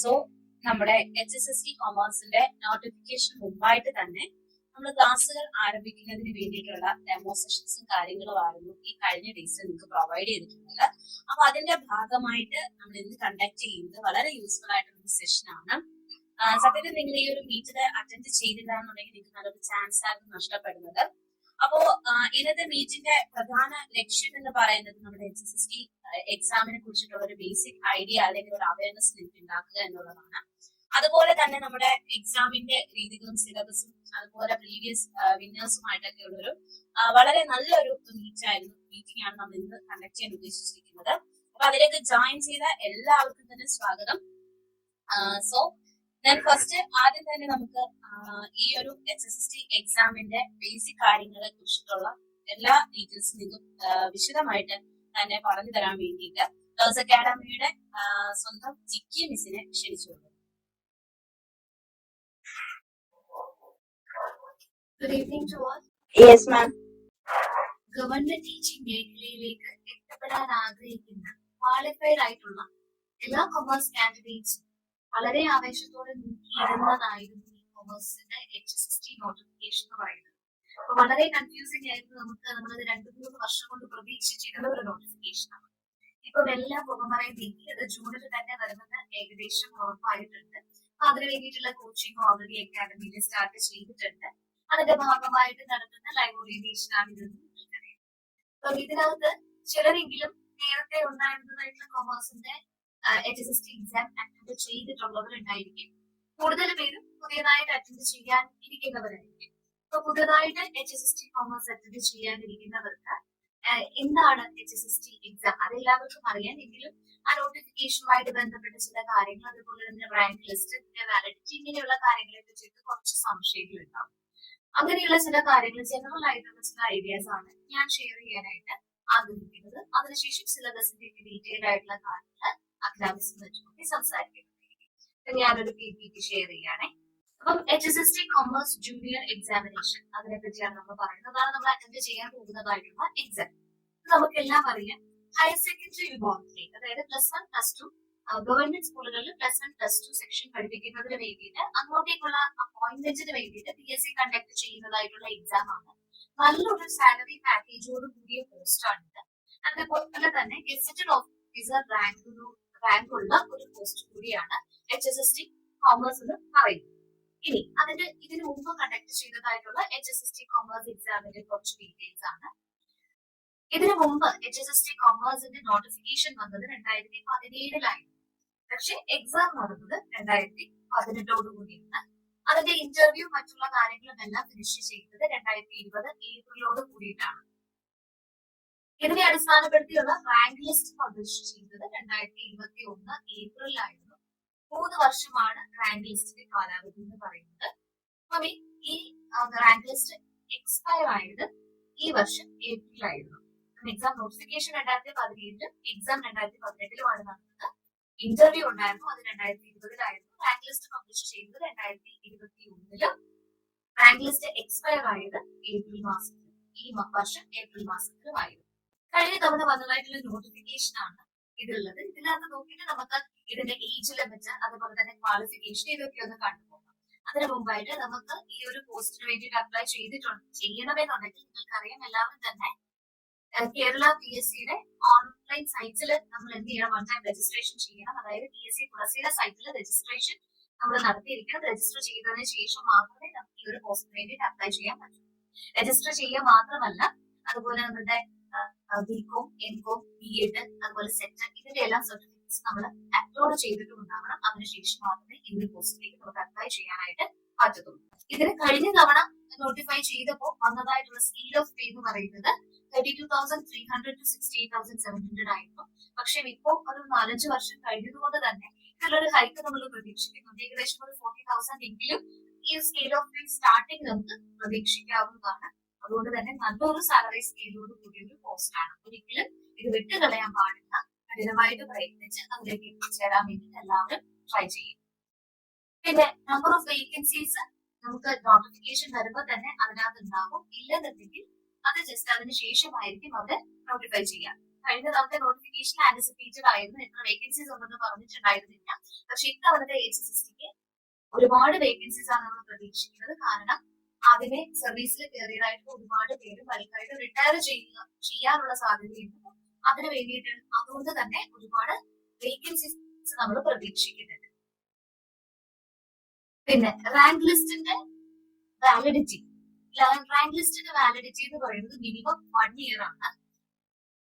So നമ്മുടെ HSST കൊമേഴ്സിന്റെ notification മുമ്പായിട്ട് തന്നെ നമ്മൾ ക്ലാസ്സുകൾ ആരംഭിക്കുന്നതിന് വേണ്ടിയിട്ടുള്ള ഡെമോ സെഷൻസും കാര്യങ്ങളുമായിരുന്നു ഈ കഴിഞ്ഞ ഡേയ്സിൽ നിങ്ങൾക്ക് പ്രൊവൈഡ് ചെയ്തിട്ടുള്ളത്. അപ്പൊ അതിന്റെ ഭാഗമായിട്ട് നമ്മൾ ഇന്ന് കണ്ടക്ട് ചെയ്യുന്നത് വളരെ യൂസ്ഫുൾ ആയിട്ടുള്ള ഒരു സെഷനാണ്. സത്യത്തിൽ നിങ്ങൾ ഈ ഒരു മീറ്റിൽ അറ്റൻഡ് ചെയ്തില്ല എന്നുണ്ടെങ്കിൽ നിങ്ങൾക്ക് നല്ലൊരു ചാൻസ് ആയിരുന്നു നഷ്ടപ്പെടുന്നത്. അപ്പോ ഇന്നത്തെ മീറ്റിന്റെ പ്രധാന ലക്ഷ്യം എന്ന് പറയുന്നത് നമ്മുടെ HSST എക്സാമിനെ കുറിച്ചിട്ടുള്ള ഒരു ബേസിക് ഐഡിയ അല്ലെങ്കിൽ ഒരു അവയർനെസ് നിങ്ങൾക്ക് ഉണ്ടാക്കുക എന്നുള്ളതാണ്. അതുപോലെ തന്നെ നമ്മുടെ എക്സാമിന്റെ രീതികളും സിലബസും അതുപോലെ പ്രീവിയസ് വിന്നേഴ്സുമായിട്ടൊക്കെ ഉള്ളൊരു വളരെ നല്ലൊരു മീറ്റിംഗ് ആണ് നമ്മൾ ഇന്ന് കണ്ടക്ട് ചെയ്യാൻ ഉദ്ദേശിച്ചിരിക്കുന്നത്. അപ്പൊ അതിലേക്ക് ജോയിൻ ചെയ്ത എല്ലാവർക്കും തന്നെ സ്വാഗതം. സോ ഫസ്റ്റ് ആദ്യം തന്നെ നമുക്ക് ഈ ഒരു HSST എക്സാമിന്റെ ബേസിക് കാര്യങ്ങളെ കുറിച്ചിട്ടുള്ള എല്ലാ ഡീറ്റെയിൽസും നിങ്ങൾക്ക് വിശദമായിട്ട് തന്നെ പറഞ്ഞു തരാൻ വേണ്ടിയിട്ട് ഗേൾസ് അക്കാഡമിയുടെ സ്വന്തം ജിക്കി മിസ്സിനെ ക്ഷണിച്ചുകൊള്ളു. Good evening to all. Yes, ma'am. Government teaching മേഖലയിലേക്ക് എത്തപ്പെടാൻ ആഗ്രഹിക്കുന്ന ക്വാളിഫൈഡ് ആയിട്ടുള്ള എല്ലാ കൊമേഴ്സ് കാൻഡിഡേറ്റ്സും വളരെ ആവേശത്തോടെ നോക്കിയിരുന്നതായിരുന്നു ഈ കൊമേഴ്സിന്റെ HSST നോട്ടിഫിക്കേഷൻ എന്ന് പറയുന്നത്. അപ്പൊ വളരെ കൺഫ്യൂസിംഗ് ആയിരുന്നു. നമ്മളത് 2-3 വർഷം കൊണ്ട് പ്രതീക്ഷിച്ചിരുന്ന ഒരു നോട്ടിഫിക്കേഷൻ ആണ്. ഇപ്പൊ എല്ലാം പറയുന്നെങ്കിൽ അത് ജൂണിൽ തന്നെ വരുമെന്ന് ഏകദേശം ഉറപ്പായിട്ടുണ്ട്. അതിന് വേണ്ടിയിട്ടുള്ള കോച്ചിങ് ഓൾറെഡി അക്കാഡമിയിൽ സ്റ്റാർട്ട് ചെയ്തിട്ടുണ്ട്. അതിന്റെ ഭാഗമായിട്ട് നടത്തുന്ന ലൈവ് ഓറിയന്റേഷൻ ആണ് ഇതെന്ന് നിങ്ങൾക്കറിയാം. അപ്പൊ ഇതിനകത്ത് ചിലരെങ്കിലും നേരത്തെ ഉണ്ടായിരുന്നതായിട്ടുള്ള കൊമേഴ്സിന്റെ HSST എക്സാം അറ്റൻഡ് ചെയ്തിട്ടുള്ളവരുണ്ടായിരിക്കും. കൂടുതൽ പേരും പുതിയതായിട്ട് അറ്റൻഡ് ചെയ്യാൻ ഇരിക്കുന്നവരായിരിക്കും. അപ്പൊ പുതിയതായിട്ട് HSST കൊമേഴ്സ് അറ്റൻഡ് ചെയ്യാനിരിക്കുന്നവർക്ക് എന്താണ് HSST എക്സാം അതെല്ലാവർക്കും അറിയാം. എങ്കിലും ആ നോട്ടിഫിക്കേഷനുമായിട്ട് ബന്ധപ്പെട്ട ചില കാര്യങ്ങൾ, അതുപോലെ തന്നെ റാങ്ക് ലിസ്റ്റ്, വാലിഡിറ്റി, ഇങ്ങനെയുള്ള കാര്യങ്ങളെ പറ്റിയിട്ട് കുറച്ച് സംശയങ്ങൾ ഉണ്ടാവും. അങ്ങനെയുള്ള ചില കാര്യങ്ങൾ, ജനറൽ ആയിട്ടുള്ള ചില ഐഡിയാസ് ആണ് ഞാൻ ഷെയർ ചെയ്യാനായിട്ട് ആഗ്രഹിക്കുന്നത്. അതിനുശേഷം സിലബസിന്റെ ഡീറ്റെയിൽഡ് ആയിട്ടുള്ള കാര്യങ്ങൾ അക്കാഡമിക്സിനെ വെച്ചുകൊണ്ട് സംസാരിക്കുന്നതായിരിക്കും. ഞാനൊരു PPT ഷെയർ ചെയ്യണേ. അപ്പം HSST കൊമേഴ്സ് ജൂനിയർ എക്സാമിനേഷൻ, അതിനെ പറ്റിയാണ് നമ്മൾ പറയുന്നത്. അതാണ് നമ്മൾ അറ്റൻഡ് ചെയ്യാൻ പോകുന്നതായിട്ടുള്ള എക്സാം. നമുക്കെല്ലാം അറിയാം, ഹയർ സെക്കൻഡറി വിഭാഗത്തിലേക്ക്, അതായത് +1 +2 ഗവൺമെന്റ് സ്കൂളുകളിൽ +1 +2 സെക്ഷൻ പഠിപ്പിക്കുന്നതിന് വേണ്ടിയിട്ട് അങ്ങോട്ടേക്കുള്ള അപ്പോയിന്റ്മെന്റിന് വേണ്ടിയിട്ട് PSC കണ്ടക്ട് ചെയ്യുന്നതായിട്ടുള്ള എക്സാം ആണ്. നല്ലൊരു സാലറി പാക്കേജോട് കൂടിയ പോസ്റ്റ് ആണിത്. അതുപോലെ തന്നെ ഗസറ്റഡ് ഓഫീസർ റാങ്കുള്ള ഒരു പോസ്റ്റ് കൂടിയാണ് HSST കൊമേഴ്സ് എന്ന് പറയുന്നത്. ഇനി ഇതിനു മുമ്പ് കണ്ടക്ട് ചെയ്തതായിട്ടുള്ള HSST കൊമേഴ്സ് എക്സാമിന്റെ കുറച്ച് ഡീറ്റെയിൽസ് ആണ്. ഇതിനു മുമ്പ് HSST കൊമേഴ്സിന്റെ നോട്ടിഫിക്കേഷൻ വന്നത് 2017 പക്ഷെ എക്സാം നടന്നത് 2018 കൂടിയാണ്. അതിന്റെ ഇന്റർവ്യൂ മറ്റുള്ള കാര്യങ്ങളും എല്ലാം ഫിനിഷ് ചെയ്തത് 2020 ഏപ്രിലോട് കൂടിയിട്ടാണ്. ഇതിനെ അടിസ്ഥാനപ്പെടുത്തിയുള്ള റാങ്ക് ലിസ്റ്റ് പബ്ലിഷ് ചെയ്തത് 2021 ഏപ്രിലായിരുന്നു. 3 വർഷമാണ് റാങ്ക് ലിസ്റ്റിന്റെ കാലാവധി എന്ന് പറയുന്നത്. അപ്പം ഈ റാങ്ക് ലിസ്റ്റ് എക്സ്പയർ ആയത് ഈ വർഷം ഏപ്രിലായിരുന്നു. എക്സാം നോട്ടിഫിക്കേഷൻ 2017, എക്സാം 2018 നടന്നത്. ഇന്റർവ്യൂ ഉണ്ടായിരുന്നു, അത് 2020. റാങ്ക് ലിസ്റ്റ് പബ്ലിഷ് ചെയ്തത് 2021. റാങ്ക് ലിസ്റ്റ് എക്സ്പയർ ആയത് ഏപ്രിൽ മാസത്തിൽ, ഈ വർഷം ഏപ്രിൽ മാസത്തിലുമായിരുന്നു. കഴിഞ്ഞ തവണ വന്നതായിട്ടുള്ള നോട്ടിഫിക്കേഷൻ ആണ് ഇതുള്ളത്. ഇതിനകത്ത് നോക്കിയിട്ട് നമുക്ക് ഇതിന്റെ ഏജ് ലിമിറ്റ്, അതുപോലെ തന്നെ ക്വാളിഫിക്കേഷൻ, ഇതൊക്കെ ഒന്ന് കണ്ടുപോകാം. അതിനു മുമ്പായിട്ട് നമുക്ക് ഈ ഒരു പോസ്റ്റിന് വേണ്ടിയിട്ട് അപ്ലൈ ചെയ്യണമെന്നുണ്ടെങ്കിൽ നിങ്ങൾക്കറിയാം, എല്ലാവരും തന്നെ കേരള PSCയുടെ ഓൺലൈൻ സൈറ്റിൽ നമ്മൾ എന്ത് ചെയ്യണം, വൺ ടൈം രജിസ്ട്രേഷൻ ചെയ്യണം. അതായത് PSC തുളസിയുടെ സൈറ്റിൽ രജിസ്ട്രേഷൻ നമ്മൾ നടത്തിയിരിക്കണം. രജിസ്റ്റർ ചെയ്തതിനു ശേഷം മാത്രമേ നമുക്ക് ഈ ഒരു പോസ്റ്റിന് വേണ്ടിയിട്ട് അപ്ലൈ ചെയ്യാൻ പറ്റൂ. രജിസ്റ്റർ ചെയ്യുക മാത്രമല്ല, അതുപോലെ നമ്മുടെ BCom, MCom, B.Ed, അതുപോലെ സെറ്റ്, ഇതിന്റെ എല്ലാം സർട്ടിഫിക്കറ്റ്സ് നമ്മൾ അപ്ലോഡ് ചെയ്തിട്ടുണ്ടാവണം. അതിനുശേഷം മാത്രമേ ഈ ഒരു പോസ്റ്റിലേക്ക് നമുക്ക് അപ്ലൈ ചെയ്യാനായിട്ട് പറ്റത്തുള്ളൂ. ഇതിന് കഴിഞ്ഞ തവണ നോട്ടിഫൈ ചെയ്തപ്പോൾ വന്നതായിട്ടുള്ള സ്കെയിൽ ഓഫ് പേ എന്ന് പറയുന്നത് 32,300 to 68,700 ആയിരുന്നു. പക്ഷെ ഇപ്പോൾ ഒരു 4-5 വർഷം കഴിഞ്ഞതുകൊണ്ട് തന്നെ ഇതിലൊരു ഹൈക്ക് നമ്മൾ പ്രതീക്ഷിക്കുന്നുണ്ട്. ഏകദേശം ഒരു 40,000 എങ്കിലും ഈ സ്കെയിൽ ഓഫ് പേ സ്റ്റാർട്ടിങ് നമുക്ക് പ്രതീക്ഷിക്കാവുന്നതാണ്. അതുകൊണ്ട് തന്നെ നല്ലൊരു സാലറി സ്കെയിലോട് കൂടിയ ഒരു പോസ്റ്റ് ആണ്. ഒരിക്കലും ഇത് വിട്ടുകളയാൻ പാടില്ല. കഠിനമായിട്ട് പ്രയത്നിച്ച് അതിലേക്ക് എത്തിച്ചേരാൻ വേണ്ടിയിട്ട് എല്ലാവരും ട്രൈ ചെയ്യും. പിന്നെ നമ്പർ ഓഫ് വേക്കൻസീസ് നമുക്ക് നോട്ടിഫിക്കേഷൻ വരുമ്പോൾ തന്നെ അതിനകത്ത് ഉണ്ടാകും. ഇല്ലെന്നുണ്ടെങ്കിൽ അത് ജസ്റ്റ് അതിന് ശേഷമായിരിക്കും അവർ നോട്ടിഫൈ ചെയ്യാം. കഴിഞ്ഞ തവണത്തെ നോട്ടിഫിക്കേഷൻ ആന്റിസിപ്പേറ്റഡ് ആയിരുന്നു. എത്ര വേക്കൻസീസ് ഉണ്ടെന്ന് പറഞ്ഞിട്ടുണ്ടായിരുന്നില്ല. പക്ഷെ ഇത്തവണത്തെ HSSTക്ക് ഒരുപാട് വേക്കൻസീസ് ആണ് നമ്മൾ പ്രതീക്ഷിക്കുന്നത്. കാരണം ആദ്യമേ സർവീസിൽ കയറിയതായിട്ട് ഒരുപാട് പേര് ബൾക്കായിട്ട് റിട്ടയർ ചെയ്യാനുള്ള സാധ്യതയുണ്ട്. അതിന് വേണ്ടിയിട്ട് അതുകൊണ്ട് തന്നെ ഒരുപാട് വേക്കൻസീസ് നമ്മൾ പ്രതീക്ഷിക്കുന്നുണ്ട്. പിന്നെ റാങ്ക് ലിസ്റ്റിന്റെ വാലിഡിറ്റി എന്ന് പറയുന്നത് മിനിമം 1 ഇയർ ആണ്.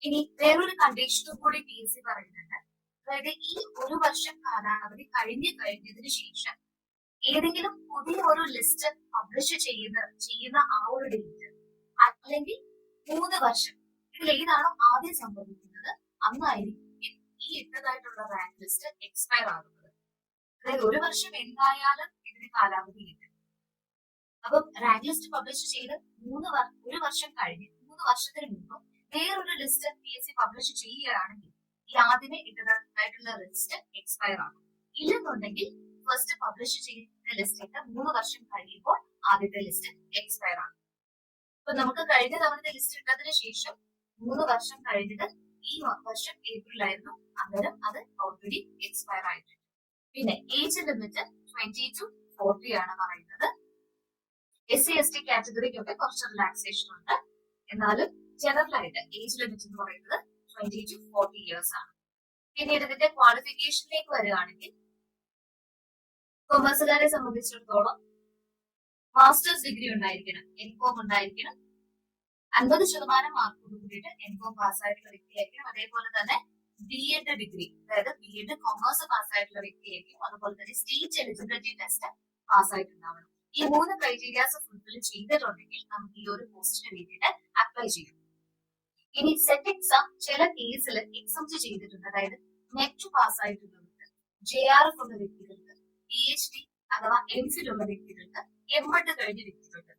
ഇനി വേറൊരു കണ്ടീഷനും കൂടി PSC പറയുന്നുണ്ട്. അതായത് ഈ 1 വർഷം കാലാവധി കഴിഞ്ഞതിന് ശേഷം ഏതെങ്കിലും പുതിയ ഒരു ലിസ്റ്റ് പബ്ലിഷ് ചെയ്യുന്ന ആ ഒരു ഡേറ്റ് അല്ലെങ്കിൽ 3 വർഷം ഇതിൽ ഏതാണോ ആദ്യം സംഭവിക്കുന്നത് അന്നായിരിക്കും ഈ ഇട്ടതായിട്ടുള്ള റാങ്ക് ലിസ്റ്റ് എക്സ്പയർ ആകുന്നത്. അതായത് 1 വർഷം എന്തായാലും ഇതിന് കാലാവധി ഉണ്ട്. അപ്പം റാങ്ക് ലിസ്റ്റ് പബ്ലിഷ് ചെയ്ത് 1 വർഷം കഴിഞ്ഞ് 3 വർഷത്തിന് മുമ്പ് വേറൊരു ലിസ്റ്റ് PSC പബ്ലിഷ് ചെയ്യുകയാണെങ്കിൽ ഈ ആദ്യമേ ഇട്ടതായിട്ടുള്ള ലിസ്റ്റ് എക്സ്പയർ ആകും. ഇല്ലെന്നുണ്ടെങ്കിൽ ഫസ്റ്റ് പബ്ലിഷ് ചെയ്യുന്ന ലിസ്റ്റ് ഇട്ട് 3 വർഷം കഴിയുമ്പോൾ ആദ്യത്തെ ലിസ്റ്റ് എക്സ്പയർ ആകും. അപ്പൊ നമുക്ക് കഴിഞ്ഞ തവണത്തെ ലിസ്റ്റ് ഇട്ടതിന് ശേഷം 3 വർഷം കഴിഞ്ഞത് ഈ വർഷം ഏപ്രിലായിരുന്നു. അന്നേരം അത് ഓൾറെഡി എക്സ്പയർ ആയിട്ടുണ്ട്. പിന്നെ ഏജ് ലിമിറ്റ് 20 to 40 ആണ് പറയുന്നത്. SC/ST കാറ്റഗറിക്കൊക്കെ കുറച്ച് റിലാക്സേഷൻ ഉണ്ട്. എന്നാലും ജനറൽ ആയിട്ട് ഏജ് ലിമിറ്റ് എന്ന് പറയുന്നത് 20 to 40 ഇയേഴ്സ് ആണ്. പിന്നീട് ഇതിന്റെ ക്വാളിഫിക്കേഷനിലേക്ക് വരികയാണെങ്കിൽ കൊമേഴ്സുകാരെ സംബന്ധിച്ചിടത്തോളം മാസ്റ്റേഴ്സ് ഡിഗ്രി ഉണ്ടായിരിക്കണം, MCOM ഉണ്ടായിരിക്കണം, 50% മാർക്കോട് കൂടിയിട്ട് MCOM പാസ്സായിട്ടുള്ള വ്യക്തിയായിരിക്കും. അതേപോലെ തന്നെ BEd ഡിഗ്രി, അതായത് BEd കൊമേഴ്സ് പാസ്സായിട്ടുള്ള വ്യക്തിയായിരിക്കും. അതുപോലെ തന്നെ സ്റ്റേറ്റ് എലിജിബിലിറ്റി ടെസ്റ്റ് പാസ്സായിട്ടുണ്ടാവണം. ഈ 3 ക്രൈറ്റീരിയാസ് ഫുൾഫിൽ ചെയ്തിട്ടുണ്ടെങ്കിൽ നമുക്ക് ഈ ഒരു പോസ്റ്റിന് വേണ്ടിയിട്ട് അപ്ലൈ ചെയ്യാം. ഇനി സെറ്റ് എക്സാം ചില കേസിൽ എക്സംപ്റ്റ് ചെയ്തിട്ടുണ്ട്. അതായത് നെറ്റ് പാസ്സായിട്ടുള്ളവർക്ക്, JRF ഉള്ള വ്യക്തികൾക്ക്, PhD അഥവാ MPhil ഉള്ള വ്യക്തികൾക്ക്, MEd കഴിഞ്ഞ വ്യക്തികൾക്ക്,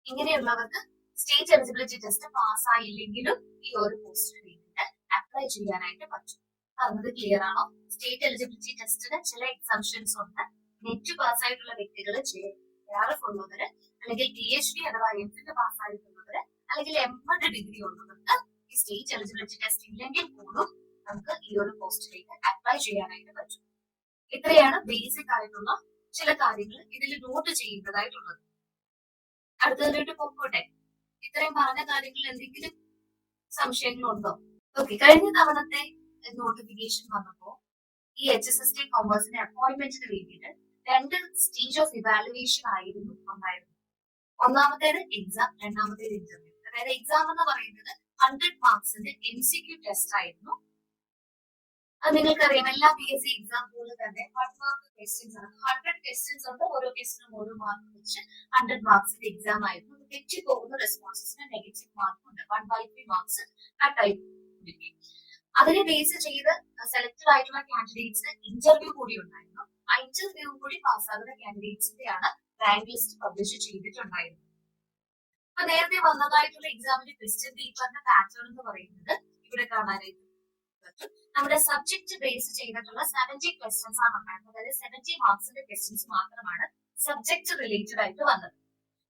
ഇങ്ങനെയുള്ളവർക്ക് സ്റ്റേറ്റ് എലിജിബിലിറ്റി ടെസ്റ്റ് പാസ്സായില്ലെങ്കിലും ഈ ഒരു പോസ്റ്റിന് വേണ്ടിയിട്ട് അപ്ലൈ ചെയ്യാനായിട്ട് പറ്റും. പറഞ്ഞത് ക്ലിയർ ആണോ? സ്റ്റേറ്റ് എലിജിബിലിറ്റി ടെസ്റ്റിന് ചില എക്സംഷൻസ് ഉണ്ട്. നെറ്റ് പാസ്സായിട്ടുള്ള വ്യക്തികൾ, JRF ഉള്ളവര്, അല്ലെങ്കിൽ PhD അഥവാ MPhil പാസ്സായിട്ടുള്ളവര്, അല്ലെങ്കിൽ MEd ഡിഗ്രി ഉള്ളവർക്ക് ഈ സ്റ്റേറ്റ് എലിജിബിലിറ്റി ടെസ്റ്റ് ഇല്ലെങ്കിൽ പോലും നമുക്ക് ഈ ഒരു പോസ്റ്റിലേക്ക് അപ്ലൈ ചെയ്യാനായിട്ട് പറ്റും. ഇത്രയാണ് ബേസിക് ആയിട്ടുള്ള ചില കാര്യങ്ങൾ ഇതിൽ നോട്ട് ചെയ്യേണ്ടതായിട്ടുള്ളത്. അടുത്തതിലോട്ട് പോകട്ടെ. ഇത്രയും പറഞ്ഞ കാര്യങ്ങളിൽ എന്തെങ്കിലും സംശയങ്ങളുണ്ടോ? ഓക്കെ, കഴിഞ്ഞ തവണത്തെ നോട്ടിഫിക്കേഷൻ വന്നപ്പോ ഈ HSST കൊമേഴ്സിന്റെ അപ്പോയിന്റ്മെന്റിന് വേണ്ടിയിട്ട് 2 സ്റ്റേജ് ഓഫ് ഇവാലുവേഷൻ ആയിരുന്നു ഉണ്ടായിരുന്നത്. ഒന്നാമത്തേത് എക്സാം, രണ്ടാമത്തേത് ഇന്റർവ്യൂ. അതായത് എക്സാം എന്ന് പറയുന്നത് 100 മാർക്സിന്റെ MCQ ടെസ്റ്റ് ആയിരുന്നു. അത് നിങ്ങൾക്കറിയാം, എല്ലാ PSC എക്സാം പോലെ തന്നെ 1 മാർക്ക് ക്വസ്റ്റ്യൻസ് ആണ്. 100 ക്വസ്റ്റ്യൻസ് ഉണ്ട്. ഓരോ ക്വസ്റ്റിനും 1 മാർക്ക് വെച്ച് 100 മാർക്സിന്റെ എക്സാം ആയിരുന്നു. തെറ്റി പോകുന്ന റെസ്പോൺസസിന് നെഗറ്റീവ് മാർക്ക് ഉണ്ട്. 1/3 മാർക്സ് കട്ടായി. അതിനെ ബേസ് ചെയ്ത് സെലക്ടഡ് ആയിട്ടുള്ള കാൻഡിഡേറ്റ്സിന് ഇന്റർവ്യൂ കൂടി ഉണ്ടായിരുന്നു. ആ ഇന്റർവ്യൂ കൂടി പാസ്സാകുന്ന കാൻഡിഡേറ്റ്സിന്റെയാണ് റാങ്ക് ലിസ്റ്റ് പബ്ലിഷ് ചെയ്തിട്ടുണ്ടായിരുന്നത്. അപ്പൊ നേരത്തെ വന്നതായിട്ടുള്ള എക്സാമിന്റെ ക്വസ്റ്റ്യൻ പേപ്പറിന്റെ പാറ്റേൺ എന്ന് പറയുന്നത് ഇവിടെ കാണാനായിട്ട് പറ്റും. നമ്മുടെ സബ്ജക്ട് ബേസ് ചെയ്തിട്ടുള്ള 70 ക്വസ്റ്റ്യൻസ് ആണ് ഉണ്ടായിരുന്നത്. അതായത് 70 മാർക്സിന്റെ ക്വസ്റ്റ്യൻസ് മാത്രമാണ് സബ്ജക്ട് റിലേറ്റഡ് ആയിട്ട് വന്നത്.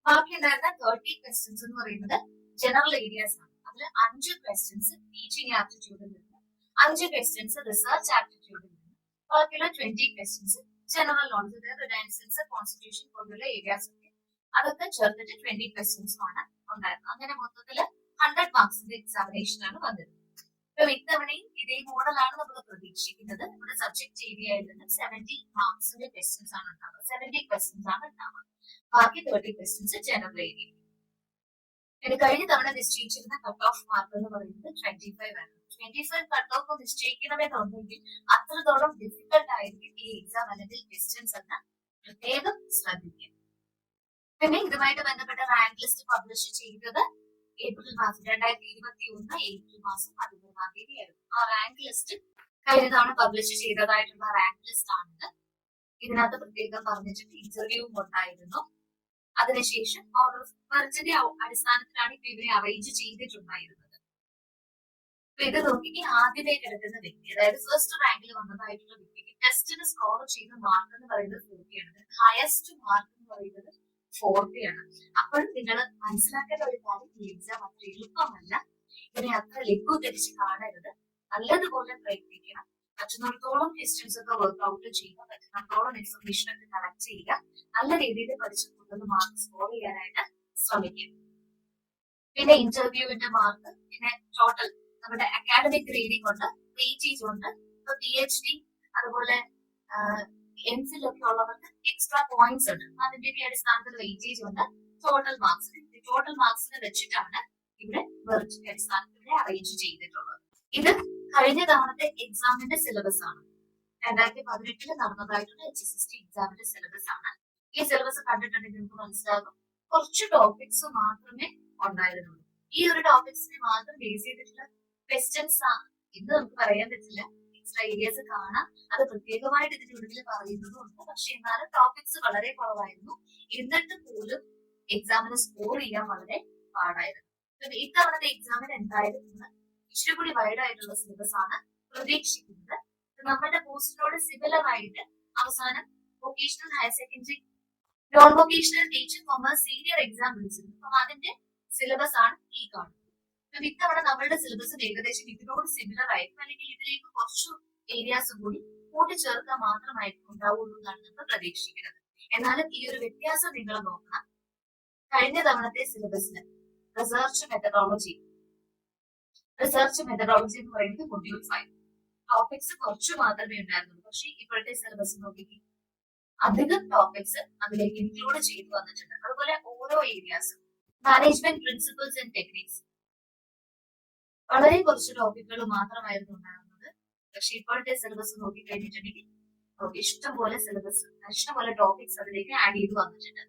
ബാക്കി ഉണ്ടായിരുന്ന 30 ക്വസ്റ്റ്യൻസ് എന്ന് പറയുന്നത് ജനറൽ ഏരിയാസ് ആണ്. അതിൽ 5 ക്വസ്റ്റ്യൻസ് ടീച്ചിങ് ആപ്റ്റിറ്റ്യൂഡിൽ നിന്ന്, 5 ക്വസ്റ്റ്യൻസ് റിസർച്ച് ആപ്റ്റിറ്റ്യൂഡിൽ നിന്ന്, ബാക്കിയുള്ള 20 questions general knowledge, renaissance, constitution പോലുള്ള ഏരിയാസ് ഒക്കെ അതൊക്കെ ചേർത്തിട്ട് 20 ക്വസ്റ്റ്യൻസ് ആണ് ഉണ്ടായിരുന്നത്. അങ്ങനെ മൊത്തത്തില് 100 മാർക്സിന്റെ എക്സാമിനേഷൻ ആണ് വന്നത്. ഇപ്പൊ ഇത്തവണയും ഇതേ മോഡലാണ് നമ്മൾ പ്രതീക്ഷിക്കുന്നത്. നമ്മുടെ സബ്ജക്ട് ഏരിയയിൽ നിന്ന് 70 മാർക്സിന്റെ ക്വസ്റ്റ്യൻസ് ആണ് ഉണ്ടാവുക. 70 ക്വസ്റ്റ്യൻസ് ആണ് ഉണ്ടാവുക. ബാക്കി 30 ക്വസ്റ്റ്യൻസ് ജനറൽ ഏരിയ. ഇനി കഴിഞ്ഞ തവണ നിശ്ചയിച്ചിരുന്ന കട്ട് ഓഫ് മാർക്ക് എന്ന് പറയുന്നത് 25 ആണ്. 25 കട്ട് ഓഫ് നിശ്ചയിക്കണമെന്നുണ്ടെങ്കിൽ അത്രത്തോളം ഡിഫിക്കൽട്ട് ആയിരിക്കും ഈ എക്സാം അല്ലെങ്കിൽ ക്വസ്റ്റ്യൻസ് എന്ന് പ്രത്യേകം ശ്രദ്ധിക്കുക. പിന്നെ ഇതുമായിട്ട് ബന്ധപ്പെട്ട റാങ്ക് ലിസ്റ്റ് പബ്ലിഷ് ചെയ്തത് ഏപ്രിൽ മാസം 2021 ഏപ്രിൽ മാസം 13-ാം തീയതി ആയിരുന്നു. ആ റാങ്ക് ലിസ്റ്റ് കഴിഞ്ഞ തവണ പബ്ലിഷ് ചെയ്തതായിട്ടുള്ള റാങ്ക് ലിസ്റ്റ് ആണിത്. ഇതിനകത്ത് പ്രത്യേകം പറഞ്ഞിട്ട് ഇന്റർവ്യൂവും ഉണ്ടായിരുന്നു. അതിനുശേഷം മെറിറ്റിന്റെ അടിസ്ഥാനത്തിലാണ് ഇപ്പൊ ഇവരെ അറേഞ്ച് ചെയ്തിട്ടുണ്ടായിരുന്നത്. അപ്പൊ ഇത് നോക്കി ആദ്യമേ കിടക്കുന്ന വ്യക്തി, അതായത് ഫസ്റ്റ് റാങ്കിൽ വന്നതായിട്ടുള്ള വ്യക്തിക്ക് ടെസ്റ്റിന് സ്കോർ ചെയ്ത മാർക്ക് എന്ന് പറയുന്നത് 40 ആണ്. ഹയസ്റ്റ് മാർക്ക് എന്ന് പറയുന്നത് 40 ആണ്. അപ്പോൾ നിങ്ങൾ മനസ്സിലാക്കേണ്ട ഒരു കാര്യം, ഈ എക്സാം അത്ര എളുപ്പമല്ല. ഇതിനെ അത്ര ലഘൂകരിച്ച് കാണരുത്. നല്ലതുപോലെ പ്രയത്നിക്കണം. പറ്റുന്നിടത്തോളം ക്വസ്റ്റ്യൻസ് ഒക്കെ വർക്ക്ഔട്ട് ചെയ്യുക, പറ്റുന്നിടത്തോളം ഇൻഫർമേഷൻ ഒക്കെ കളക്ട് ചെയ്യുക, നല്ല രീതിയിൽ പഠിച്ച് കൂടുതൽ മാർക്ക് സ്കോർ ചെയ്യാനായിട്ട് ശ്രമിക്കുക. പിന്നെ ഇന്റർവ്യൂവിന്റെ മാർക്ക്, പിന്നെ ടോട്ടൽ നമ്മുടെ അക്കാഡമിക് ഗ്രേഡിംഗ് ഉണ്ട്, വെയിറ്റേജ് ഉണ്ട്. ഇപ്പൊ PhD അതുപോലെ MPhil ഒക്കെ ഉള്ളവർക്ക് എക്സ്ട്രാ പോയിന്റ്സ് ഉണ്ട്. അതിന്റെയൊക്കെ അടിസ്ഥാനത്തിൽ വെയിറ്റേജ് ഉണ്ട്. ടോട്ടൽ മാർക്സിനെ വെച്ചിട്ടാണ് ഇവിടെ മെറിറ്റിന്റെ അടിസ്ഥാനത്തിൽ അറേഞ്ച് ചെയ്തിട്ടുള്ളത്. ഇത് കഴിഞ്ഞ തവണത്തെ എക്സാമിന്റെ സിലബസ് ആണ്. 2018 നടന്നതായിട്ടുള്ള HSST എക്സാമിന്റെ സിലബസ് ആണ്. ഈ സിലബസ് കണ്ടിട്ടുണ്ടെങ്കിൽ നമുക്ക് മനസ്സിലാകും കുറച്ച് ടോപ്പിക്സ് മാത്രമേ ഉണ്ടായിരുന്നുള്ളൂ. ഈ ഒരു ടോപ്പിക്സിനെ മാത്രം ബേസ് ചെയ്തിട്ടുള്ള ക്വസ്റ്റ്യൻസ് ആണ് ഇന്ന് നമുക്ക് പറയാൻ പറ്റില്ല. എക്സ്ട്രാ ഏരിയാസ് കാണാം, അത് പ്രത്യേകമായിട്ട് ഇതിന്റെ ഉള്ളിൽ പറയുന്നതുണ്ട്. പക്ഷെ എന്നാലും ടോപ്പിക്സ് വളരെ കുറവായിരുന്നു. എന്നിട്ട് പോലും എക്സാമിന് സ്കോർ ചെയ്യാൻ വളരെ പാടായിരുന്നു. ഇത്തവണത്തെ എക്സാമിന് എന്തായാലും നിങ്ങൾ ഇച്ചിരി കൂടി വൈഡ് ആയിട്ടുള്ള സിലബസ് ആണ് പ്രതീക്ഷിക്കുന്നത്. നമ്മുടെ പോസ്റ്റിനോട് സിമിലർ ആയിട്ട് അവസാനം vocational higher secondary non vocational teaching commerce senior exam വിളിച്ചിരുന്നു. അപ്പൊ അതിന്റെ സിലബസ് ആണ് ഈ കാണുന്നത്. ഇത്തവണ നമ്മളുടെ സിലബസ് ഏകദേശം ഇതിനോട് സിമിലർ ആയിരിക്കും, അല്ലെങ്കിൽ ഇതിലേക്ക് കുറച്ചു ഏരിയാസും കൂടി കൂട്ടിച്ചേർക്കാൻ മാത്രമായിരിക്കും ഉണ്ടാവുള്ളൂ എന്നാണ് നമ്മൾ പ്രതീക്ഷിക്കുന്നത്. എന്നാലും ഈ ഒരു വ്യത്യാസം നിങ്ങൾ നോക്കണം. കഴിഞ്ഞ തവണത്തെ സിലബസിന് റിസർച്ച് മെത്തഡോളജി എന്ന് പറയുന്നത് മൊഡ്യൂൾ 5 ടോപ്പിക്സ് കുറച്ചു മാത്രമേ ഉണ്ടായിരുന്നുള്ളൂ. പക്ഷേ ഇപ്പോഴത്തെ സിലബസ് നോക്കി അധികം ടോപ്പിക്സ് അതിലേക്ക് ഇൻക്ലൂഡ് ചെയ്തു വന്നിട്ടുണ്ട്. അതുപോലെ ഓരോ ഏരിയാസും മാനേജ്മെന്റ് പ്രിൻസിപ്പിൾസ് ആൻഡ് ടെക്നിക്സ് വളരെ കുറച്ച് ടോപ്പിക്കുകൾ മാത്രമായിരുന്നു ഉണ്ടായിരുന്നത്. പക്ഷെ ഇപ്പോഴത്തെ സിലബസ് നോക്കി കഴിഞ്ഞിട്ടുണ്ടെങ്കിൽ ഇഷ്ടംപോലെ ടോപ്പിക്സ് അതിലേക്ക് ആഡ് ചെയ്ത് വന്നിട്ടുണ്ട്.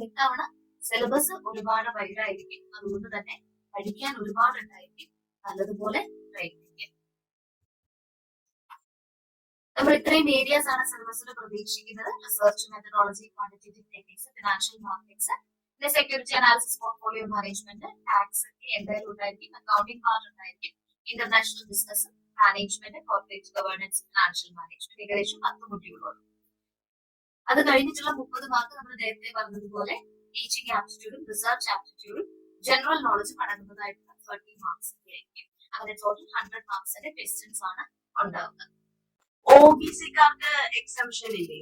ഇത്തവണ സിലബസ് ഒരുപാട് വൈഡായിരിക്കും. അതുകൊണ്ട് തന്നെ പഠിക്കാൻ ഒരുപാട് ഉണ്ടായിരിക്കും. നല്ലതുപോലെ പ്രയത്നിക്കുക. നമ്മൾ ഇത്രയും ഏരിയാസ് ആണ് സിലബസിൽ പ്രതീക്ഷിക്കുന്നത്. Research methodology, quantitative techniques, financial markets, പിന്നെ security analysis, portfolio management, tax ഒക്കെ എന്തായാലും ഉണ്ടായിരിക്കും. അക്കൗണ്ടിംഗ് പാർട്ട് ഉണ്ടായിരിക്കും. International business management, corporate governance, financial management, ഏകദേശം 10 മൊഡ്യൂളുകൾ. അത് കഴിഞ്ഞിട്ടുള്ള 30 മാർക്ക് നമ്മൾ നേരത്തെ പറഞ്ഞതുപോലെ ടീച്ചിങ് ആപ്റ്റിറ്റ്യൂഡും റിസർച്ച് ആപ്റ്റിറ്റ്യൂഡും ജനറൽ നോളജും അടങ്ങുന്നതായിട്ടുള്ള 30 മാർക്സ് ആയിരിക്കും. അങ്ങനെ ടോട്ടൽ 100 മാർക്സിന്റെ ക്വസ്റ്റ്യൻസ് ആണ് ഉണ്ടാവുന്നത്. OBC-കാർക്ക് എക്സംഷൻ ഇല്ലേ?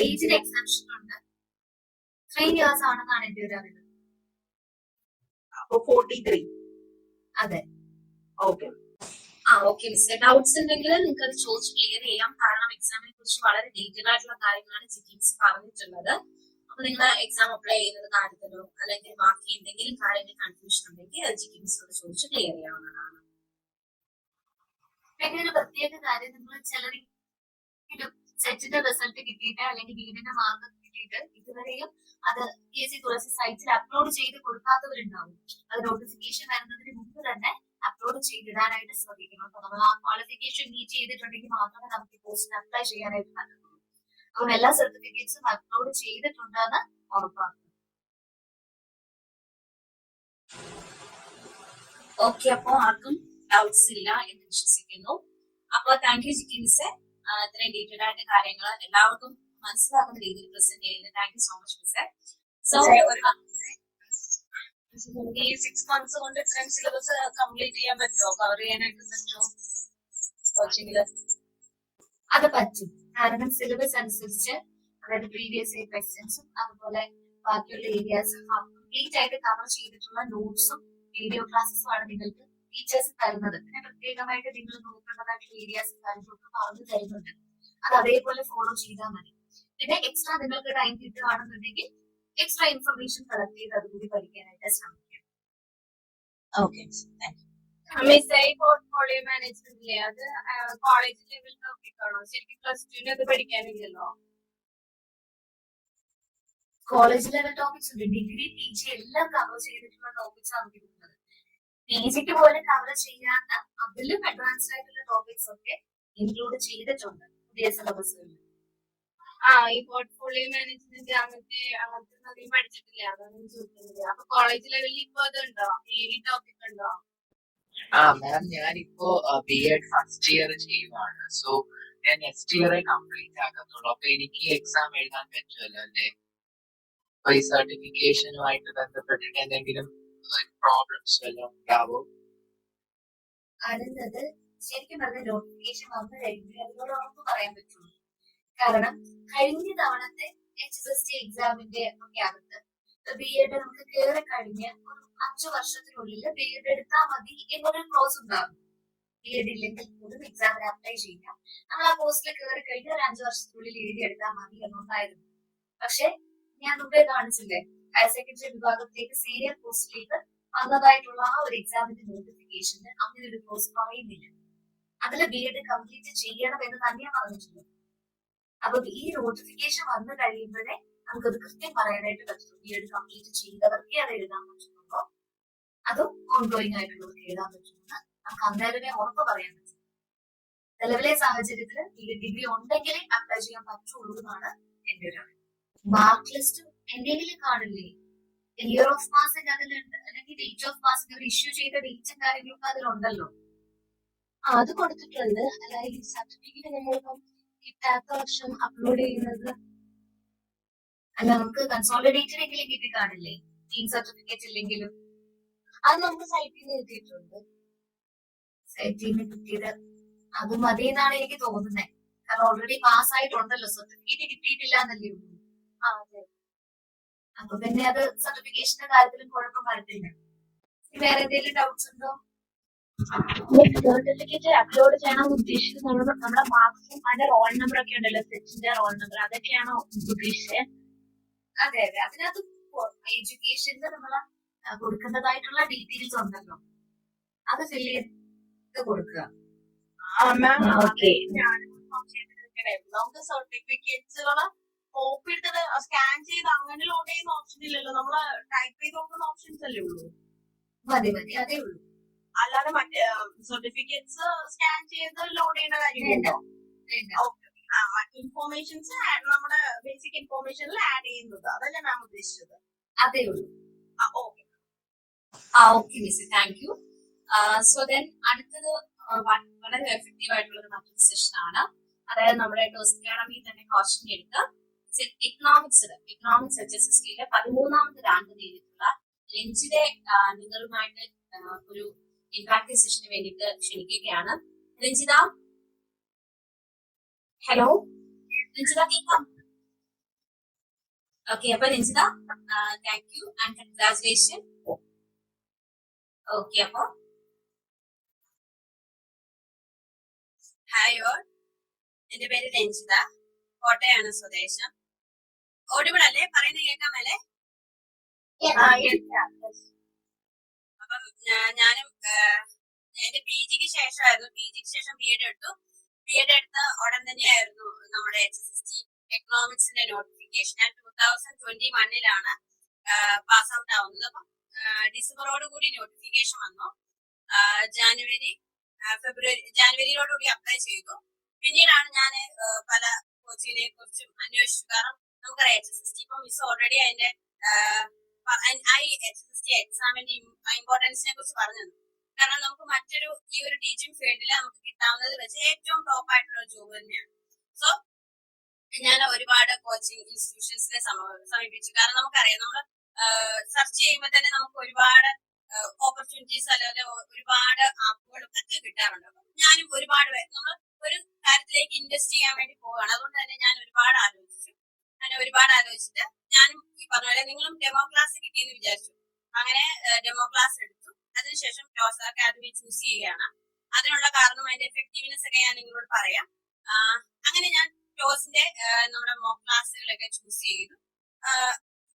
ഏജിന് എക്സംഷൻ ഉണ്ട്. 3 ഇയേഴ്സ് ആണെന്നാണ് എന്റെ ഒരു അറിവ്. അപ്പൊ 43. അതെ, ഓക്കെ. ഓക്കെ മിസ്റ്റർ, ഡൗട്ട്സ് ഉണ്ടെങ്കിൽ നിങ്ങൾക്ക് അത് ചോദിച്ച് ക്ലിയർ ചെയ്യാം. കാരണം എക്സാമിനെ കുറിച്ച് വളരെ ഡീറ്റെയിൽ ആയിട്ടുള്ള കാര്യങ്ങളാണ് ജിക്കിൻസ് പറഞ്ഞിട്ടുള്ളത്. അപ്പൊ നിങ്ങൾ എക്സാം അപ്ലൈ ചെയ്യുന്നത് കാര്യത്തിലോ അല്ലെങ്കിൽ ബാക്കി എന്തെങ്കിലും കാര്യങ്ങൾ കൺഫ്യൂഷൻ ഉണ്ടെങ്കിൽ അത് ജിക്കിൻസിനോട് ചോദിച്ച് ക്ലിയർ ചെയ്യാവുന്നതാണ്. പിന്നെ ഒരു പ്രത്യേക കാര്യം, നിങ്ങൾ ചിലർ സെറ്റിന്റെ റിസൾട്ട് കിട്ടിയിട്ട് അല്ലെങ്കിൽ വീടിന്റെ മാർക്ക് കിട്ടിയിട്ട് ഇതുവരെയും അത് PSC തുളസി സൈറ്റിൽ അപ്ലോഡ് ചെയ്ത് കൊടുക്കാത്തവരുണ്ടാവും. അത് നോട്ടിഫിക്കേഷൻ വരുന്നതിന് മുമ്പ് തന്നെ അപ്ലോഡ് ചെയ്തിടാനായിട്ട് ശ്രദ്ധിക്കണം. അപ്പൊ നമ്മൾ ആ ക്വാളിഫിക്കേഷൻ മീറ്റ് ചെയ്തിട്ടുണ്ടെങ്കിൽ മാത്രമേ നമുക്ക് പോസ്റ്റിന് അപ്ലൈ ചെയ്യാനായിട്ട് പറ്റുള്ളൂ. അപ്പം എല്ലാ സർട്ടിഫിക്കറ്റ്സും അപ്ലോഡ് ചെയ്തിട്ടുണ്ടെന്ന് ഉറപ്പാക്കും. ഓക്കെ, അപ്പൊ ആർക്കും ഡൗട്ട്സ് ഇല്ല എന്ന് വിശ്വസിക്കുന്നു. അപ്പൊ താങ്ക് യു ജിക്കി മിസ്സെ, ഇത്രയും ഡീറ്റെയിൽ ആയിട്ട് കാര്യങ്ങൾ എല്ലാവർക്കും മനസ്സിലാക്കുന്ന രീതിയിൽ പ്രസന്റ് ചെയ്യുന്നത്. താങ്ക് യു സോ മച്ച് മിസ്സെ. സോ ഈ 6 months കൊണ്ട് ഇത്രയും സിലബസ് കംപ്ലീറ്റ് ചെയ്യാൻ പറ്റുമോ? കവർ ചെയ്യാനായിട്ട് പറ്റുമോ കോച്ചിങ്ങില്? അത് പറ്റും. കാരണം സിലബസ് അനുസരിച്ച്, അതായത് പ്രീവിയസ് ഇയർ ക്വസ്റ്റ്യൻസും അതുപോലെ ബാക്കിയുള്ള ഏരിയാസും കംപ്ലീറ്റ് ആയിട്ട് കവർ ചെയ്തിട്ടുള്ള നോട്ട്സും വീഡിയോ ക്ലാസ്സും ആണ് നിങ്ങൾക്ക് ടീച്ചേഴ്സ് തരുന്നത്. പിന്നെ പ്രത്യേകമായിട്ട് നിങ്ങൾ നോക്കേണ്ടതായിട്ടുള്ള ഏരിയാസും കാര്യങ്ങളൊക്കെ പറഞ്ഞു തരുന്നുണ്ട്. അത് അതേപോലെ ഫോളോ ചെയ്താൽ മതി. പിന്നെ എക്സ്ട്രാ നിങ്ങൾക്ക് ടൈം കിട്ടുകയാണെന്നുണ്ടെങ്കിൽ എക്സ്ട്രാ ഇൻഫർമേഷൻ കളക്ട് ചെയ്ത് അതുകൂടി പഠിക്കാനായിട്ട് ശ്രമിക്കാം. Okay, thank you. പോർട്ട്ഫോളിയോ മാനേജ്മെന്റിലെ അത് കോളേജ് ലെവൽ ടോപ്പിക് ആണോ? ശരിക്കും +2 അത് പഠിക്കാനില്ലല്ലോ. കോളേജ് ലെവൽ ടോപ്പിക്സ് ഉണ്ട്. ഡിഗ്രി PG എല്ലാം കവർ ചെയ്തിട്ടുള്ള ടോപ്പിക്സ് ആണ് കിട്ടുന്നത്. PGക്ക് പോലും കവർ ചെയ്യാത്ത അതിലും അഡ്വാൻസ്ഡ് ആയിട്ടുള്ള ടോപ്പിക്സ് ഒക്കെ ഇൻക്ലൂഡ് ചെയ്തിട്ടുണ്ട് പുതിയ സിലബസുകളിൽ. ഈ പോർട്ട്ഫോളിയോ മാനേജ്മെന്റ് അങ്ങനത്തെ പഠിച്ചിട്ടില്ല, അതാണ് ചോദിക്കുന്നത്. അപ്പൊ കോളേജ് ലെവലിൽ ഇപ്പൊ അതുണ്ടോ? ഈ ടോപ്പിക് ഉണ്ടോ? മാം, ഞാനിപ്പോ B.Ed ഫസ്റ്റ് ഇയർ ചെയ്യുവാണ്. സോ ഞാൻ നെക്സ്റ്റ് ഇയറെ കംപ്ലീറ്റ് ആക്കത്തുള്ളൂ. അപ്പൊ എനിക്ക് എക്സാം എഴുതാൻ പറ്റുമല്ലോ അല്ലേ? അപ്പൊ ഈ സർട്ടിഫിക്കേഷനുമായിട്ട് ബന്ധപ്പെട്ടിട്ട് എന്തെങ്കിലും പ്രോബ്ലംസ് വല്ലതും ഉണ്ടാവോ? അറിഞ്ഞത് ശരിക്കും പറഞ്ഞ നോട്ടിഫിക്കേഷൻ വന്നു കഴിഞ്ഞാൽ അതിനോട് ഉറപ്പ് പറയാൻ പറ്റുള്ളൂ. കാരണം കഴിഞ്ഞ തവണത്തെ HSST എക്സാമിന്റെ ഒക്കെ അകത്ത് B.Ed നമുക്ക് കയറി കഴിഞ്ഞ് ഒരു 5 വർഷത്തിനുള്ളിൽ B.Ed എടുത്താൽ മതി എന്നൊരു ക്ലോസ് ഉണ്ടാകും. B.Ed ഇല്ലെങ്കിൽ പോലും എക്സാമിന് അപ്ലൈ ചെയ്യാം, നമ്മൾ ആ പോസ്റ്റിൽ കയറി കഴിഞ്ഞ് ഒരു 5 വർഷത്തിനുള്ളിൽ എഴുതി എടുത്താൽ മതി എന്നുണ്ടായിരുന്നു. പക്ഷെ ഞാൻ മുമ്പേ കാണിച്ചില്ലേ, ഹയർ സെക്കൻഡറി വിഭാഗത്തിലേക്ക് സീനിയർ പോസ്റ്റിലേക്ക് വന്നതായിട്ടുള്ള ആ ഒരു എക്സാമിന്റെ നോട്ടിഫിക്കേഷന് അങ്ങനെ ഒരു ക്ലോസ് പറയുന്നില്ല. അതിൽ B.Ed കംപ്ലീറ്റ് ചെയ്യണം എന്ന് തന്നെയാണ് പറഞ്ഞിട്ടുള്ളത്. അപ്പൊ ഈ നോട്ടിഫിക്കേഷൻ വന്നു കഴിയുമ്പോഴേ നമുക്കത് കൃത്യം പറയാനായിട്ട് പറ്റും. B.Ed കംപ്ലീറ്റ് ചെയ്തവർക്കേ അത് എഴുതാൻ പറ്റുന്നുണ്ടോ അതോ ഓൺഗോയിങ് ആയിട്ടുള്ളവർക്ക് എഴുതാൻ പറ്റുമെന്ന് നമുക്ക് അന്നേരമേ ഉറപ്പ് പറയാൻ പറ്റും. നിലവിലെ സാഹചര്യത്തിൽ B.Ed ഡിഗ്രി ഉണ്ടെങ്കിലേ അപ്ലൈ ചെയ്യാൻ പറ്റുള്ളൂ എന്നാണ് എന്റെ ഒരു മാർക്ക് ലിസ്റ്റ് എന്തെങ്കിലും കാണില്ലേ, ഇയർ ഓഫ് പാസിംഗ് അതിലുണ്ട്, അല്ലെങ്കിൽ ഡേറ്റ് ഓഫ് പാസിംഗ് ഒരു ഇഷ്യൂ ചെയ്ത ഡേറ്റും കാര്യങ്ങളൊക്കെ അതിലുണ്ടല്ലോ. അത് കൊടുത്തിട്ടുണ്ട്. അതായത് ഈ സർട്ടിഫിക്കറ്റ് നമ്മളിപ്പം കിട്ടാത്ത വർഷം അപ്ലോഡ് ചെയ്യുന്നത് അല്ല, നമുക്ക് കൺസോളിഡേറ്റഡ് എങ്കിലും കിട്ടി കാണില്ലേ, ടീം സർട്ടിഫിക്കറ്റ് ഇല്ലെങ്കിലും. അത് നമുക്ക് സൈറ്റിൽ നിന്ന് എത്തിയിട്ടുണ്ട്. സൈറ്റിൽ നിന്ന് കിട്ടിയത് അത് മതി എന്നാണ് എനിക്ക് തോന്നുന്നത്. കാരണം ഓൾറെഡി പാസ് ആയിട്ടുണ്ടല്ലോ, സർട്ടിഫിക്കറ്റ് കിട്ടിയിട്ടില്ല എന്നല്ലേ ഉള്ളൂ. അതെ. അപ്പൊ പിന്നെ അത് സർട്ടിഫിക്കേഷന്റെ കാര്യത്തിലും കുഴപ്പം വരത്തില്ല. വേറെ എന്തെങ്കിലും ഡൗട്ട്സ് ഉണ്ടോ? സർട്ടിഫിക്കറ്റ് അപ്ലോഡ് ചെയ്യണം ഉദ്ദേശിക്കുന്നത് നമ്മുടെ മാർക്സും അതിന്റെ റോൾ നമ്പർ ഒക്കെ ഉണ്ടല്ലോ, സെറ്റിന്റെ റോൾ നമ്പർ, അതൊക്കെയാണോ ഉദ്ദേശിച്ചത്? അതെ അതെ, അതിനകത്ത് എഡ്യൂക്കേഷനിൽ നമ്മൾ കൊടുക്കേണ്ടതായിട്ടുള്ള ഡീറ്റെയിൽസ് ഉണ്ടല്ലോ, അത് ഫില്ല് ചെയ്ത് കൊടുക്കുക. നമുക്ക് സർട്ടിഫിക്കറ്റ്സുകള് കോപ്പി എടുത്തിട്ട് സ്കാൻ ചെയ്ത് അങ്ങനെ ലോഡ് ചെയ്യുന്ന ഓപ്ഷൻ ഇല്ലല്ലോ, നമ്മള് ടൈപ്പ് ചെയ്ത് നോക്കുന്ന ഓപ്ഷൻസ് അല്ലേ ഉള്ളൂ. മതി മതി, അതേ ഉള്ളൂ. അല്ലാതെ മറ്റേ സർട്ടിഫിക്കറ്റ്സ് സ്കാൻ ചെയ്ത് ലോഡ് ചെയ്യേണ്ട കാര്യമുണ്ടോ? ഇൻഫോർമേഷൻസ് നമ്മുടെ ബേസിക് ഇൻഫോർമേഷനിൽ ആഡ് ചെയ്യുന്നത്, അതല്ലേ മാം ഉദ്ദേശിച്ചത്? അതേ ഉള്ളൂ. Okay okay miss, thank you. So then അടുത്തത് വളരെ എഫക്റ്റീവ് ആയിട്ടുള്ള മറ്റൊരു സെഷൻ ആണ്. അതായത് നമ്മുടെ ടോസ് അക്കാഡമി തന്നെ കോച്ചിങ് എടുത്ത് എക്കണോമിക്സ് HSSTയിലെ 13ാമത് റാങ്ക് നേടിയിട്ടുള്ള രഞ്ജിതെ നിങ്ങളുമായിട്ട് ഒരു ഇന്ററാക്റ്റീവ് സെഷന് വേണ്ടിയിട്ട് ക്ഷണിക്കുകയാണ്. രഞ്ജിത, ഹലോ രഞ്ജിത, കേൾക്കാം? ഓക്കെ, അപ്പൊ Ranjitha, thank you and congratulation. Okay, അപ്പൊ ഹായ് ഓൾ, എന്റെ പേര് രഞ്ജിത, കോട്ടയാണ് സ്വദേശം. ഓഡിബിൾ അല്ലേ? പറയുന്നത് കേൾക്കാമല്ലേ? അപ്പം ഞാനും എന്റെ PGക്ക് ശേഷമായിരുന്നു, PGക്ക് ശേഷം B.Ed എടുത്തു. B.Ed എടുത്ത ഉടൻ തന്നെയായിരുന്നു നമ്മുടെ HSST എക്കണോമിക്സിന്റെ നോട്ടിഫിക്കേഷൻ. ഞാൻ 2021 പാസ് ഔട്ട് ആവുന്നത്. അപ്പം ഡിസംബറോട് കൂടി നോട്ടിഫിക്കേഷൻ വന്നു. ജാനുവരിയോടുകൂടി അപ്ലൈ ചെയ്തു. പിന്നീടാണ് ഞാൻ പല കോച്ചിങ്ങിനെ കുറിച്ചും അന്വേഷിച്ചു. കാരണം നമുക്കറിയാം HSST ഇപ്പൊ മിസ് ഓൾറെഡി അതിന്റെ HSST എക്സാമിന്റെ ഇമ്പോർട്ടൻസിനെ കുറിച്ച് പറഞ്ഞു. കാരണം നമുക്ക് ഈ ഒരു ടീച്ചിങ് ഫീൽഡിൽ നമുക്ക് കിട്ടാവുന്നത് വെച്ച് ഏറ്റവും ടോപ്പ് ആയിട്ടുള്ള ജോബ് തന്നെയാണ്. സോ ഞാൻ ഒരുപാട് കോച്ചിങ് ഇൻസ്റ്റിറ്റ്യൂഷൻസിനെ സമീപിച്ചു. കാരണം നമുക്കറിയാം, നമ്മൾ സെർച്ച് ചെയ്യുമ്പോൾ തന്നെ നമുക്ക് ഒരുപാട് ഓപ്പർച്യൂണിറ്റീസ് അല്ലെങ്കിൽ ഒരുപാട് ആപ്പുകളും ഒക്കെ കിട്ടാറുണ്ട്. അപ്പം ഞാനും ഒരുപാട് നമ്മൾ ഒരു കാര്യത്തിലേക്ക് ഇൻവെസ്റ്റ് ചെയ്യാൻ വേണ്ടി പോവുകയാണ്. അതുകൊണ്ട് തന്നെ ഞാൻ ഒരുപാട് ആലോചിച്ചിട്ട് ഞാനും ഈ പറഞ്ഞ പോലെ നിങ്ങളും ഡെമോ ക്ലാസ് കിട്ടിയെന്ന് വിചാരിച്ചു. അങ്ങനെ ഡെമോ ക്ലാസ് എടുത്തു. അതിനുശേഷം ടോസ് അക്കാദമി ചൂസ് ചെയ്യുകയാണ്. അതിനുള്ള കാരണം അതിന്റെ എഫക്റ്റീവ്നെസ് ഒക്കെ ഞാൻ നിങ്ങളോട് പറയാം. അങ്ങനെ ഞാൻ ടോസിന്റെ നമ്മുടെ മോക്ക് ക്ലാസ്സുകളൊക്കെ ചൂസ് ചെയ്തു,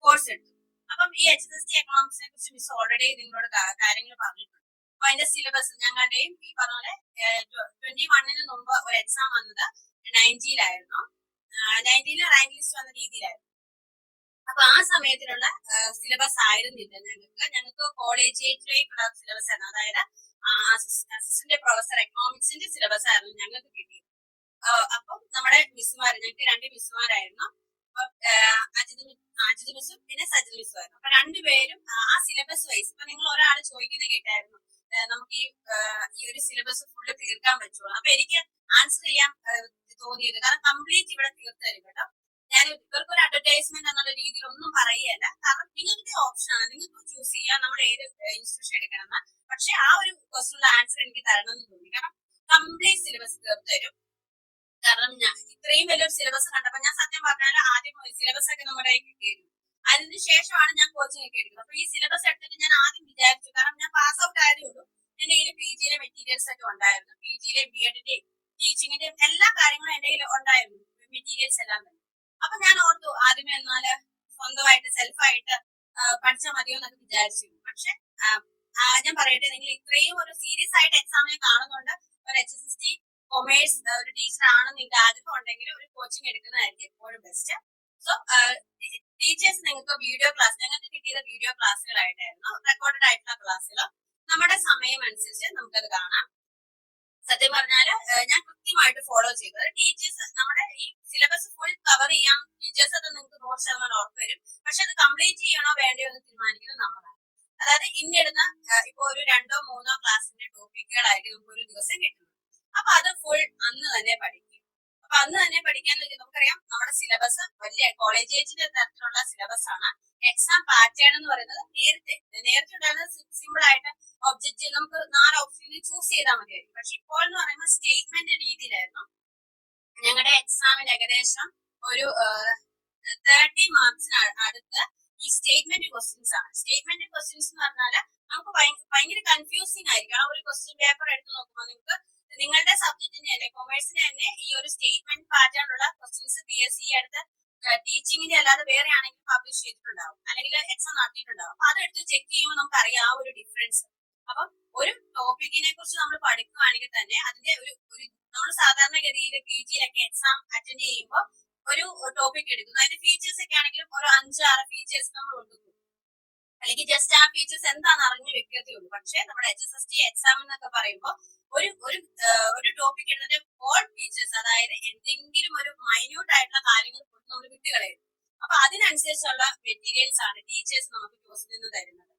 കോഴ്സ് എടുത്തു. അപ്പം ഈ HSST എക്കണോമിക്സിനെ കുറിച്ച് മിസ് ഓൾറെഡി നിങ്ങളോട് കാര്യങ്ങൾ പറഞ്ഞിട്ടുണ്ട്. അപ്പൊ അതിന്റെ സിലബസ് ഞങ്ങളുടെയും ഈ പറഞ്ഞ പോലെ 21 മുമ്പ് ഒരു എക്സാം വന്നത് 90-ലായിരുന്നു. 90-ല് റാങ്ക് ലിസ്റ്റ് വന്ന രീതിയിലായിരുന്നു. അപ്പൊ ആ സമയത്തിനുള്ള സിലബസ് ആയിരുന്നില്ല ഞങ്ങൾക്ക് കോളേജിലേക്കുള്ള സിലബസ് ആയിരുന്നു. അതായത് അസിസ്റ്റന്റ് പ്രൊഫസർ എക്കണോമിക്സിന്റെ സിലബസ് ആയിരുന്നു ഞങ്ങൾക്ക് കിട്ടിയത്. അപ്പം നമ്മുടെ മിസ്സുമാർ, ഞങ്ങൾക്ക് 2 മിസ്സുമാരായിരുന്നു. അജിത് മിസ്സും പിന്നെ സജിത് മിസ്സും ആയിരുന്നു. അപ്പൊ 2 പേരും ആ സിലബസ് വൈസ്, ഇപ്പൊ നിങ്ങൾ ഒരാൾ ചോദിക്കുന്നത് കേട്ടായിരുന്നു, നമുക്ക് ഈ ഒരു സിലബസ് ഫുള്ള് തീർക്കാൻ പറ്റുള്ളൂ. അപ്പൊ എനിക്ക് ആൻസർ ചെയ്യാൻ തോന്നിയത്, കാരണം കംപ്ലീറ്റ് ഇവിടെ തീർത്ത് തരും കേട്ടോ. ഞാൻ ഇവർക്കൊരു അഡ്വർടൈസ്മെന്റ് എന്നുള്ള രീതിയിൽ ഒന്നും പറയുകയല്ല. കാരണം നിങ്ങളുടെ ഓപ്ഷനാണ്, നിങ്ങൾക്ക് ചൂസ് ചെയ്യാം നമ്മൾ ഏത് ഇൻസ്റ്റിറ്റ്യൂഷൻ എടുക്കണമെന്ന്. പക്ഷെ ആ ഒരു ക്വസ്റ്റ്യനുള്ള ആൻസർ എനിക്ക് തരണം എന്ന് തോന്നി. കാരണം കംപ്ലീറ്റ് സിലബസ് തീർത്ത് തരും. കാരണം ഞാൻ ഇത്രയും വലിയൊരു സിലബസ് കണ്ടപ്പോൾ ഞാൻ സത്യം പറഞ്ഞാൽ ആദ്യം സിലബസ് ഒക്കെ നമ്മുടെ കയ്യിൽ കിട്ടിയിരുന്നു. അതിന് ശേഷമാണ് ഞാൻ കോച്ചിങ് ഒക്കെ എടുക്കുന്നത്. അപ്പൊ ഈ സിലബസ് എടുത്തിട്ട് ഞാൻ ആദ്യം വിചാരിച്ചു, കാരണം ഞാൻ പാസ് ഔട്ട് ആയതേ ഉള്ളൂ, എന്റെ കയ്യിൽ പി ജിയിലെ മെറ്റീരിയൽസ് ഒക്കെ ഉണ്ടായിരുന്നു. പി ജിയിലെ ബി എഡിന്റെയും ടീച്ചിങ്ങിന്റെയും എല്ലാ കാര്യങ്ങളും എന്റെ കയ്യിൽ ഉണ്ടായിരുന്നു, മെറ്റീരിയൽസ് എല്ലാം തന്നെ. അപ്പൊ ഞാൻ ഓർത്തു ആദ്യമേ എന്നാല് സ്വന്തമായിട്ട് സെൽഫായിട്ട് പഠിച്ചാൽ മതിയോ എന്നൊക്കെ വിചാരിച്ചിരുന്നു. പക്ഷെ ഞാൻ പറയട്ടെ, നിങ്ങൾ ഇത്രയും ഒരു സീരിയസ് ആയിട്ട് എക്സാമിനെ കാണുന്നുണ്ട്, ഒരു HSST കൊമേഴ്സ് ഒരു ടീച്ചർ ആണ് നിങ്ങൾക്ക് ആഗ്രഹം ഉണ്ടെങ്കിൽ ഒരു കോച്ചിങ് എടുക്കുന്നതായിരിക്കും എപ്പോഴും ബെസ്റ്റ്. സോ ടീച്ചേഴ്സ് നിങ്ങൾക്ക് വീഡിയോ ക്ലാസ്, ഞങ്ങൾക്ക് കിട്ടിയത് വീഡിയോ ക്ലാസ്സുകളായിട്ടായിരുന്നു, റെക്കോർഡഡ് ആയിട്ടുള്ള ക്ലാസ്സുകൾ. നമ്മുടെ സമയം അനുസരിച്ച് നമുക്കത് കാണാം. സത്യം പറഞ്ഞാല് ഞാൻ കൃത്യമായിട്ട് ഫോളോ ചെയ്തത്. ടീച്ചേഴ്സ് നമ്മുടെ ഈ സിലബസ് ഫുൾ കവർ ചെയ്യാം, ടീച്ചേഴ്സ് അത് നിങ്ങൾക്ക് 100% ഉറപ്പ് വരും. പക്ഷെ അത് കംപ്ലീറ്റ് ചെയ്യണോ വേണ്ടയോ എന്ന് തീരുമാനിക്കുന്നത് നമ്മളാണ്. അതായത് ഇന്നിടുന്ന ഇപ്പൊ ഒരു 2 or 3 ക്ലാസ്സിന്റെ ടോപ്പിക്കുകളായിരിക്കും നമുക്ക് ഒരു ദിവസം കിട്ടുന്നത്. അപ്പൊ അത് ഫുൾ അന്ന് തന്നെ പഠിക്കും. അപ്പൊ അന്ന് തന്നെ പഠിക്കാൻ നമുക്കറിയാം, നമ്മുടെ സിലബസ് വലിയ കോളേജ് ഏജിന്റെ തരത്തിലുള്ള സിലബസ് ആണ്. എക്സാം പാറ്റേൺ എന്ന് പറയുന്നത് നേരത്തെ ഉണ്ടായിരുന്നത് സിമ്പിൾ ആയിട്ട് ഒബ്ജക്റ്റീവ് നമുക്ക് 4 ഓപ്ഷനിൽ ചൂസ് ചെയ്താൽ മതിയായിരിക്കും. പക്ഷെ ഇപ്പോൾ എന്ന് പറയുമ്പോൾ സ്റ്റേറ്റ്മെന്റ് രീതിയിലായിരുന്നു. ഞങ്ങളുടെ എക്സാമിന് ഏകദേശം ഒരു 30 മാർക്സിന് അടുത്ത് ഈ സ്റ്റേറ്റ്മെന്റ് ക്വസ്റ്റ്യൻസ് ആണ്. സ്റ്റേറ്റ്മെന്റ് ക്വസ്റ്റ്യൻസ് എന്ന് പറഞ്ഞാൽ നമുക്ക് ഭയങ്കര കൺഫ്യൂസിംഗ് ആയിരിക്കും. ആ ഒരു ക്വസ്റ്റ്യൻ പേപ്പർ എടുത്ത് നോക്കുമ്പോൾ നിങ്ങൾക്ക് നിങ്ങളുടെ സബ്ജക്റ്റിന്റെ തന്നെ കൊമേഴ്സിന്റെ തന്നെ ഈ ഒരു സ്റ്റേറ്റ്മെന്റ് പാറ്റേൺ ഉള്ള ക്വസ്റ്റ്യൻസ് PSC അടുത്ത് ടീച്ചിങ്ങിന്റെ അല്ലാതെ വേറെ ആണെങ്കിൽ പബ്ലിഷ് ചെയ്തിട്ടുണ്ടാവും, അല്ലെങ്കിൽ എക്സാം നടത്തിയിട്ടുണ്ടാവും. അപ്പൊ അതെടുത്ത് ചെക്ക് ചെയ്യുമ്പോൾ നമുക്ക് അറിയാം ആ ഒരു ഡിഫറൻസ്. അപ്പം ഒരു ടോപ്പിക്കിനെ കുറിച്ച് നമ്മൾ പഠിക്കുകയാണെങ്കിൽ തന്നെ അതിന്റെ ഒരു നമ്മൾ സാധാരണഗതിയിൽ PGയിലൊക്കെ എക്സാം അറ്റൻഡ് ചെയ്യുമ്പോൾ ഒരു ടോപ്പിക് എടുക്കുന്നു, അതിന്റെ ഫീച്ചേഴ്സ് ഒക്കെ ആണെങ്കിലും ഒരു 5-6 ഫീച്ചേഴ്സ് നമ്മൾ കൊടുക്കുന്നു, അല്ലെങ്കിൽ ജസ്റ്റ് ആ ഫീച്ചേഴ്സ് എന്താണെന്ന് അറിഞ്ഞു വെക്കത്തേ ഉള്ളൂ. പക്ഷെ നമ്മുടെ HSST എക്സാം എന്നൊക്കെ പറയുമ്പോൾ ഒരു ടോപ്പിക് എടുത്തിട്ട് ഓൾ ഫീച്ചേഴ്സ്, അതായത് എന്തെങ്കിലും ഒരു മൈന്യൂട്ട് ആയിട്ടുള്ള കാര്യങ്ങൾ നമ്മൾ വിട്ടുകളയും. അപ്പൊ അതിനനുസരിച്ചുള്ള മെറ്റീരിയൽസ് ആണ് ടീച്ചേഴ്സ് നമുക്ക് ക്ലാസ്സിൽ നിന്ന് തരുന്നത്.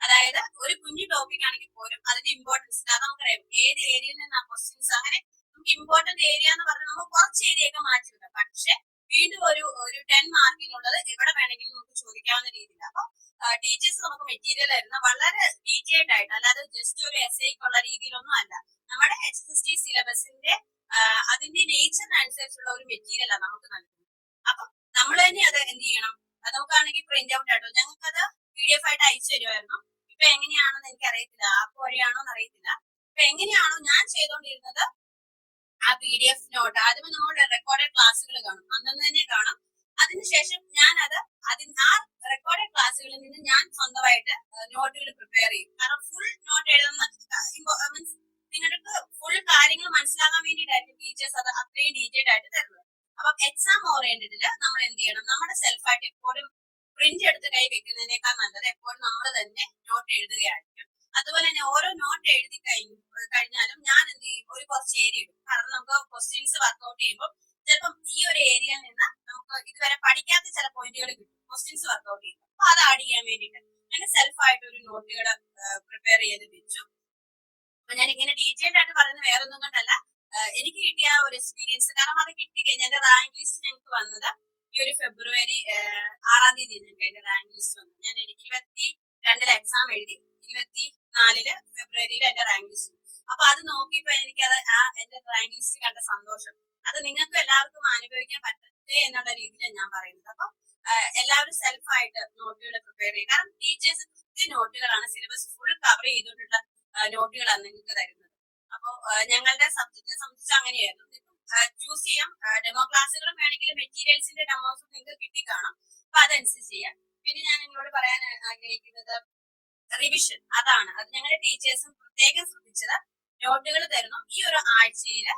അതായത് ഒരു കുഞ്ഞു ടോപ്പിക് ആണെങ്കിൽ പോലും അതിന്റെ ഇമ്പോർട്ടൻസ് അത് നമുക്കറിയാം, ഏത് ഏരിയയിൽ നിന്നാണ് ക്വസ്റ്റ്യൻസ്. അങ്ങനെ നമുക്ക് ഇമ്പോർട്ടന്റ് ഏരിയ എന്ന് പറഞ്ഞാൽ നമുക്ക് കുറച്ച് ഏരിയ ഒക്കെ മാറ്റി വിടാം. പക്ഷെ വീണ്ടും ഒരു 10 മാർക്കിനുള്ളത് എവിടെ വേണമെങ്കിലും നമുക്ക് ചോദിക്കാവുന്ന രീതിയിൽ. അപ്പൊ ടീച്ചേഴ്സ് നമുക്ക് മെറ്റീരിയൽ തരുന്ന വളരെ ഡീറ്റെയിൽഡ് ആയിട്ട്, അല്ലാതെ ജസ്റ്റ് ഒരു എസ്ഐക്കുള്ള രീതിയിലൊന്നും അല്ല. നമ്മുടെ HSST സിലബസിന്റെ അതിന്റെ നേച്ചറിനനുസരിച്ചുള്ള ഒരു മെറ്റീരിയൽ ആണ് നമുക്ക് നൽകുന്നത്. അപ്പൊ നമ്മൾ തന്നെ അത് എന്ത് ചെയ്യണം, അത് നമുക്കാണെങ്കിൽ പ്രിന്റ് ഔട്ട് ആയിട്ടോ ഞങ്ങൾക്കത് PDF ആയിട്ട് അയച്ചു തരുമായിരുന്നു. ഇപ്പൊ എങ്ങനെയാണെന്ന് എനിക്ക് അറിയത്തില്ല, ആപ്പ് വഴിയാണോ എന്ന് അറിയത്തില്ല. ഇപ്പൊ എങ്ങനെയാണോ ഞാൻ ചെയ്തോണ്ടിരുന്നത്, ആ PDF നോട്ട് ആദ്യമേ നമ്മുടെ റെക്കോർഡഡ് ക്ലാസ്സുകൾ കാണും, അന്നു തന്നെ കാണും. അതിനുശേഷം ഞാൻ ആ റെക്കോർഡഡ് ക്ലാസ്സുകളിൽ നിന്ന് ഞാൻ സ്വന്തമായിട്ട് നോട്ടുകൾ പ്രിപ്പയർ ചെയ്യും. കാരണം ഫുൾ നോട്ട് എഴുതുന്ന മീൻസ് നിങ്ങൾക്ക് ഫുൾ കാര്യങ്ങൾ മനസ്സിലാകാൻ വേണ്ടിയിട്ടായിരിക്കും ടീച്ചേഴ്സ് അത് അത്രയും ഡീറ്റെയിൽഡ് ആയിട്ട് തരുന്നത്. അപ്പൊ എക്സാം ഓറിയന്റഡില് നമ്മൾ എന്ത് ചെയ്യണം, നമ്മുടെ സെൽഫായിട്ട് എപ്പോഴും പ്രിന്റ് എടുത്ത് കൈ വെക്കുന്നതിനേക്കാൾ നല്ലത് എപ്പോഴും നമ്മൾ തന്നെ നോട്ട് എഴുതുകയായിരിക്കും. അതുപോലെ തന്നെ ഓരോ നോട്ട് എഴുതി കഴിഞ്ഞാലും ഞാൻ എന്ത് ചെയ്യും, ഒരു കുറച്ച് ഏരിയ ഇടും. കാരണം നമുക്ക് ക്വസ്റ്റ്യൻസ് വർക്ക്ഔട്ട് ചെയ്യുമ്പോൾ ചിലപ്പം ഈ ഒരു ഏരിയയിൽ നിന്ന് നമുക്ക് ഇതുവരെ പഠിക്കാത്ത ചില പോയിന്റുകൾ കിട്ടും ക്വസ്റ്റ്യൻസ് വർക്ക്ഔട്ട് ചെയ്യുമ്പോൾ. അപ്പൊ അത് ആഡ് ചെയ്യാൻ വേണ്ടിയിട്ട് ഞാൻ സെൽഫായിട്ട് ഒരു നോട്ടുകൾ പ്രിപ്പയർ ചെയ്ത് വെച്ചു. അപ്പൊ ഞാൻ ഇങ്ങനെ ഡീറ്റെയിൽഡ് ആയിട്ട് പറയുന്നത് വേറെ ഒന്നും കൊണ്ടല്ല, എനിക്ക് കിട്ടിയ ഒരു എക്സ്പീരിയൻസ്. കാരണം അത് കിട്ടിക്കഴിഞ്ഞാൽ എന്റെ റാങ്ക് ലിസ്റ്റ് ഞങ്ങൾക്ക് വന്നത് ഈ ഒരു ഫെബ്രുവരി 6-ാം തീയതി ഞങ്ങൾക്ക് എന്റെ റാങ്ക് ലിസ്റ്റ് വന്നു. ഞാൻ 22-ൽ എക്സാം എഴുതി, 24 ഫെബ്രുവരിയിൽ എന്റെ റാങ്ക് ലിസ്റ്റ്. അപ്പൊ അത് നോക്കിയപ്പോ എനിക്കത് എന്റെ റാങ്ക് ലിസ്റ്റ് കണ്ട സന്തോഷം അത് നിങ്ങൾക്ക് എല്ലാവർക്കും അനുഭവിക്കാൻ പറ്റട്ടെ എന്നുള്ള രീതിയിലാണ് ഞാൻ പറയുന്നത്. അപ്പൊ എല്ലാവരും സെൽഫായിട്ട് നോട്ടുകൾ പ്രിപ്പയർ ചെയ്യും. കാരണം ടീച്ചേഴ്സ് കൃത്യ നോട്ടുകളാണ്, സിലബസ് ഫുൾ കവർ ചെയ്തിട്ടുള്ള നോട്ടുകളാണ് നിങ്ങൾക്ക് തരുന്നത്. അപ്പൊ ഞങ്ങളുടെ സബ്ജക്റ്റിനെ സംബന്ധിച്ച് അങ്ങനെയായിരുന്നു. ചൂസ് ചെയ്യാം, ഡെമോ ക്ലാസ്സുകളും വേണമെങ്കിൽ മെറ്റീരിയൽസിന്റെ ഡെമോസും നിങ്ങൾക്ക് കിട്ടിക്കാണാം. അപ്പൊ അതനുസരിച്ച് ചെയ്യാം. പിന്നെ ഞാൻ നിങ്ങളോട് പറയാൻ ആഗ്രഹിക്കുന്നത് റിവിഷൻ അതാണ്. അത് ഞങ്ങളുടെ ടീച്ചേഴ്സും പ്രത്യേകം ശ്രദ്ധിച്ചത്, നോട്ടുകൾ തരുന്നു, ഈ ഒരു ആഴ്ചയിൽ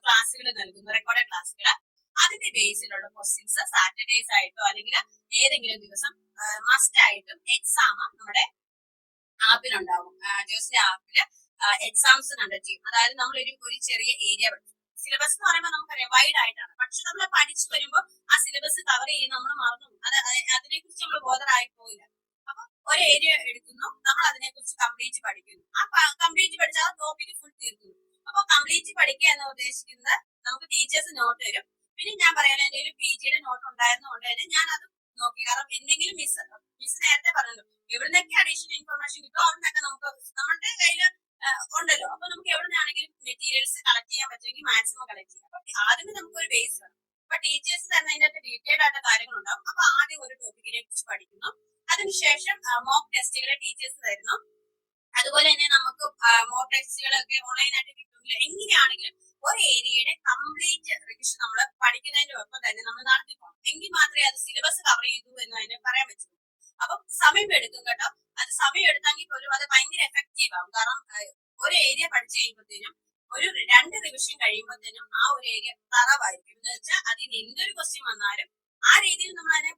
ക്ലാസ്സുകൾ നൽകുന്നു, റെക്കോർഡഡ് ക്ലാസ്സുകൾ. അതിന്റെ ബേസിലുള്ള ക്വസ്റ്റ്യൻസ് സാറ്റർഡേസ് ആയിട്ടോ അല്ലെങ്കിൽ ഏതെങ്കിലും ദിവസം മസ്റ്റ് ആയിട്ടും എക്സാം നമ്മുടെ ആപ്പിലുണ്ടാവും. ജോസിന്റെ ആപ്പില് എക്സാംസ് കണ്ടക്ട് ചെയ്യും. അതായത് നമ്മൾ ഒരു ചെറിയ ഏരിയ പഠിക്കും. സിലബസ് എന്ന് പറയുമ്പോൾ നമുക്കറിയാം വൈഡ് ആയിട്ടാണ്. പക്ഷെ നമ്മൾ പഠിച്ചു വരുമ്പോൾ ആ സിലബസ് കവർ ചെയ്യും, നമ്മൾ മറന്നു, അതിനെ കുറിച്ച് നമ്മൾ ബോധറായി പോയില്ല. അപ്പൊ ഒരു ഏരിയ എടുക്കുന്നു, നമ്മൾ അതിനെ കുറിച്ച് കംപ്ലീറ്റ് പഠിക്കുന്നു. ആ കംപ്ലീറ്റ് പഠിച്ചാൽ ആ ടോപ്പിക് ഫുൾ തീർക്കുന്നു. അപ്പൊ കംപ്ലീറ്റ് പഠിക്കുക എന്ന് ഉദ്ദേശിക്കുന്നത് നമുക്ക് ടീച്ചേഴ്സ് നോട്ട് തരും. പിന്നെ ഞാൻ പറയാൻ എന്റെ ഒരു PGയുടെ നോട്ട് ഉണ്ടായിരുന്നതുകൊണ്ട് തന്നെ ഞാൻ അത് നോക്കി. കാരണം എന്തെങ്കിലും മിസ് നേരത്തെ പറഞ്ഞു എവിടുന്നൊക്കെ അഡീഷണൽ ഇൻഫർമേഷൻ കിട്ടും അവിടുന്നൊക്കെ നമുക്ക് നമ്മുടെ കയ്യിൽ ഉണ്ടല്ലോ. അപ്പൊ നമുക്ക് എവിടെ നിന്നാണെങ്കിലും മെറ്റീരിയൽസ് കളക്ട് ചെയ്യാൻ പറ്റുമെങ്കിൽ മാക്സിമം കളക്ട് ചെയ്യാം. അപ്പൊ ആദ്യമേ നമുക്കൊരു ബേസ് വേണം. അപ്പൊ ടീച്ചേഴ്സ് തന്നെ അതിന്റെ അകത്ത് ഡീറ്റെയിൽഡ് ആയിട്ട് കാര്യങ്ങളുണ്ടാവും. അപ്പൊ ആദ്യം ഒരു ടോപ്പിക്കിനെ കുറിച്ച് പഠിക്കുന്നു. അതിനുശേഷം മോക്ക് ടെസ്റ്റുകൾ ടീച്ചേഴ്സ് തരുന്നു. അതുപോലെ തന്നെ നമുക്ക് മോക്ക് ടെസ്റ്റുകളൊക്കെ ഓൺലൈനായിട്ട് കിട്ടുമെങ്കിൽ എങ്ങനെയാണെങ്കിലും ഒരു ഏരിയയുടെ കംപ്ലീറ്റ് റിവിഷൻ നമ്മൾ പഠിക്കുന്നതിന്റെ ഒപ്പം തന്നെ നമ്മൾ നടത്തിപ്പോകണം. എങ്കിൽ മാത്രമേ അത് സിലബസ് കവർ ചെയ്തു എന്ന് തന്നെ പറയാൻ പറ്റുള്ളൂ. അപ്പം സമയം എടുക്കും കേട്ടോ. അത് സമയം എടുത്തെങ്കിൽ പോലും അത് ഭയങ്കര എഫക്റ്റീവ് ആവും. കാരണം ഒരു ഏരിയ പഠിച്ചു കഴിയുമ്പോഴത്തേനും ഒരു 2 റിവിഷൻ കഴിയുമ്പോഴത്തേനും ആ ഒരു ഏരിയ തറവായിരിക്കും. എന്ന് വെച്ചാൽ അതിന് എന്തൊരു ക്വസ്റ്റ്യൻ വന്നാലും ആ രീതിയിൽ നമ്മൾ അതിനെ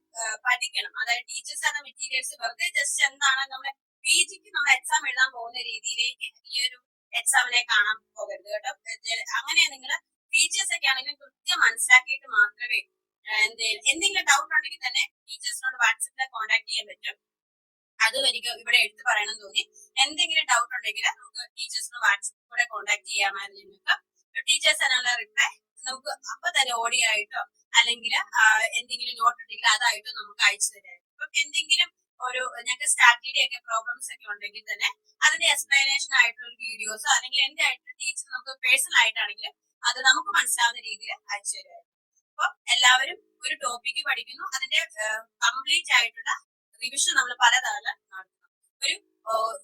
പഠിക്കണം. അതായത് ടീച്ചേഴ്സ് എന്ന മെറ്റീരിയൽസ് വെറുതെ ജസ്റ്റ് എന്താണ് നമ്മളെ PGക്ക് നമ്മൾ എക്സാം എഴുതാൻ പോകുന്ന രീതിയിലേക്ക് ഈ ഒരു എക്സാമിനെ കാണാൻ പോകരുത് കേട്ടോ. അങ്ങനെ നിങ്ങൾ ടീച്ചേഴ്സ് ഒക്കെ ആണെങ്കിലും കൃത്യം മനസ്സിലാക്കിയിട്ട് മാത്രമേ എന്തെങ്കിലും ഡൗട്ട് ഉണ്ടെങ്കിൽ തന്നെ ടീച്ചേഴ്സിനോട് വാട്സപ്പിൽ കോൺടാക്ട് ചെയ്യാൻ പറ്റും. അതും എനിക്ക് ഇവിടെ എടുത്തു പറയണം തോന്നി. എന്തെങ്കിലും ഡൗട്ട് ഉണ്ടെങ്കിൽ നമുക്ക് ടീച്ചേഴ്സിനോട് വാട്സപ്പിൽ കൂടെ കോൺടാക്ട് ചെയ്യാമായിരുന്നു. നിങ്ങൾക്ക് ടീച്ചേഴ്സ് അതിനുള്ള റിപ്ലൈ നമുക്ക് അപ്പൊ തന്നെ ഓഡിയോ ആയിട്ടോ അല്ലെങ്കിൽ എന്തെങ്കിലും നോട്ട് ഉണ്ടെങ്കിൽ അതായിട്ടോ നമുക്ക് അയച്ചു തരായിരുന്നു. ഇപ്പം എന്തെങ്കിലും ഒരു ഞങ്ങൾക്ക് സ്റ്റാറ്റിയുടെ ഒക്കെ പ്രോബ്ലംസ് ഒക്കെ ഉണ്ടെങ്കിൽ തന്നെ അതിന്റെ എക്സ്പ്ലനേഷൻ ആയിട്ടുള്ള ഒരു വീഡിയോസോ അല്ലെങ്കിൽ എന്റെ ആയിട്ട് ടീച്ചർ നമുക്ക് പേഴ്സണൽ ആയിട്ടാണെങ്കിലും അത് നമുക്ക് മനസ്സിലാവുന്ന രീതിയിൽ അയച്ചു തരുമായിരുന്നു. അപ്പൊ എല്ലാവരും ഒരു ടോപ്പിക്ക് പഠിക്കുന്നു. അതിന്റെ കംപ്ലീറ്റ് ആയിട്ടുള്ള റിവിഷൻ നമ്മൾ പലതവണ നടത്തണം.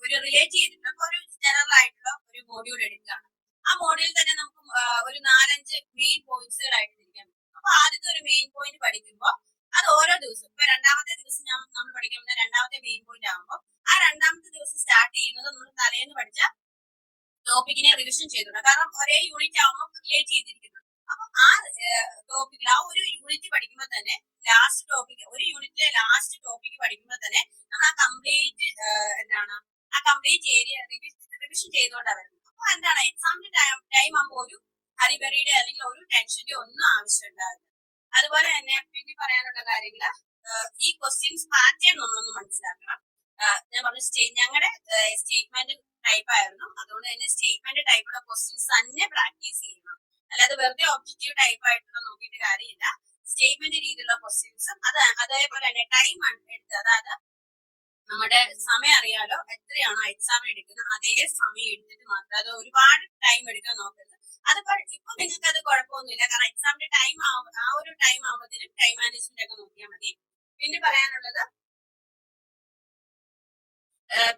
ഒരു റിലേറ്റ് ചെയ്തിട്ടുള്ള ഒരു ജനറൽ ആയിട്ടുള്ള ഒരു മോഡ്യൂൾ എടുക്കുകയാണ്. ആ മോഡ്യൂളിൽ തന്നെ നമുക്ക് ഒരു 4-5 മെയിൻ പോയിന്റ്സുകളായിട്ട് തിരിക്കാൻ പറ്റും. അപ്പൊ ആദ്യത്തെ ഒരു മെയിൻ പോയിന്റ് പഠിക്കുമ്പോൾ അത് ഓരോ ദിവസം ഇപ്പൊ 2ാമത്തെ ദിവസം നമ്മൾ പഠിക്കുന്ന 2ാമത്തെ മെയിൻ പോയിന്റ് ആകുമ്പോൾ ആ 2ാമത്തെ ദിവസം സ്റ്റാർട്ട് ചെയ്യുന്നത് നമ്മൾ തലേന്ന് പഠിച്ച ടോപ്പിക്കിനെ റിവിഷൻ ചെയ്തിട്ടുണ്ട്. കാരണം ഒരേ യൂണിറ്റ് ആകുമ്പോൾ റിലേറ്റ് ചെയ്തിരിക്കുന്നു. അപ്പൊ ആ ടോപ്പിക്കിൽ ആ ഒരു യൂണിറ്റ് പഠിക്കുമ്പോൾ തന്നെ ലാസ്റ്റ് ടോപ്പിക് ഒരു യൂണിറ്റിലെ ലാസ്റ്റ് ടോപ്പിക് പഠിക്കുമ്പോൾ തന്നെ നമ്മൾ ആ കംപ്ലീറ്റ് ഏരിയ റിവിഷൻ ചെയ്തുകൊണ്ടാണ് വരുന്നത്. അപ്പൊ എന്താണ് എക്സാമിന്റെ ടൈം ആകുമ്പോൾ ഒരു ഹരിബറിയുടെ അല്ലെങ്കിൽ ഒരു ടെൻഷന്റെ ഒന്നും ആവശ്യമുണ്ടാവില്ല. അതുപോലെ തന്നെ പിന്നെ പറയാനുള്ള കാര്യങ്ങള് ഈ ക്വസ്റ്റ്യൻസ് പാറ്റേൺ നമ്മളൊന്ന് മനസ്സിലാക്കണം. ഞാൻ പറഞ്ഞു ഞങ്ങളുടെ സ്റ്റേറ്റ്മെന്റ് ടൈപ്പ് ആയിരുന്നു. അതുകൊണ്ട് തന്നെ സ്റ്റേറ്റ്മെന്റ് ടൈപ്പുള്ള ക്വസ്റ്റ്യൻസ് തന്നെ പ്രാക്ടീസ് ചെയ്യണം. അല്ലാതെ വെറുതെ ഒബ്ജക്റ്റീവ് ടൈപ്പ് ആയിട്ടുള്ള നോക്കിയിട്ട് കാര്യമില്ല. സ്റ്റേറ്റ്മെന്റ് രീതിയിലുള്ള ക്വസ്റ്റ്യൻസും അതേപോലെ തന്നെ ടൈം എടുത്ത് അതായത് നമ്മുടെ സമയം അറിയാലോ എത്രയാണോ എക്സാം എടുക്കുന്നത് അതേ സമയം എടുത്തിട്ട് മാത്രം അത് ഒരുപാട് ടൈം എടുക്കാൻ നോക്കരുത്. അത് ഇപ്പൊ നിങ്ങൾക്ക് അത് കുഴപ്പമൊന്നുമില്ല. കാരണം എക്സാമിന്റെ ടൈം ആ ഒരു ടൈം ആവുമ്പോഴത്തേനും ടൈം മാനേജ്മെന്റ് ഒക്കെ നോക്കിയാൽ മതി. പിന്നെ പറയാനുള്ളത്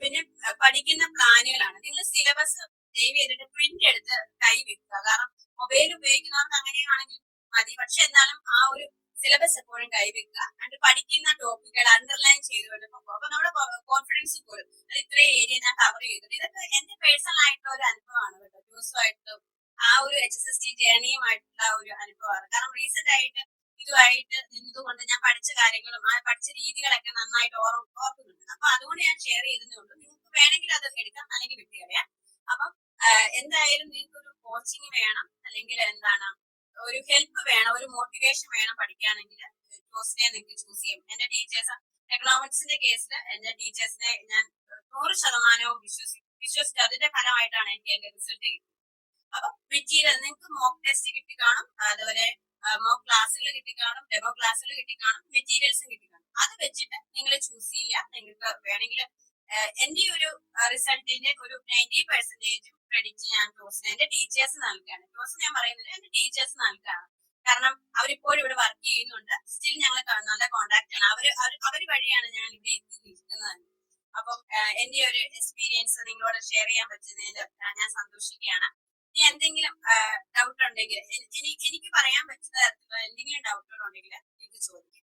പിന്നെ പഠിക്കുന്ന പ്ലാനുകളാണ്. നിങ്ങൾ സിലബസ് ദയവ് ചെയ്തിട്ട് പ്രിന്റ് എടുത്ത് കൈ വെക്കുക. കാരണം മൊബൈൽ ഉപയോഗിക്കുന്നവർക്ക് അങ്ങനെയാണെങ്കിൽ മതി. പക്ഷെ എന്നാലും ആ ഒരു സിലബസ് എപ്പോഴും കൈവെക്കുക. എന്നിട്ട് പഠിക്കുന്ന ടോപ്പിക്കുകൾ അണ്ടർലൈൻ ചെയ്ത് വരുമ്പോൾ അപ്പൊ നമ്മുടെ കോൺഫിഡൻസ് കൂടും. അത് ഇത്രയും ഏരിയ ഞാൻ കവർ ചെയ്തിട്ടുണ്ട്. ഇതൊക്കെ എന്റെ പേഴ്സണൽ ആയിട്ടുള്ള ഒരു അനുഭവമാണ് കേട്ടോ. ദിവസമായിട്ടും ആ ഒരു HSST ജേർണിയുമായിട്ടുള്ള ഒരു അനുഭവമാണ്. കാരണം റീസെന്റ് ആയിട്ട് ഇതുമായിട്ട് നിന്നതുകൊണ്ട് ഞാൻ പഠിച്ച കാര്യങ്ങളും ആ പഠിച്ച രീതികളൊക്കെ നന്നായിട്ട് ഓർക്കുന്നുണ്ട്. അപ്പൊ അതുകൊണ്ട് ഞാൻ ഷെയർ ചെയ്തതുകൊണ്ട് നിങ്ങൾക്ക് വേണമെങ്കിൽ അത് എടുക്കാം അല്ലെങ്കിൽ വിട്ടുകളയാം. അപ്പം എന്തായാലും നിങ്ങൾക്കൊരു കോച്ചിങ് വേണം അല്ലെങ്കിൽ എന്താണ് ഒരു ഹെൽപ്പ് വേണം, ഒരു മോട്ടിവേഷൻ വേണം പഠിക്കുകയാണെങ്കിൽ ടോസിനെ നിങ്ങൾക്ക് ചൂസ് ചെയ്യും. എന്റെ ടീച്ചേഴ്സ് എക്കണോമിക്സിന്റെ കേസിൽ എന്റെ ടീച്ചേഴ്സിനെ ഞാൻ 100% വിശ്വസിച്ചു. അതിന്റെ ഫലമായിട്ടാണ് എനിക്ക് എന്റെ റിസൾട്ട് കിട്ടിയത്. അപ്പൊ മെറ്റീരിയൽ നിങ്ങൾക്ക് മോക്ക് ടെസ്റ്റ് കിട്ടിക്കാണും, അതുപോലെ മോക്ക് ക്ലാസ്സുകൾ കിട്ടിക്കാണും, ഡെമോ ക്ലാസ്സുകൾ കിട്ടിക്കാണും, മെറ്റീരിയൽസും കിട്ടിക്കാണും. അത് വെച്ചിട്ട് നിങ്ങൾ ചൂസ് ചെയ്യുക. നിങ്ങൾക്ക് വേണമെങ്കിൽ എന്റെ ഒരു റിസൾട്ടിന്റെ ഒരു 90% ക്രെഡിറ്റ് ഞാൻ ടോസിന് എന്റെ ടീച്ചേഴ്സ് നൽകുകയാണ്. ടോസ് ഞാൻ പറയുന്നത് എന്റെ ടീച്ചേഴ്സ് നൽകുകയാണ്. കാരണം അവരിപ്പോഴും ഇവിടെ വർക്ക് ചെയ്യുന്നുണ്ട്. സ്റ്റിൽ ഞങ്ങൾ നല്ല കോണ്ടാക്ട് ആണ്. അവര് വഴിയാണ് ഞാൻ ഇവിടെ എത്തി നിൽക്കുന്നത്. അപ്പം എന്റെ ഒരു എക്സ്പീരിയൻസ് നിങ്ങളോട് ഷെയർ ചെയ്യാൻ പറ്റുന്നതിൽ ഞാൻ സന്തോഷിക്കുകയാണ്. ഇനി എന്തെങ്കിലും ഡൗട്ട് ഉണ്ടെങ്കിൽ എനിക്ക് പറയാൻ പറ്റുന്ന തരത്തിലുള്ള എന്തെങ്കിലും ഡൗട്ടുകൾ ഉണ്ടെങ്കിൽ എനിക്ക് ചോദിക്കാം.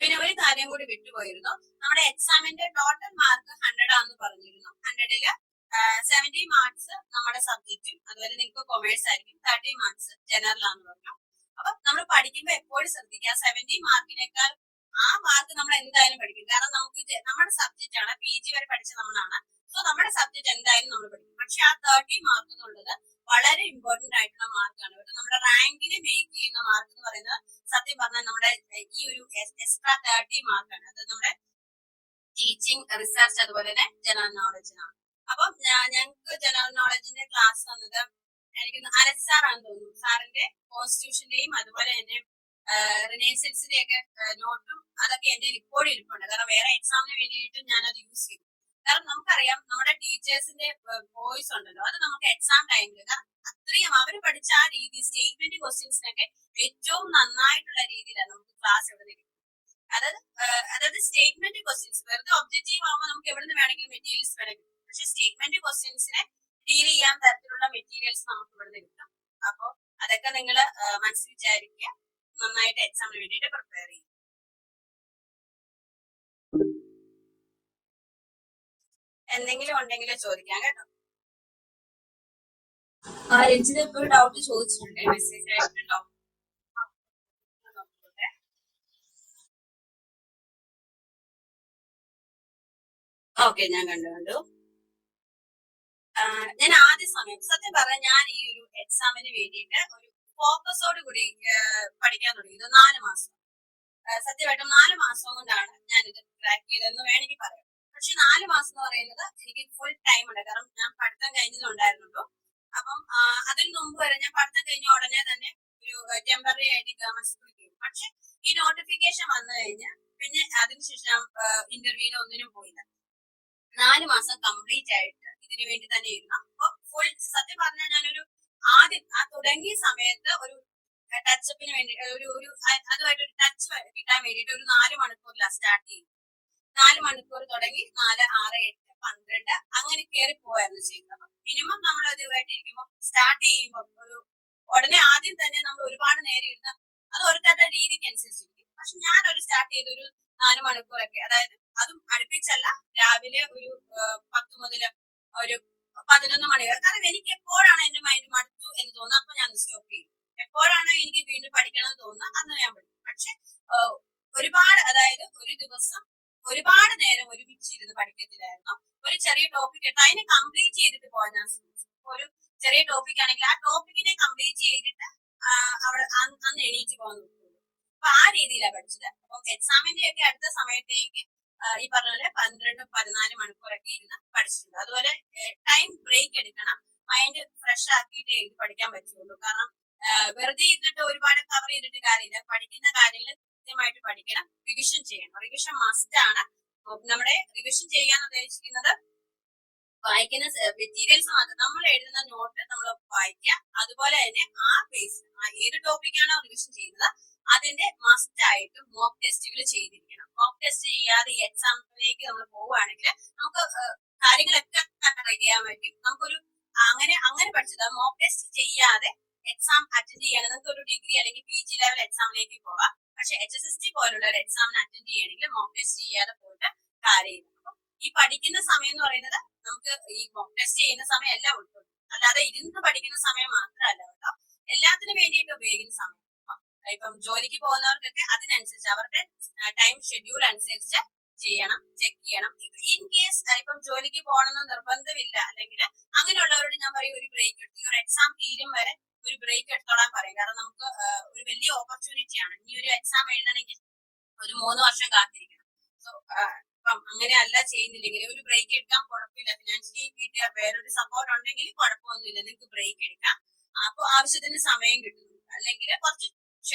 പിന്നെ ഒരു കാര്യം കൂടി വിട്ടുപോയിരുന്നു. നമ്മുടെ എക്സാമിന്റെ ടോട്ടൽ മാർക്ക് 100 ആണെന്ന് പറഞ്ഞിരുന്നു. 100-ല് 70 മാർക്സ് നമ്മുടെ സബ്ജക്റ്റും അതുപോലെ നിങ്ങൾക്ക് കൊമേഴ്സ് ആയിരിക്കും, 30 മാർക്സ് ജനറൽ ആണെന്ന് പറഞ്ഞു. അപ്പൊ നമ്മൾ പഠിക്കുമ്പോൾ എപ്പോഴും ശ്രദ്ധിക്കുക 70 മാർക്കിനേക്കാൾ ആ മാർക്ക് നമ്മൾ എന്തായാലും പഠിക്കും. കാരണം നമുക്ക് നമ്മുടെ സബ്ജക്റ്റ് ആണ്, PG വരെ പഠിച്ച നമ്മളാണ്. സോ നമ്മുടെ സബ്ജക്ട് എന്തായാലും നമ്മൾ പഠിക്കും. പക്ഷെ ആ 30 മാർക്ക് എന്നുള്ളത് വളരെ ഇമ്പോർട്ടന്റ് ആയിട്ടുള്ള മാർക്കാണ്. നമ്മുടെ റാങ്കിനെ മേക്ക് ചെയ്യുന്ന മാർക്ക് എന്ന് പറയുന്നത് സത്യം പറഞ്ഞാൽ നമ്മുടെ ഈ ഒരു എക്സ്ട്രാ 30 മാർക്കാണ്. അത് നമ്മുടെ ടീച്ചിങ്, റിസർച്ച് അതുപോലെ തന്നെ ജനറൽ നോളജിനാണ്. അപ്പം ഞങ്ങൾക്ക് ജനറൽ നോളജിന്റെ ക്ലാസ് വന്നത് എനിക്ക് അലക്സ് സാറാണെന്ന് തോന്നുന്നു. സാറിന്റെ കോൺസ്റ്റിറ്റ്യൂഷന്റെയും അതുപോലെ തന്നെ റിനേസൻസിന്റെ ഒക്കെ നോട്ടും അതൊക്കെ എന്റെ ഇപ്പോഴും ഇരിപ്പുണ്ട്. കാരണം വേറെ എക്സാമിന് വേണ്ടിയിട്ട് ഞാൻ അത് യൂസ് ചെയ്തു. കാരണം നമുക്കറിയാം നമ്മുടെ ടീച്ചേഴ്സിന്റെ വോയിസ് ഉണ്ടല്ലോ, അത് നമുക്ക് എക്സാം ടൈമിൽ കാരണം അത്രയും അവർ പഠിച്ച ആ രീതി സ്റ്റേറ്റ്മെന്റ് ക്വസ്റ്റ്യൻസിനൊക്കെ ഏറ്റവും നന്നായിട്ടുള്ള രീതിയിലാണ് നമുക്ക് ക്ലാസ് ഇവിടെ കിട്ടുന്നത്. അതായത് സ്റ്റേറ്റ്മെന്റ് ക്വസ്റ്റ്യൻസ് വെറുതെ ഒബ്ജക്റ്റീവ് ആവുമ്പോൾ നമുക്ക് എവിടെ നിന്ന് വേണമെങ്കിലും മെറ്റീരിയൽസ് വേണമെങ്കിൽ, പക്ഷെ സ്റ്റേറ്റ്മെന്റ് ക്വസ്റ്റ്യൻസിനെ ഡീൽ ചെയ്യാൻ തരത്തിലുള്ള മെറ്റീരിയൽസ് നമുക്ക് ഇവിടെ നിന്ന് കിട്ടും. അപ്പൊ അതൊക്കെ നിങ്ങൾ മനസ്സിൽ വിചാരിക്കുക, നന്നായിട്ട് എക്സാമിന് വേണ്ടിയിട്ട് പ്രിപ്പയർ ചെയ്യും. എന്തെങ്കിലും ഉണ്ടെങ്കിൽ ചോദിക്കാം കേട്ടോ. രഞ്ജിത ഇപ്പൊ ഒരു ഡൗട്ട് ചോദിച്ചിട്ടുണ്ട് മെസ്സേജ് ആയിട്ടുണ്ടോ? ഓക്കെ, ഞാൻ കണ്ടു. ഞാൻ ആദ്യ സമയം സത്യം പറഞ്ഞാൽ ഞാൻ ഈ ഒരു എക്സാമിന് വേണ്ടിയിട്ട് ഒരു ഫോക്കസോട് കൂടി പഠിക്കാൻ തുടങ്ങിയത് 4 മാസം. സത്യമായിട്ടും 4 മാസം കൊണ്ടാണ് ഞാനിത് ക്രാക്ക് ചെയ്തതെന്ന് വേണമെങ്കിൽ പറയാം. പക്ഷെ 4 മാസം എന്ന് പറയുന്നത് എനിക്ക് ഫുൾ ടൈം ഉണ്ട്. കാരണം ഞാൻ പഠിത്തം കഴിഞ്ഞതുണ്ടായിരുന്നുള്ളൂ. അപ്പം അതിന് മുമ്പ് വരെ ഞാൻ പഠിത്തം കഴിഞ്ഞ ഉടനെ തന്നെ ഒരു ടെമ്പററി ആയിട്ട് ഗവൺമെന്റ് സ്കൂളിൽ ചെയ്യും. പക്ഷെ ഈ നോട്ടിഫിക്കേഷൻ വന്നു കഴിഞ്ഞാൽ പിന്നെ അതിനുശേഷം ഇന്റർവ്യൂവിന് ഒന്നിനും പോയില്ല. 4 മാസം കംപ്ലീറ്റ് ആയിട്ട് ഇതിനു വേണ്ടി തന്നെ ഇരുന്നു. അപ്പൊ ഫുൾ സത്യം പറഞ്ഞാൽ ഞാനൊരു ആദ്യം തുടങ്ങിയ സമയത്ത് ഒരു ടച്ചപ്പിന് വേണ്ടി അതുമായിട്ടൊരു ടച്ച് കിട്ടാൻ വേണ്ടിയിട്ട് ഒരു 4 മണിക്കൂറിലാണ് സ്റ്റാർട്ട് ചെയ്യും. 4 മണിക്കൂർ തുടങ്ങി 4, 6, 8, 12 അങ്ങനെ കയറി പോയായിരുന്നു ചെയ്യുന്നത്. മിനിമം നമ്മൾ അതുമായിട്ട് ഇരിക്കുമ്പോൾ സ്റ്റാർട്ട് ചെയ്യുമ്പോൾ ഒരു ഉടനെ ആദ്യം തന്നെ നമ്മൾ ഒരുപാട് നേരം ഇരുന്ന് അത് ഓരോരുത്തരുടെ രീതിക്ക് അനുസരിച്ചിരിക്കും. പക്ഷെ ഞാനൊരു സ്റ്റാർട്ട് ചെയ്ത ഒരു 4 മണിക്കൂറൊക്കെ, അതായത് അതും അടുപ്പിച്ചല്ല, രാവിലെ ഒരു 10 മുതൽ ഒരു 11 മണി വരെ. കാരണം എനിക്ക് എപ്പോഴാണ് എന്റെ മൈൻഡ് മടുത്തു എന്ന് തോന്നുന്നത് അപ്പൊ ഞാൻ സ്റ്റോപ്പ് ചെയ്യും. എപ്പോഴാണ് എനിക്ക് വീണ്ടും പഠിക്കണം എന്ന് തോന്നുന്നത് അന്ന് ഞാൻ പഠിക്കും. പക്ഷെ ഒരുപാട്, അതായത് ഒരു ദിവസം ഒരുപാട് നേരം ഒരുമിച്ചിരുന്ന് പഠിക്കത്തില്ലായിരുന്നു. ഒരു ചെറിയ ടോപ്പിക് എടുത്ത് അതിനെ കംപ്ലീറ്റ് ചെയ്തിട്ട് പോകാൻ ഞാൻ ശ്രമിച്ചു. ഒരു ചെറിയ ടോപ്പിക് ആണെങ്കിൽ ആ ടോപ്പിക്കിനെ കംപ്ലീറ്റ് ചെയ്തിട്ട് അവിടെ അന്ന് എണീറ്റ് പോകാൻ നോക്കുള്ളൂ. അപ്പൊ ആ രീതിയിലാണ് പഠിച്ചത്. അപ്പം എക്സാമിന്റെ ഒക്കെ അടുത്ത സമയത്തേക്ക് ഈ പറഞ്ഞ പോലെ 12, 14 മണിക്കൂറൊക്കെ ഇരുന്ന് പഠിച്ചിട്ടുണ്ട്. അതുപോലെ ടൈം ബ്രേക്ക് എടുക്കണം, മൈൻഡ് ഫ്രഷ് ആക്കിയിട്ട് എഴുതി പഠിക്കാൻ പറ്റുള്ളൂ. കാരണം വെറുതെ ഇരുന്നിട്ട് ഒരുപാട് കവർ ചെയ്തിട്ട് കാര്യമില്ല. പഠിക്കുന്ന കാര്യങ്ങൾ കൃത്യമായിട്ട് പഠിക്കണം, റിവിഷൻ ചെയ്യണം. റിവിഷൻ മസ്റ്റ് ആണ്. നമ്മുടെ റിവിഷൻ ചെയ്യാൻ ഉദ്ദേശിക്കുന്നത് വായിക്കുന്ന മെറ്റീരിയൽസ് മാത്രം, നമ്മൾ എഴുതുന്ന നോട്ട് നമ്മൾ വായിക്കുക. അതുപോലെ തന്നെ ആ ബേസ് ഏത് ടോപ്പിക്കാണോ റിവിഷൻ ചെയ്യുന്നത് അതിന്റെ മസ്റ്റ് ആയിട്ട് മോക്ക് ടെസ്റ്റുകൾ ചെയ്തിരിക്കണം. മോക്ക് ടെസ്റ്റ് ചെയ്യാതെ ഈ എക്സാമിലേക്ക് നമ്മൾ പോവുകയാണെങ്കിൽ നമുക്ക് കാര്യങ്ങളൊക്കെ റെഡി ചെയ്യാൻ പറ്റും. നമുക്കൊരു അങ്ങനെ പഠിച്ചത് മോക്ക് ടെസ്റ്റ് ചെയ്യാതെ എക്സാം അറ്റൻഡ് ചെയ്യണം. നിങ്ങൾക്ക് ഒരു ഡിഗ്രി അല്ലെങ്കിൽ PG ലെവൽ എക്സാമിലേക്ക് പോവാം. പക്ഷെ HSST പോലുള്ള ഒരു എക്സാമിന് അറ്റൻഡ് ചെയ്യണമെങ്കിൽ മോക്ക് ടെസ്റ്റ് ചെയ്യാതെ പോയിട്ട് കാര്യമില്ല. അപ്പം ഈ പഠിക്കുന്ന സമയം എന്ന് പറയുന്നത് നമുക്ക് ഈ മോക്ക് ടെസ്റ്റ് ചെയ്യുന്ന സമയം എല്ലാം ഉൾപ്പെടും. അല്ലാതെ ഇരുന്ന് പഠിക്കുന്ന സമയം മാത്രമല്ല കേട്ടോ, എല്ലാത്തിനും വേണ്ടിയിട്ട് ഉപയോഗിക്കുന്ന സമയം. ഇപ്പം ജോലിക്ക് പോകുന്നവർക്കൊക്കെ അതിനനുസരിച്ച് അവരുടെ ടൈം ഷെഡ്യൂൾ അനുസരിച്ച് ചെയ്യണം, ചെക്ക് ചെയ്യണം. ഇൻ കേസ് ഇപ്പം ജോലിക്ക് പോകണമെന്ന് നിർബന്ധമില്ല അല്ലെങ്കിൽ അങ്ങനെയുള്ളവരോട് ഞാൻ പറയും ഒരു ബ്രേക്ക് എടുത്തു, ഒരു എക്സാം തീരും വരെ ഒരു ബ്രേക്ക് എടുത്തോളാൻ പറയും. കാരണം നമുക്ക് ഒരു വലിയ ഓപ്പർച്യൂണിറ്റിയാണ്. ഈ ഒരു എക്സാം എഴുതണമെങ്കിൽ ഒരു 3 വർഷം കാത്തിരിക്കണം. സോ ഇപ്പം അങ്ങനെ അല്ല ചെയ്യുന്നില്ലെങ്കിൽ ഒരു ബ്രേക്ക് എടുക്കാൻ കുഴപ്പമില്ല. ഫിനാൻഷ്യലി വീട്ടുകാർ വേറൊരു സപ്പോർട്ട് ഉണ്ടെങ്കിൽ കുഴപ്പമൊന്നുമില്ല, നിങ്ങൾക്ക് ബ്രേക്ക് എടുക്കാം. അപ്പൊ ആവശ്യത്തിന് സമയം കിട്ടും. അല്ലെങ്കിൽ കുറച്ച്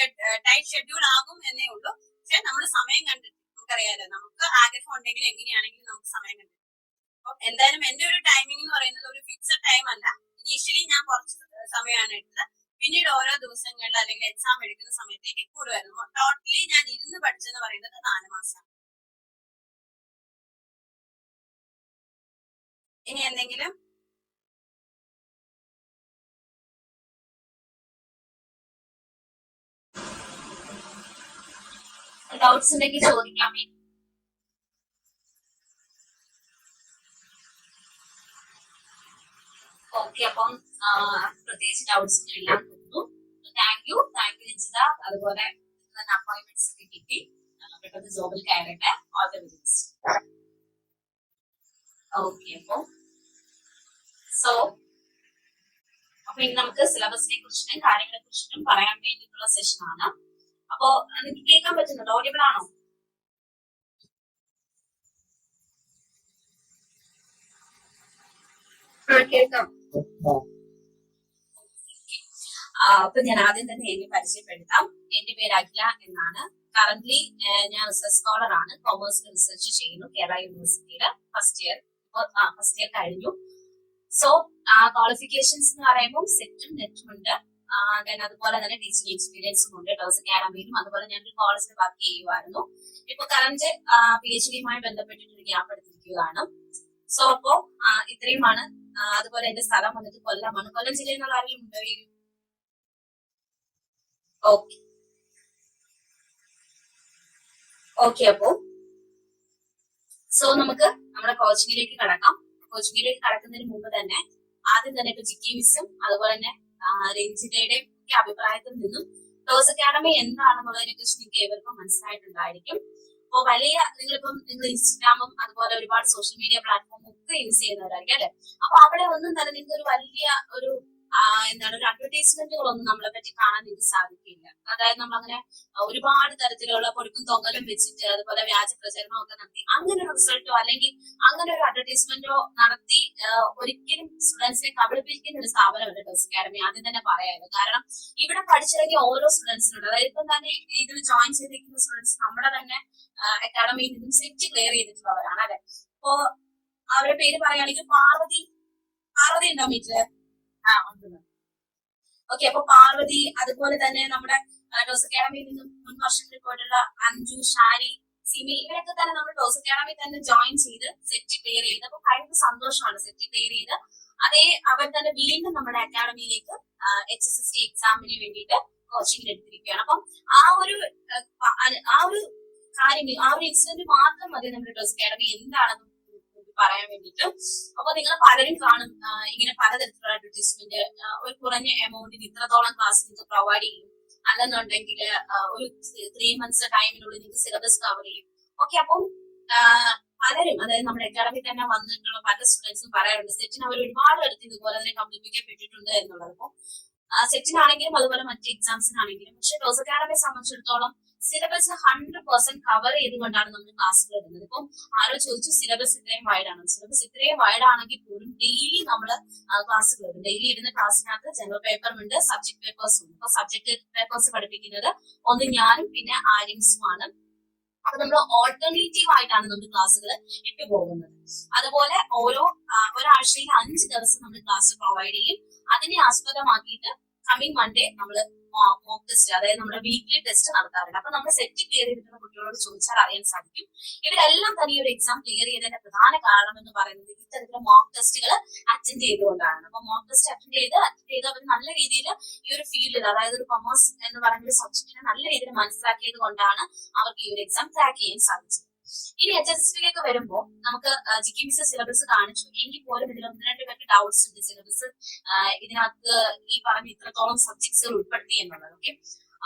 ടൈറ്റ് ഷെഡ്യൂൾ ആകും എന്നേ ഉള്ളൂ. പക്ഷെ നമ്മൾ സമയം കണ്ടിട്ട് നമുക്കറിയാലോ, നമുക്ക് ആഗ്രഹം ഉണ്ടെങ്കിൽ എങ്ങനെയാണെങ്കിലും നമുക്ക് സമയം കണ്ടിട്ട്. അപ്പൊ എന്തായാലും എന്റെ ഒരു ടൈമിംഗ് എന്ന് പറയുന്നത് ഒരു ഫിക്സഡ് ടൈം അല്ല. ഇനീഷ്യലി ഞാൻ കുറച്ച് സമയമാണ് എടുത്തത്. പിന്നീട് ഓരോ ദിവസങ്ങളിൽ അല്ലെങ്കിൽ എക്സാം എടുക്കുന്ന സമയത്തേക്ക് കൂടുമായിരുന്നു. ടോട്ടലി ഞാൻ ഇരുന്ന് പഠിച്ചെന്ന് പറയുന്നത് 4 മാസമാണ്. ഇനി എന്തെങ്കിലും ഡൗട്ട്സ് ഉണ്ടെങ്കിൽ ചോദിക്കാമേ. ഓക്കെ, അപ്പം പ്രത്യേകിച്ച് ഡൗട്ട്സ് ഒന്നും ഇല്ലാന്ന് തോന്നുന്നു. Thank you Ranjitha. അതുപോലെ അപ്പോയിന്റ്മെന്റ്സ് ഒക്കെ കിട്ടി, പെട്ടെന്ന് ജോബിൽ കയറട്ടെ. All the best. ഓക്കെ, അപ്പൊ ഇനി നമുക്ക് സിലബസിനെ കുറിച്ചിട്ടും കാര്യങ്ങളെ കുറിച്ചിട്ടും പറയാൻ വേണ്ടിയിട്ടുള്ള സെഷനാണ്. അപ്പോ നിങ്ങൾക്ക് കേൾക്കാൻ പറ്റുന്നുണ്ടോ? ഓഡിയബിൾ ആണോ? കേൾക്കാം. അപ്പൊ ഞാൻ ആദ്യം തന്നെ എന്നെ പരിചയപ്പെടുത്താം. എന്റെ പേര് അഖില എന്നാണ്. കറന്റ്ലി ഞാൻ റിസർച്ച് സ്കോളർ ആണ്. കൊമേഴ്സിൽ റിസർച്ച് ചെയ്യുന്നു കേരള യൂണിവേഴ്സിറ്റിയില്. ഫസ്റ്റ് ഇയർ കഴിഞ്ഞു. സോ ക്വാളിഫിക്കേഷൻസ് എന്ന് പറയുമ്പോൾ സെറ്റും നെറ്റും ഉണ്ട്. അതുപോലെ തന്നെ ടീച്ചിങ് എക്സ്പീരിയൻസും ഉണ്ട്. ടോസ് അക്കാഡമിയിലും അതുപോലെ ഞാൻ ഒരു കോളേജിൽ വർക്ക് ചെയ്യുമായിരുന്നു. ഇപ്പൊ കറന്റ് PhD-യുമായി ബന്ധപ്പെട്ടിട്ട് ഗ്യാപ്പ് എടുത്തിരിക്കുകയാണ്. സോ അപ്പോ ഇത്രയുമാണ്. അതുപോലെ എന്റെ സ്ഥലം വന്നിട്ട് കൊല്ലമാണ്. കൊല്ലം ജില്ലയിൽ നിന്നുള്ള ആരെങ്കിലും ഉണ്ടോ? ഓക്കെ അപ്പോ സോ നമുക്ക് നമ്മുടെ കോച്ചിങ്ങിലേക്ക് കടക്കാം. കോച്ചിങ്ങിലേക്ക് കടക്കുന്നതിന് മുമ്പ് തന്നെ ആദ്യം തന്നെ ഇപ്പൊ ജിക്കിമിസും അതുപോലെ തന്നെ രഞ്ജിതയുടെയും ഒക്കെ അഭിപ്രായത്തിൽ നിന്നും ടോസ് അക്കാഡമി എന്താണെന്നുള്ളതിനെ കുറിച്ച് നിങ്ങൾക്ക് ഏവർക്കും മനസ്സിലായിട്ടുണ്ടായിരിക്കും. അപ്പൊ നിങ്ങൾ ഇൻസ്റ്റാഗ്രാമും അതുപോലെ ഒരുപാട് സോഷ്യൽ മീഡിയ പ്ലാറ്റ്ഫോമും ഒക്കെ യൂസ് ചെയ്യുന്നവരായിരിക്കും അല്ലെ. അപ്പൊ അവിടെ ഒന്നും തന്നെ നിങ്ങൾക്ക് ഒരു വലിയ ഒരു ഒരു അഡ്വർടൈസ്മെന്റുകളൊന്നും നമ്മളെ പറ്റി കാണാൻ നിങ്ങൾക്ക് സാധിക്കില്ല. അതായത് നമ്മളങ്ങനെ ഒരുപാട് തരത്തിലുള്ള പൊടിക്കും തൊങ്ങലും വെച്ചിട്ട് അതുപോലെ വ്യാജ പ്രചരണവും ഒക്കെ നടത്തി അങ്ങനെ ഒരു റിസൾട്ടോ അല്ലെങ്കിൽ അങ്ങനെ ഒരു അഡ്വർടൈസ്മെന്റോ നടത്തി ഒരിക്കലും സ്റ്റുഡൻസിനെ കബളിപ്പിക്കുന്ന ഒരു സ്ഥാപനമല്ല ടോസ് അക്കാഡമി. ആദ്യം തന്നെ പറയാമല്ലോ. കാരണം ഇവിടെ പഠിച്ചിറങ്ങിയ ഓരോ സ്റ്റുഡൻസിനുണ്ട്. അതായത് ഇപ്പം തന്നെ ഇതിൽ ജോയിൻ ചെയ്തിരിക്കുന്ന സ്റ്റുഡൻസ് നമ്മുടെ തന്നെ അക്കാഡമിയിൽ നിന്നും സെറ്റ് ക്ലിയർ ചെയ്തിട്ടുള്ളവരാണ് അല്ലെ. അപ്പോ അവരുടെ പേര് പറയുകയാണെങ്കിൽ പാർവതി ഉണ്ടോ വീട്ടില്? ഓക്കെ. അപ്പൊ പാർവതി, അതുപോലെ തന്നെ നമ്മുടെ ടോസ് അക്കാഡമിയിൽ നിന്നും മുൻ വർഷങ്ങളിൽ പോയിട്ടുള്ള അഞ്ജു, ഷാരി, സിമി, ഇവരൊക്കെ തന്നെ നമ്മൾ ടോസ് അക്കാഡമി തന്നെ ജോയിൻ ചെയ്ത് സെറ്റ് ക്ലിയർ ചെയ്ത് അപ്പൊ ഭയങ്കര സന്തോഷമാണ്. സെറ്റ് ക്ലിയർ ചെയ്ത് അവർ തന്നെ വീണ്ടും നമ്മുടെ അക്കാഡമിയിലേക്ക് HSST എക്സാമിന് വേണ്ടിയിട്ട് കോച്ചിങ്ങിന് എടുത്തിരിക്കുകയാണ്. അപ്പം ആ ഒരു കാര്യം, ആ ഒരു ഇൻസിഡന്റ് മാത്രം മതി നമ്മുടെ ടോസ് അക്കാഡമി എന്താണെന്ന് പറയാൻ വേണ്ടിയിട്ട്. അപ്പൊ നിങ്ങൾ പലരും കാണും ഇങ്ങനെ പലതരത്തിലുള്ള അഡ്വർടൈസ്മെന്റ്, ഒരു കുറഞ്ഞ എമൗണ്ടിന് ഇത്രത്തോളം ക്ലാസ് നിങ്ങൾക്ക് പ്രൊവൈഡ് ചെയ്യും, അല്ലെന്നുണ്ടെങ്കിൽ ഒരു 3 months ടൈമിനുള്ളിൽ നിങ്ങൾക്ക് സിലബസ് കവർ ചെയ്യും. ഓക്കെ. അപ്പം പലരും, അതായത് നമ്മുടെ അക്കാഡമി തന്നെ വന്നിട്ടുള്ള പല സ്റ്റുഡൻസും പറയാറുണ്ട് സെറ്റിന് അവർ ഒരുപാട് അടുത്ത് ഇതുപോലെ തന്നെ കംപ്ലീറ്റ് എന്നുള്ളത്. അപ്പൊ സെറ്റിനാണെങ്കിലും അതുപോലെ മറ്റ് എക്സാംസിനാണെങ്കിലും. പക്ഷെ ടോസ് അക്കാഡമിയെ സംബന്ധിച്ചിടത്തോളം സിലബസ് 100% കവർ ചെയ്തുകൊണ്ടാണ് നമ്മൾ ക്ലാസ്സുകൾ ഇടുന്നത്. ഇപ്പം ആരോ ചോദിച്ചു സിലബസ് ഇത്രയും വൈഡാണ്. സിലബസ് ഇത്രയും വൈഡാണെങ്കിൽ പോലും ഡെയിലി നമ്മൾ ക്ലാസ്സുകൾ ഇടും. ഡെയിലി ഇടുന്ന ക്ലാസ്സിനകത്ത് ജനറൽ പേപ്പറും ഉണ്ട്, സബ്ജക്ട് പേപ്പേഴ്സും ഉണ്ട്. അപ്പൊ സബ്ജക്ട് പേപ്പേഴ്സ് പഠിപ്പിക്കുന്നത് ഒന്ന് ഞാനും പിന്നെ ആര്യൻസുമാണ്. അപ്പൊ നമ്മൾ ഓൾട്ടർനേറ്റീവ് ആയിട്ടാണ് നമ്മൾ ക്ലാസ്സുകൾ ഇട്ടു പോകുന്നത്. അതുപോലെ ഒരാഴ്ചയിൽ 5 ദിവസം നമ്മൾ ക്ലാസ് പ്രൊവൈഡ് ചെയ്യും. അതിനെ ആസ്പദമാക്കിയിട്ട് കമ്മിങ് മൺഡേ നമ്മൾ മോക്ക് ടെസ്റ്റ്, അതായത് നമ്മുടെ വീക്ക്ലി ടെസ്റ്റ് നടത്താറുണ്ട്. അപ്പൊ നമ്മൾ സെറ്റ് ക്ലിയർ ചെയ്തിട്ടുള്ള കുട്ടികളോട് ചോദിച്ചാൽ അറിയാൻ സാധിക്കും. ഇവരെല്ലാം തന്നെ ഈ ഒരു എക്സാം ക്ലിയർ ചെയ്തതിന്റെ പ്രധാന കാരണം എന്ന് പറയുന്നത് ഇത്തരത്തിലുള്ള മോക്ക് ടെസ്റ്റുകൾ അറ്റൻഡ് ചെയ്തുകൊണ്ടാണ്. അപ്പൊ മോക്ക് ടെസ്റ്റ് അറ്റൻഡ് ചെയ്ത് അവർ നല്ല രീതിയിൽ ഈ ഒരു ഫീൽഡിൽ, അതായത് ഒരു കൊമേഴ്സ് എന്ന് പറയുന്ന ഒരു സബ്ജക്റ്റിനെ നല്ല രീതിയിൽ മനസ്സിലാക്കിയത് കൊണ്ടാണ് അവർക്ക് ഈ ഒരു എക്സാം ക്രാക്ക് ചെയ്യാൻ സാധിച്ചത്. ഇനി HSST-ലേക്ക് വരുമ്പോൾ നമുക്ക് ജിക്കിമിസ് സിലബസ് കാണിച്ചു എങ്കിൽ പോലും ഇതിൽ 1-2 പേർക്ക് ഡൗട്ട്സ് ഉണ്ട്. സിലബസ് ഇതിനകത്ത് ഈ പറഞ്ഞ ഇത്രത്തോളം സബ്ജക്ട്സുകൾ ഉൾപ്പെടുത്തി എന്നുള്ളത്. ഓക്കെ.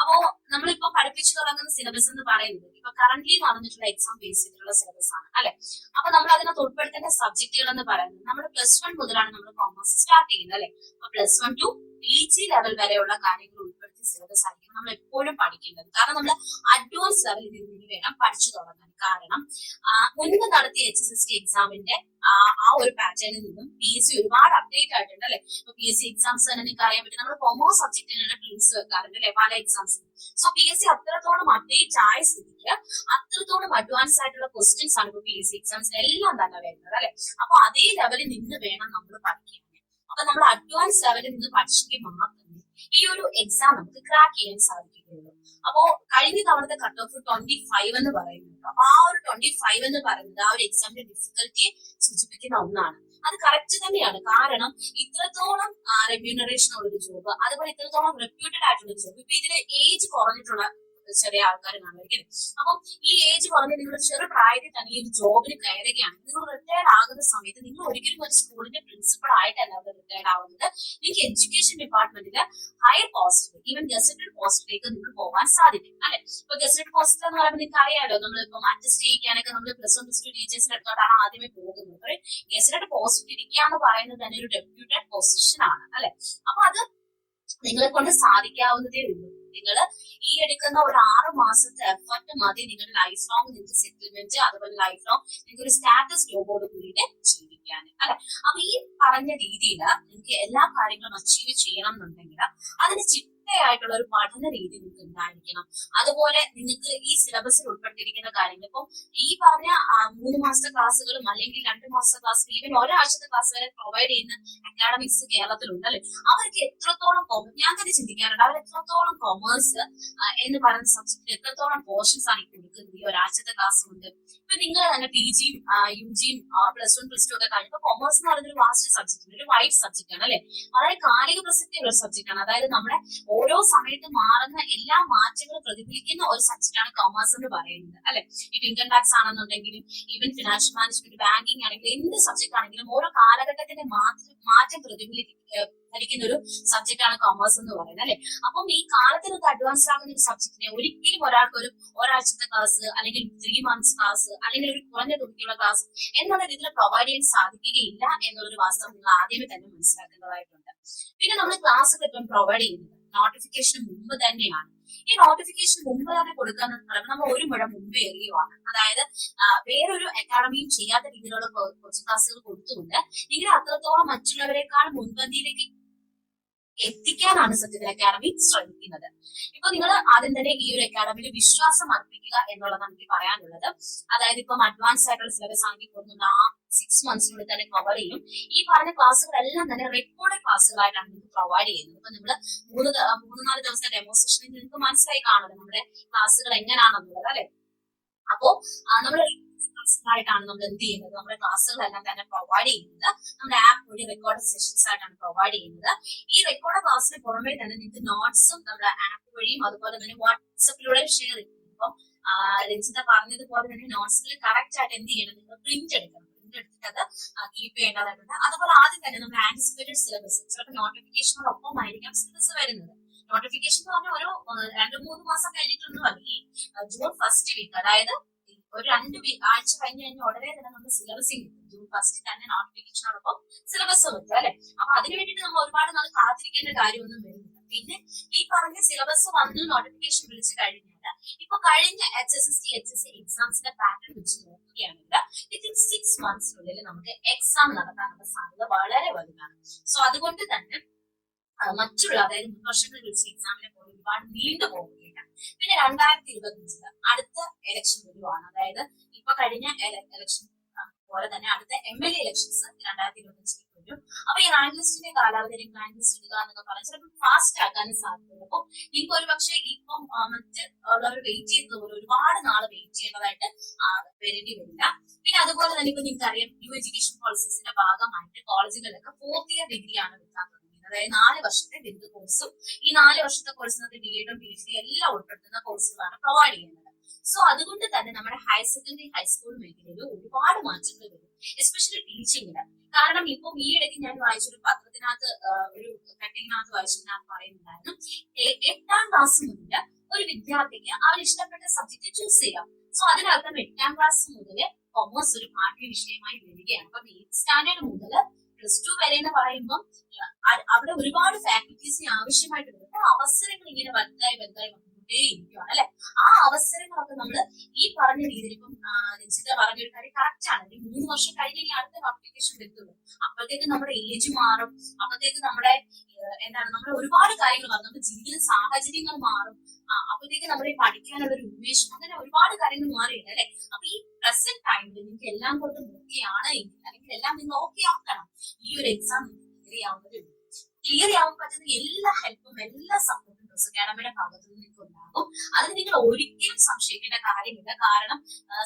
അപ്പോ നമ്മളിപ്പോ പഠിപ്പിച്ചു തുടങ്ങുന്ന സിലബസ് എന്ന് പറയുന്നത് ഇപ്പൊ കറന്റ്ലി നടന്നിട്ടുള്ള എക്സാം ബേസ് ചെയ്തിട്ടുള്ള സിലബസ് ആണ് അല്ലെ. അപ്പൊ നമ്മൾ അതിനകത്ത് ഉൾപ്പെടുത്തേണ്ട സബ്ജക്റ്റുകൾ എന്ന് പറയുന്നത് നമ്മൾ +1 മുതലാണ് നമ്മൾ കോമേഴ്സ് സ്റ്റാർട്ട് ചെയ്യുന്നത് അല്ലെ. അപ്പൊ +1 to PG ലെവൽ വരെയുള്ള കാര്യങ്ങൾ ഉൾപ്പെടുത്തിയ സിലബസ് ആയിരിക്കും നമ്മൾ എപ്പോഴും പഠിക്കേണ്ടത്. കാരണം നമ്മൾ അഡ്വാൻസ് ലെവലിൽ നിന്ന് വേണം പഠിച്ചു തുടങ്ങാൻ. കാരണം മുൻപ് നടത്തിയ HSST എക്സാമിന്റെ ആ ഒരു പാറ്റേണിൽ നിന്നും PSC ഒരുപാട് അപ്ഡേറ്റ് ആയിട്ടുണ്ട് അല്ലെ. ഇപ്പൊ PSC എക്സാംസ് തന്നെ നിങ്ങൾക്ക് അറിയാൻ പറ്റും. നമ്മൾ കൊമേഴ്സ് സബ്ജക്റ്റിനാണ് പ്രിൻസ് വെക്കാറുണ്ട് അല്ലെ പല എക്സാംസിനും. സോ PSC അത്രത്തോളം അപ്ഡേറ്റ് ആയ സ്ഥിതിക്ക് അത്രത്തോളം അഡ്വാൻസ് ആയിട്ടുള്ള ക്വസ്റ്റ്യൻസ് ആണ് ഇപ്പൊ PSC എക്സാംസിൽ എല്ലാം തന്നെ വരുന്നത് അല്ലെ. അപ്പൊ അതേ ലെവലിൽ നിന്ന് വേണം നമ്മൾ പഠിക്കാൻ. അപ്പൊ നമ്മൾ അഡ്വാൻസ് ലെവലിൽ നിന്ന് പഠിച്ചെങ്കിൽ മാത്രമേ ഈ ഒരു എക്സാം നമുക്ക് ക്രാക്ക് ചെയ്യാൻ സാധിക്കുകയുള്ളൂ. അപ്പോ കഴിഞ്ഞ തവണത്തെ കട്ട് ഓഫ് 25 എന്ന് പറയുന്നുണ്ട്. അപ്പൊ ആ ഒരു 25 എന്ന് പറയുന്നത് ആ ഒരു എക്സാമിന്റെ ഡിഫിക്കൽറ്റിയെ സൂചിപ്പിക്കുന്ന ഒന്നാണ്. അത് കറക്റ്റ് തന്നെയാണ്. കാരണം ഇത്രത്തോളം റെമ്യൂണറേഷൻ ഉള്ള ഒരു ജോബ്, അതുപോലെ ഇത്രത്തോളം റെപ്യൂട്ടഡ് ആയിട്ടുള്ള ഒരു ജോബ്, ഇപ്പൊ ഇതിന് ഏജ് കുറഞ്ഞിട്ടുള്ള ചെറിയ ആൾക്കാർ കാണുമായിരിക്കും. അപ്പം ഈ ഏജ് പറഞ്ഞ് നിങ്ങൾ ചെറു പ്രായത്തിൽ തന്നെ ഈ ഒരു ജോബിന് കയറുകയാണ്. നിങ്ങൾ റിട്ടയർഡ് ആകുന്ന സമയത്ത് നിങ്ങൾ ഒരിക്കലും ഒരു സ്കൂളിന്റെ പ്രിൻസിപ്പൾ ആയിട്ടല്ല അവിടെ റിട്ടയർഡ് ആവുന്നത്. നിങ്ങൾക്ക് എഡ്യൂക്കേഷൻ ഡിപ്പാർട്ട്മെന്റില് ഹയർ പോസ്റ്റ്, ഈവൻ ഗസറ്റഡ് പോസ്റ്റിലേക്ക് നിങ്ങൾക്ക് പോകാൻ സാധിക്കും അല്ലെ. ഇപ്പൊ ഗസറ്റഡ് പോസ്റ്റ് എന്ന് പറയുമ്പോൾ നിങ്ങൾക്ക് അറിയാലോ, നമ്മളിപ്പം അഡ്ജസ്റ്റ് ചെയ്യിക്കാനൊക്കെ നമ്മൾ +1 +2 ടീച്ചേഴ്സിന്റെ അടുത്തോട്ടാണ് ആദ്യമേ പോകുന്നത്. ഗസറ്റഡ് പോസ്റ്റിൽ ഇരിക്കുക എന്ന് പറയുന്നത് തന്നെ ഒരു ഡെപ്യൂട്ടഡ് പൊസിഷൻ ആണ് അല്ലെ. അപ്പൊ അത് നിങ്ങളെ കൊണ്ട് സാധിക്കാവുന്നതേ ഉള്ളൂ. നിങ്ങൾ ഈ എടുക്കുന്ന ഒരു 6 മാസത്തെ എഫർട്ട് മതി നിങ്ങളുടെ ലൈഫ് ലോങ് നിങ്ങൾക്ക് സെറ്റിൽമെന്റ്, അതുപോലെ ലൈഫ് ലോങ് നിങ്ങൾക്ക് ഒരു സ്റ്റാറ്റസ് ജോബോട് കൂടിയിട്ട് ജീവിക്കാൻ അല്ലെ. അപ്പൊ ഈ പറഞ്ഞ രീതിയിൽ നിങ്ങൾക്ക് എല്ലാ കാര്യങ്ങളും അച്ചീവ് ചെയ്യണം എന്നുണ്ടെങ്കിൽ അതിന് ചിട്ടയായിട്ടുള്ള ഒരു പഠന രീതി നിങ്ങൾക്ക് ഉണ്ടായിരിക്കണം. അതുപോലെ നിങ്ങൾക്ക് ഈ സിലബസിൽ ഉൾപ്പെട്ടിരിക്കുന്ന കാര്യങ്ങൾ ഇപ്പം ഈ പറഞ്ഞ 3 മാസത്തെ ക്ലാസ്സുകളും അല്ലെങ്കിൽ 2 മാസത്തെ ക്ലാസ്, ഈവൻ ഒരാഴ്ചത്തെ ക്ലാസ് വരെ പ്രൊവൈഡ് ചെയ്യുന്ന അക്കാഡമിക്സ് കേരളത്തിലുണ്ടല്ലേ. അവർക്ക് എത്രത്തോളം ഞാൻ തന്നെ ചിന്തിക്കാറുണ്ട്, അവർ എത്രത്തോളം കൊമേഴ്സ് എന്ന് പറയുന്ന സബ്ജക്റ്റിന് എത്രത്തോളം പോർഷൻസ് ആണ് കൊടുക്കുന്നത് ഈ ഒരാഴ്ചത്തെ ക്ലാസ് കൊണ്ട്. ഇപ്പൊ നിങ്ങൾ തന്നെ PGയും UGയും +1 +2 ഒക്കെ കഴിഞ്ഞപ്പോൾ കൊമേഴ്സ് എന്ന് പറയുന്ന ഒരു വാസ്റ്റ് സബ്ജക്റ്റ്, ഒരു വൈഡ് സബ്ജക്റ്റ് ആണ് അല്ലെ. വളരെ കാലിക പ്രസക്തിയുള്ള ഒരു സബ്ജക്റ്റ് ആണ്. അതായത് നമ്മുടെ ഓരോ സമയത്ത് മാറുന്ന എല്ലാ മാറ്റങ്ങളും പ്രതിഫലിക്കുന്ന ഒരു സബ്ജക്റ്റ് ആണ് കൊമേഴ്സ് എന്ന് പറയുന്നത് അല്ലെ. ഇപ്പൊ ഇൻകം ടാക്സ് ആണെന്നുണ്ടെങ്കിലും ഈവൻ ഫിനാൻഷ്യൽ മാനേജ്മെന്റ്, ബാങ്കിങ് ആണെങ്കിലും എന്ത് സബ്ജക്ട് ആണെങ്കിലും ഓരോ കാലഘട്ടത്തിന്റെ മാറ്റം പ്രതിഫലിക്കുന്ന ഒരു സബ്ജക്ട് ആണ് കൊമേഴ്സ് എന്ന് പറയുന്നത് അല്ലെ. അപ്പം ഈ കാലത്തിനൊക്കെ അഡ്വാൻസ് ആകുന്ന ഒരു സബ്ജക്റ്റിനെ ഒരിക്കലും ഒരാഴ്ചത്തെ ക്ലാസ് അല്ലെങ്കിൽ 3 months ക്ലാസ് അല്ലെങ്കിൽ ഒരു കുറഞ്ഞ തുകയുള്ള ക്ലാസ് എന്നുള്ള രീതിയിൽ പ്രൊവൈഡ് ചെയ്യാൻ സാധിക്കുകയില്ല എന്നുള്ളൊരു വാസ്തവം നിങ്ങൾ ആദ്യമേ തന്നെ മനസ്സിലാക്കേണ്ടതായിട്ടുണ്ട്. പിന്നെ നമ്മൾ ക്ലാസ്സുകൾ ഇപ്പം പ്രൊവൈഡ് ചെയ്യുന്നത് നോട്ടിഫിക്കേഷന് മുമ്പ് തന്നെയാണ്. ഈ നോട്ടിഫിക്കേഷൻ മുമ്പ് തന്നെ കൊടുക്കാന്ന് പറയുമ്പോൾ നമ്മൾ 1 മുഴം മുമ്പേ എറിയുവാണ്. അതായത് വേറൊരു അക്കാഡമിയും ചെയ്യാത്ത രീതിയിലുള്ള കോച്ചിങ് ക്ലാസ്സുകൾ കൊടുത്തുകൊണ്ട് നിങ്ങൾ അത്രത്തോളം മറ്റുള്ളവരെക്കാൾ മുൻപന്തിയിലേക്ക് എത്തിക്കാനാണ് സത്യത്തിൽ അക്കാഡമി ശ്രമിക്കുന്നത്. ഇപ്പൊ നിങ്ങൾ ആദ്യം തന്നെ ഈ ഒരു അക്കാഡമിയിൽ വിശ്വാസം അർപ്പിക്കുക എന്നുള്ളതാണ് എനിക്ക് പറയാനുള്ളത്. അതായത് ഇപ്പം അഡ്വാൻസ് ആയിട്ടുള്ള സിലബസ് ആണെങ്കിൽ പോകുന്നുണ്ട് 6 monthsനുള്ളിൽ തന്നെ കവർ ചെയ്യും. ഈ പറഞ്ഞ ക്ലാസ്സുകളെല്ലാം തന്നെ റെക്കോർഡ് ക്ലാസ്സുകളായിട്ടാണ് നിങ്ങൾക്ക് പ്രൊവൈഡ് ചെയ്യുന്നത്. ഇപ്പൊ നിങ്ങൾ 3-4 ദിവസത്തെ ഡെമോ സെഷനിൽ നിങ്ങൾക്ക് മനസ്സിലായി കാണുന്നത് നമ്മുടെ ക്ലാസ്സുകൾ എങ്ങനെയാണെന്നുള്ളത് അല്ലെ. അപ്പോ നമ്മൾ ആയിട്ടാണ് നമ്മൾ എന്ത് ചെയ്യുന്നത്, നമ്മുടെ ക്ലാസ്സുകളെല്ലാം തന്നെ പ്രൊവൈഡ് ചെയ്യുന്നത് നമ്മുടെ ആപ്പ് വഴി റെക്കോർഡ് സെഷൻസ് ആയിട്ടാണ് പ്രൊവൈഡ് ചെയ്യുന്നത്. ഈ റെക്കോർഡ് ക്ലാസ്സിന് പുറമെ തന്നെ നിങ്ങൾക്ക് നോട്ട്സും നമ്മുടെ ആപ്പ് വഴിയും അതുപോലെ തന്നെ വാട്സപ്പിലൂടെ ഷെയർ ചെയ്യും. അപ്പം രഞ്ജിത പറഞ്ഞതുപോലെ തന്നെ നോട്ട്സുകൾ കറക്റ്റ് ആയിട്ട് എന്ത് ചെയ്യണം, നിങ്ങൾ പ്രിന്റ് എടുക്കണം. പ്രിന്റ് എടുത്തിട്ട് അത് കീപ്പ് ചെയ്യേണ്ടതായിട്ടുണ്ട്. അതുപോലെ ആദ്യം തന്നെ നമ്മുടെ ആന്റിസിപ്പേറ്റഡ് സിലബസ്, ചിലപ്പോൾ നോട്ടിഫിക്കേഷനോടൊപ്പം ആയിരിക്കാം സിലബസ് വരുന്നത്. നോട്ടിഫിക്കേഷൻ എന്ന് പറഞ്ഞാൽ ഒരു 2-3 മാസം കഴിഞ്ഞിട്ടൊന്നും ഈ ജൂൺ 1st വീക്ക്, അതായത് ഒരു 2 ആഴ്ച കഴിഞ്ഞ് ഉടനെ തന്നെ നമ്മൾ സിലബസ് കിട്ടും. ജൂൺ 1st തന്നെ നോട്ടിഫിക്കേഷനോടൊപ്പം സിലബസ് വെക്കുക അല്ലെ. അപ്പൊ അതിന് വേണ്ടിയിട്ട് നമ്മൾ ഒരുപാട് നാൾ കാത്തിരിക്കേണ്ട കാര്യമൊന്നും വരുന്നില്ല. പിന്നെ ഈ പറഞ്ഞ സിലബസ് വന്ന് നോട്ടിഫിക്കേഷൻ വിളിച്ചു കഴിഞ്ഞാൽ ഇപ്പൊ കഴിഞ്ഞ HSST HSC എക്സാംസിന്റെ പാറ്റേൺ വെച്ച് നോക്കുകയാണെങ്കിൽ വിത്തിൻ 6 monthsനുള്ളിൽ നമുക്ക് എക്സാം നടത്താനുള്ള സാധ്യത വളരെ വലുതാണ്. സോ അതുകൊണ്ട് തന്നെ മറ്റുള്ള അതായത് മുൻവർഷങ്ങളിൽ വിളിച്ച എക്സാമിനെ പോലെ ഒരുപാട് നീണ്ടു പോകുകയില്ല. പിന്നെ 2025 അടുത്ത ഇലക്ഷൻ വരുവാണ്. അതായത് ഇപ്പൊ കഴിഞ്ഞ ഇലക്ഷൻ പോലെ തന്നെ അടുത്ത MLA ഇലക്ഷൻസ് 2025 വരും. അപ്പൊ ഈ റാങ്ക് ലിസ്റ്റിന്റെ കാലാവധി അല്ലെങ്കിൽ റാങ്ക് ലിസ്റ്റ് ഇടുക എന്നൊക്കെ പറഞ്ഞാൽ ചിലപ്പോൾ ഫാസ്റ്റ് ആക്കാനും സാധ്യതയുണ്ട്. അപ്പൊ നിങ്ങൾക്ക് ഒരു പക്ഷേ ഇപ്പം മറ്റ് ഉള്ളവർ വെയിറ്റ് ചെയ്യുന്നത് പോലെ ഒരുപാട് നാൾ വെയിറ്റ് ചെയ്യേണ്ടതായിട്ട് വരേണ്ടി വരില്ല. പിന്നെ അതുപോലെ തന്നെ ഇപ്പൊ നിങ്ങൾക്ക് അറിയാം, ന്യൂ എഡ്യൂക്കേഷൻ പോളിസീസിന്റെ ഭാഗമായിട്ട് കോളേജുകളിലൊക്കെ 4th year ഡിഗ്രിയാണ് എടുക്കാൻ തുടങ്ങിയത്. അതായത് 4 വർഷത്തെ ബിരുദ കോഴ്സും ഈ 4 വർഷത്തെ കോഴ്സിനകത്ത് BEdും PhD എല്ലാം ഉൾപ്പെടുത്തുന്ന കോഴ്സുകളാണ് പ്രൊവൈഡ് ചെയ്യുന്നത്. സോ അതുകൊണ്ട് തന്നെ നമ്മുടെ ഹയർ സെക്കൻഡറി ഹൈസ്കൂൾ മേഖലയിൽ ഒരുപാട് മാറ്റങ്ങൾ വരും, എസ്പെഷ്യലി ടീച്ചിങ്ങില്. കാരണം ഇപ്പം ഈ ഇടയ്ക്ക് ഞാൻ വായിച്ചൊരു പത്രത്തിനകത്ത് ഒരു കട്ടിങ്ങിനകത്ത് വായിച്ചതിനകത്ത് പറയുന്നുണ്ടായിരുന്നു, 8ാം ക്ലാസ് മുതൽ ഒരു വിദ്യാർത്ഥിക്ക് അവർ ഇഷ്ടപ്പെട്ട സബ്ജക്ട് ചൂസ് ചെയ്യാം. സോ അതിനർത്ഥം 8ാം ക്ലാസ് മുതൽ കൊമേഴ്സ് ഒരു പാഠ്യ വിഷയമായി വരികയാണ്. അപ്പൊ 8th സ്റ്റാൻഡേർഡ് മുതൽ +2 വരെ എന്ന് പറയുമ്പോൾ അവിടെ ഒരുപാട് ഫാക്കൽറ്റീസിന് ആവശ്യമായിട്ട് വരും. അപ്പൊ അവസരങ്ങൾ ഇങ്ങനെ വലുതായി വന്നുകൊണ്ടേയിരിക്കുകയാണ് അല്ലെ. ആ അവസരങ്ങളൊക്കെ നമ്മൾ ഈ പറഞ്ഞ രീതിയിൽ ഇപ്പം രഞ്ജിത പറഞ്ഞൊരു കാര്യം കറക്റ്റ് ആണ്. 3 വർഷം കഴിഞ്ഞ് ഇനി അടുത്ത നോട്ടിഫിക്കേഷൻ വരുത്തുള്ളൂ. അപ്പോഴത്തേക്ക് നമ്മുടെ ഏജ് മാറും, അപ്പോഴത്തേക്ക് നമ്മുടെ നമ്മുടെ ഒരുപാട് കാര്യങ്ങൾ മാറും, നമ്മുടെ ജീവിത സാഹചര്യങ്ങൾ മാറും, അപ്പോഴത്തേക്ക് നമ്മുടെ പഠിക്കാനുള്ള ഒരു ഉന്മേഷം, അങ്ങനെ ഒരുപാട് കാര്യങ്ങൾ മാറിയില്ല അല്ലെ. അപ്പൊ ഈ പ്രസന്റ് ടൈമിൽ നിങ്ങൾക്ക് എല്ലാം കൊണ്ടും ഓക്കെയാണ് എങ്കിൽ അല്ലെങ്കിൽ എല്ലാം നിങ്ങൾ ഓക്കെ ആക്കണം, ഈ ഒരു എക്സാം ക്ലിയർ ചെയ്യാൻ പറ്റുന്ന എല്ലാ ഹെൽപ്പും എല്ലാ സപ്പോർട്ടും അക്കാഡമിയുടെ ഭാഗത്തു നിന്ന് നിങ്ങൾക്ക് ഉണ്ടാകും. അതിന് നിങ്ങൾ ഒരിക്കലും സംശയിക്കേണ്ട കാര്യമില്ല. കാരണം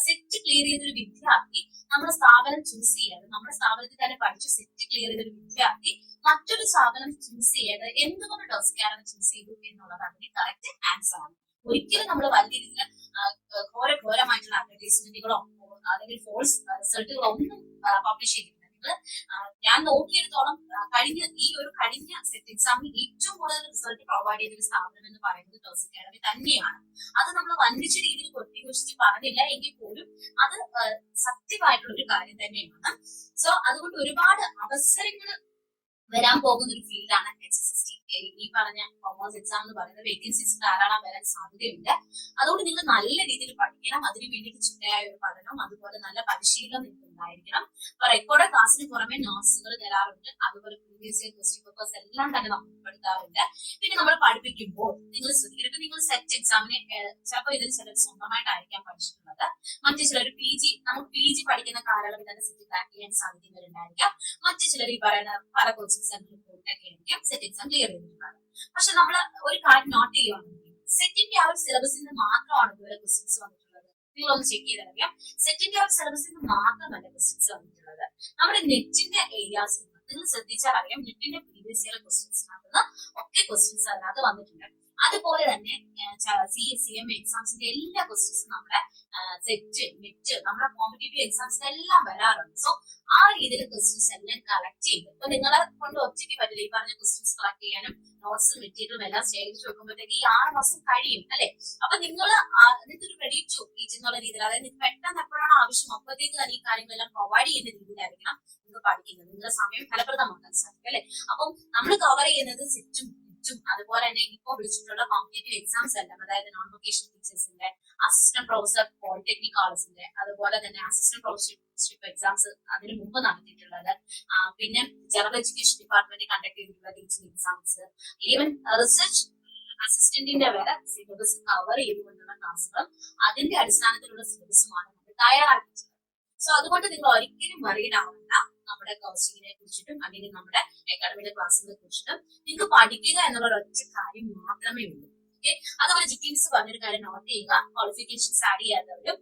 സെറ്റ് ക്ലിയർ ചെയ്തൊരു വിദ്യാർത്ഥി നമ്മുടെ സ്ഥാപനം ചൂസ് ചെയ്യാതെ, നമ്മുടെ സ്ഥാപനത്തിൽ തന്നെ പഠിച്ച് സെറ്റ് ക്ലിയർ ചെയ്തൊരു വിദ്യാർത്ഥി മറ്റൊരു സ്ഥാപനം ചൂസ് ചെയ്യാതെ എന്തുകൊണ്ട് ടോസ് അക്കാഡമി ചൂസ് ചെയ്തു എന്നുള്ളത് അതിന്റെ കറക്റ്റ് ആൻസർ ആണ്. ഒരിക്കലും നമ്മൾ വലിയ രീതിയിൽ ഘോരമായിട്ടുള്ള അഡ്വർടൈസ്മെന്റുകളോ അല്ലെങ്കിൽ ഫോൾസ് റിസൾട്ടുകളോ ഒന്നും പബ്ലിഷ് ചെയ്തിട്ടില്ല. ഞാൻ നോക്കിയെടുത്തോളം കഴിഞ്ഞ സെറ്റ് എക്സാമിൽ ഏറ്റവും കൂടുതൽ റിസൾട്ട് പ്രൊവൈഡ് ചെയ്ത ഒരു സ്ഥാപനം എന്ന് പറയുന്നത് ടോസ് അക്കാഡമി തന്നെയാണ്. അത് നമ്മൾ വൻപിച്ച രീതിയിൽ കൊട്ടിഘോഷിച്ച് പറഞ്ഞില്ല എങ്കിൽ പോലും അത് സത്യമായിട്ടുള്ള ഒരു കാര്യം തന്നെയാണ്. സോ അതുകൊണ്ട് ഒരുപാട് അവസരങ്ങൾ വരാൻ പോകുന്ന ഒരു ഫീൽഡാണ് HSST ഈ പറഞ്ഞ കൊമേഴ്സ് എക്സാം എന്ന് പറയുന്നത് വേക്കൻസീസ് ധാരാളം വരാൻ സാധ്യതയുണ്ട്. അതുകൊണ്ട് നിങ്ങൾ നല്ല രീതിയിൽ പഠിക്കണം. അതിന് വേണ്ടിയിട്ട് ചിട്ടയായ ഒരു പഠനം, അതുപോലെ നല്ല പരിശീലനം നിങ്ങൾക്ക് ഉണ്ടായിരിക്കണം. അപ്പൊ റെക്കോർഡ് ക്ലാസ്സിന് പുറമെ നോട്ട്സുകൾ തരാറുണ്ട്. അതുപോലെ പ്രീവിയസ് ഇയർ ക്വസ്റ്റ്യൻ പേപ്പേഴ്സ് എല്ലാം തന്നെ നമ്മൾ ഉൾപ്പെടുത്താറുണ്ട്. പിന്നെ നമ്മൾ പഠിപ്പിക്കുമ്പോൾ നിങ്ങൾ ശ്രദ്ധിക്കണം. ഇപ്പൊ നിങ്ങൾ സെറ്റ് എക്സാമിന് ചിലപ്പോൾ ഇതിൽ ചിലർ സ്വന്തമായിട്ടായിരിക്കാം പഠിച്ചിട്ടുള്ളത്. മറ്റു ചിലർ നമുക്ക് പി ജി പഠിക്കുന്ന കാലയളവിൽ തന്നെ സെറ്റ് ക്രാക്ക് ചെയ്യാൻ സാധിക്കുന്നവരുണ്ടായിരിക്കാം. മറ്റു ചിലർ ഈ പറയുന്ന പല കോച്ചിങ് സെന്ററിൽ പോയിട്ടൊക്കെ ആയിരിക്കാം സെറ്റ് എക്സാം ക്ലിയർ ചെയ്തിട്ടുള്ളത്. പക്ഷെ നമ്മൾ ഒരു കാര്യം നോട്ട് ചെയ്യുകയാണെങ്കിൽ സെറ്റിന്റെ ആ ഒരു സിലബസിൽ നിന്ന് മാത്രമാണ് ഇതുവരെ ക്വസ്റ്റ്യൻസ് വന്നിട്ടുള്ളത്. നിങ്ങളൊന്ന് ചെക്ക് ചെയ്തറിയാം. സെറ്റിന്റെ ആ ഒരു സിലബസിൽ നിന്ന് മാത്രമല്ല ക്വസ്റ്റ്യൻസ് വന്നിട്ടുള്ളത്. നമ്മുടെ നെറ്റിന്റെ ഏരിയാസ് നിങ്ങൾ ശ്രദ്ധിച്ചാൽ അറിയാം. നെറ്റിന്റെ പ്രീവിയസ് ഇയർ ക്വസ്റ്റ്യൻസിനകത്ത് ഒക്കെ ക്വസ്റ്റ്യൻസ് അതിനകത്ത് വന്നിട്ടുണ്ട്. അതുപോലെ തന്നെ CM എക്സാംസിന്റെ എല്ലാ ക്വസ്റ്റ്യൻസും നമ്മുടെ സെറ്റ് നെറ്റ് നമ്മുടെ കോമ്പറ്റേറ്റീവ് എക്സാംസിന് എല്ലാം വരാറുണ്ട്. സോ ആ രീതിയിൽ ക്വസ്റ്റ്യൻസ് എല്ലാം കളക്ട് ചെയ്ത് ഇപ്പൊ നിങ്ങളെ കൊണ്ട് ഒറ്റയ്ക്ക് പറ്റില്ല ഈ പറഞ്ഞ ക്വസ്റ്റ്യൻസ് കളക്ട് ചെയ്യാനും നോട്ട്സും മെറ്റീരിയലും എല്ലാം ശേഖരിച്ചു വെക്കുമ്പോഴത്തേക്ക് ഈ 6 മാസം കഴിയും അല്ലെ. അപ്പൊ നിങ്ങൾ ഇതൊരു റെഡി ടു ടീച്ച് എന്നുള്ള രീതിയിൽ, അതായത് നിങ്ങൾക്ക് എപ്പോഴാണ് ആവശ്യം അപ്പോഴത്തേക്ക് തന്നെ ഈ കാര്യങ്ങളെല്ലാം പ്രൊവൈഡ് ചെയ്യുന്ന രീതിയിലായിരിക്കണം നിങ്ങൾ പഠിക്കുന്നത്. നിങ്ങളുടെ സമയം ഫലപ്രദമാക്കാൻ സാധിക്കും അല്ലെ. അപ്പം നമ്മൾ കവർ ചെയ്യുന്നത് സെറ്റും അതുപോലെ തന്നെ ഇപ്പൊ വിളിച്ചിട്ടുള്ള കോമ്പറ്റേറ്റീവ് എക്സാംസ് എല്ലാം, അതായത് നോൺ വൊക്കേഷണൽ ടീച്ചേഴ്സിന്റെ, അസിസ്റ്റന്റ് പ്രൊഫസർ പോളിടെക്നിക് കോളേജിന്റെ, അതുപോലെ തന്നെ അസിസ്റ്റന്റ് പ്രൊഫസർഷിപ്പ് എക്സാംസ് അതിന് മുമ്പ് നടത്തിയിട്ടുള്ളത്, പിന്നെ ജനറൽ എഡ്യൂക്കേഷൻ ഡിപ്പാർട്ട്മെന്റ് കണ്ടക്ട് ചെയ്തിട്ടുള്ള ടീച്ചിങ് എക്സാംസ്, ഈവൻ റിസർച്ച് അസിസ്റ്റന്റിന്റെ വരെ സിലബസ് കവർ ചെയ്തുകൊണ്ടുള്ള ക്ലാസ്സുകളും അതിന്റെ അടിസ്ഥാനത്തിലുള്ള സിലബസുമാണ് നമ്മൾ തയ്യാറാക്കിയിട്ടുള്ളത്. സോ അതുകൊണ്ട് നിങ്ങൾ ഒരിക്കലും വറീഡ് ആവണ്ട നമ്മുടെ കോച്ചിങ്ങിനെ കുറിച്ചിട്ടും അല്ലെങ്കിൽ നമ്മുടെ അക്കാഡമിയുടെ ക്ലാസ്സുകളെ കുറിച്ചിട്ടും. നിങ്ങൾക്ക് പഠിക്കുക എന്നുള്ള ഒരൊറ്റ കാര്യം മാത്രമേ ഉള്ളൂ. ഓക്കെ, അതുപോലെ ജിറ്റിൻസ് പറഞ്ഞൊരു കാര്യം നോട്ട് ചെയ്യുക. ക്വാളിഫിക്കേഷൻസ് ആഡ് ചെയ്യാത്തവരും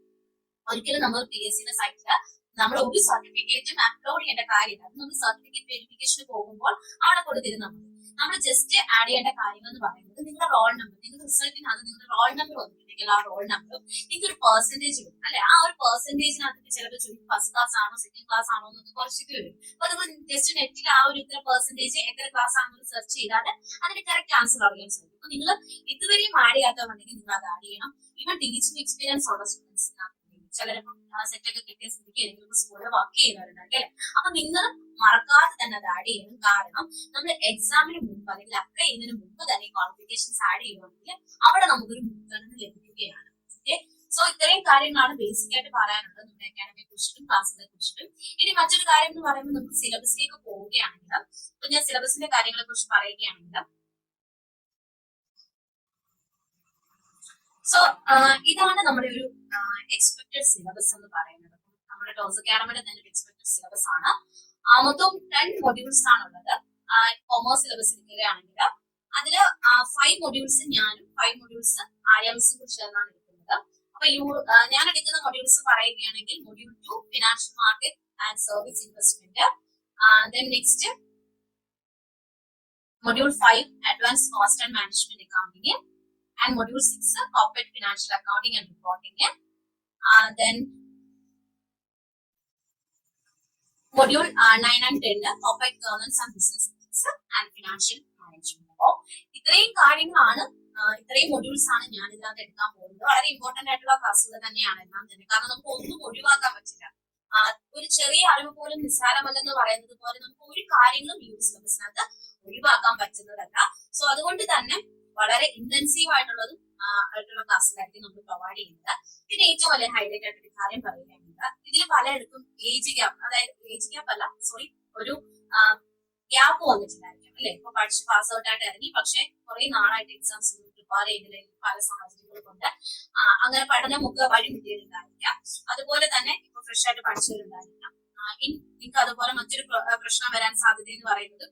ഒരിക്കലും നമ്മൾ PSCയുടെ സൈറ്റില് നമ്മൾ ഒരു സർട്ടിഫിക്കറ്റും അപ്ലോഡ് ചെയ്യേണ്ട കാര്യമില്ല. അത് നമ്മൾ സർട്ടിഫിക്കറ്റ് വെരിഫിക്കേഷന് പോകുമ്പോൾ അവിടെ കൊടുത്തിരുന്നാൽ മതി. നമ്മൾ ജസ്റ്റ് ആഡ് ചെയ്യേണ്ട കാര്യങ്ങൾ എന്ന് പറയുന്നത് നിങ്ങളുടെ റോൾ നമ്പർ, നിങ്ങളുടെ റിസൾട്ടിനകത്ത് നിങ്ങളുടെ റോൾ നമ്പർ വന്നിട്ടുണ്ടെങ്കിൽ ആ റോൾ നമ്പറും നിങ്ങൾക്ക് ഒരു പെർസെന്റേജ് വരും അല്ലെ. ആ ഒരു പെർസെന്റേജിനകത്ത് ചിലപ്പോൾ ചോദിക്കും ഫസ്റ്റ് ക്ലാസ് ആണോ സെക്കൻഡ് ക്ലാസ് ആണോ എന്നൊക്കെ കുറച്ചിട്ട് വരും. അപ്പൊ നിങ്ങൾ ജസ്റ്റ് നെറ്റിൽ ആ ഒരു ഇത്ര പെർസെന്റേജ് എത്ര ക്ലാസ് ആണെന്ന് സെർച്ച് ചെയ്താൽ അതിന്റെ കറക്റ്റ് ആൻസർ അറിയാൻ സാധിക്കും. അപ്പൊ നിങ്ങൾ ഇതുവരെയും ആഡ് ചെയ്യാത്തവരുണ്ടെങ്കിൽ നിങ്ങൾ അത് ആഡ് ചെയ്യണം. ഇവൻ ടീച്ചിങ് എക്സ്പീരിയൻസ് ഉള്ള സ്റ്റുഡൻസിനകത്ത് ചിലപ്പോൾ സെറ്റൊക്കെ കിട്ടിയ സ്ഥിതിക്ക് ഏതെങ്കിലും സ്കൂളിൽ വർക്ക് ചെയ്യുന്നവരുണ്ടാക്കി അല്ലെ. അപ്പൊ നിങ്ങൾ മറക്കാതെ തന്നെ അത് ആഡ് ചെയ്യണം. കാരണം നമ്മൾ എക്സാമിന് മുമ്പ് അല്ലെങ്കിൽ അപ്ലൈ ചെയ്യുന്നതിന് മുമ്പ് തന്നെ ക്വാളിഫിക്കേഷൻസ് ആഡ് ചെയ്യുകയാണെങ്കിൽ അവിടെ നമുക്കൊരു മുൻഗണന ലഭിക്കുകയാണ്. ഓക്കെ, സോ ഇത്രയും കാര്യങ്ങളാണ് ബേസിക് ആയിട്ട് പറയാനുള്ളത് നമ്മുടെ അക്കാഡമിയെ കുറിച്ചിട്ടും ക്ലാസ്സിനെ കുറിച്ചിട്ടും. ഇനി മറ്റൊരു കാര്യം എന്ന് പറയുമ്പോൾ നമുക്ക് സിലബസിലേക്ക് പോവുകയാണെങ്കിൽ, ഇപ്പൊ ഞാൻ സിലബസിന്റെ കാര്യങ്ങളെ കുറിച്ച് പറയുകയാണെങ്കിൽ, സോ ഇതാണ് നമ്മുടെ ഒരു എക്സ്പെക്ടഡ് സിലബസ് എന്ന് പറയുന്നത്. നമ്മുടെ ടോസ് അക്കാഡമിയുടെ തന്നെ ഒരു എക്സ്പെക്ടഡ് സിലബസ് ആണ്. മൊത്തം 10 മൊഡ്യൂൾസ് ആണുള്ളത്. കൊമേഴ്സ് സിലബസ് എടുക്കുകയാണെങ്കിൽ അതില് 5 മൊഡ്യൂൾസ് ഞാനും 5 മൊഡ്യൂൾസ് ആര്യാമിസും കൂടി ചേർന്നാണ് എടുക്കുന്നത്. അപ്പൊ ഞാൻ എടുക്കുന്ന മൊഡ്യൂൾസ് പറയുകയാണെങ്കിൽ module 2 financial market and service investment, then next module 5 advance cost and management accounting, and module 6 corporate financial accounting and reporting, then module 9 and 10 corporate governance and business ethics and financial management. അപ്പോ ഇത്രയും കാര്യങ്ങളാണ്, ഇത്രയും modules ആണ് ഞാൻ ഇതിനകത്ത് എടുക്കാൻ പോകുന്നത്. വളരെ ഇമ്പോർട്ടന്റ് ആയിട്ടുള്ള ക്ലാസ്സുകൾ തന്നെയാണ് എല്ലാം തന്നെ. കാരണം നമുക്ക് ഒന്നും ഒഴിവാക്കാൻ പറ്റില്ല. ഒരു ചെറിയ അറിവ് പോലും നിസ്സാരമല്ലെന്ന് പറയുന്നത് പോലെ നമുക്ക് ഒരു കാര്യങ്ങളും ഈ ഒരു സിലബസിനകത്ത് ഒഴിവാക്കാൻ പറ്റുന്നതല്ല. സോ അതുകൊണ്ട് തന്നെ വളരെ ഇന്റൻസീവ് ആയിട്ടുള്ളതും ആയിട്ടുള്ള ക്ലാസ്സിലായിരിക്കും നമ്മൾ പ്രൊവൈഡ് ചെയ്യുന്നത്. പിന്നെ ഏറ്റവും വലിയ ഹൈലൈറ്റ് ആയിട്ടൊരു കാര്യം പറയുകയാണെങ്കിൽ ഇതിൽ പലയിടത്തും ഏജ് ഗ്യാപ്പ്, അതായത് ഏജ് ഗ്യാപ്പ് അല്ല സോറി ഒരു ഗ്യാപ്പ് വന്നിട്ടുണ്ടായിരിക്കും അല്ലെ. ഇപ്പൊ പഠിച്ച് പാസ് ഔട്ട് ആയിട്ട് ഇറങ്ങി, പക്ഷെ കുറെ നാളായിട്ട് എക്സാംസ് പ്രിപ്പയർ ചെയ്യുന്നില്ല പല സാഹചര്യങ്ങൾ കൊണ്ട് അങ്ങനെ പഠനമൊക്കെ വഴിമുട്ടിയിട്ടുണ്ടായിരിക്കാം. അതുപോലെ തന്നെ ഇപ്പൊ ഫ്രഷ് ആയിട്ട് പഠിച്ചവരുണ്ടായിരിക്കാം. നിങ്ങൾക്ക് അതുപോലെ മറ്റൊരു പ്രശ്നം വരാൻ സാധ്യത എന്ന് പറയുന്നത്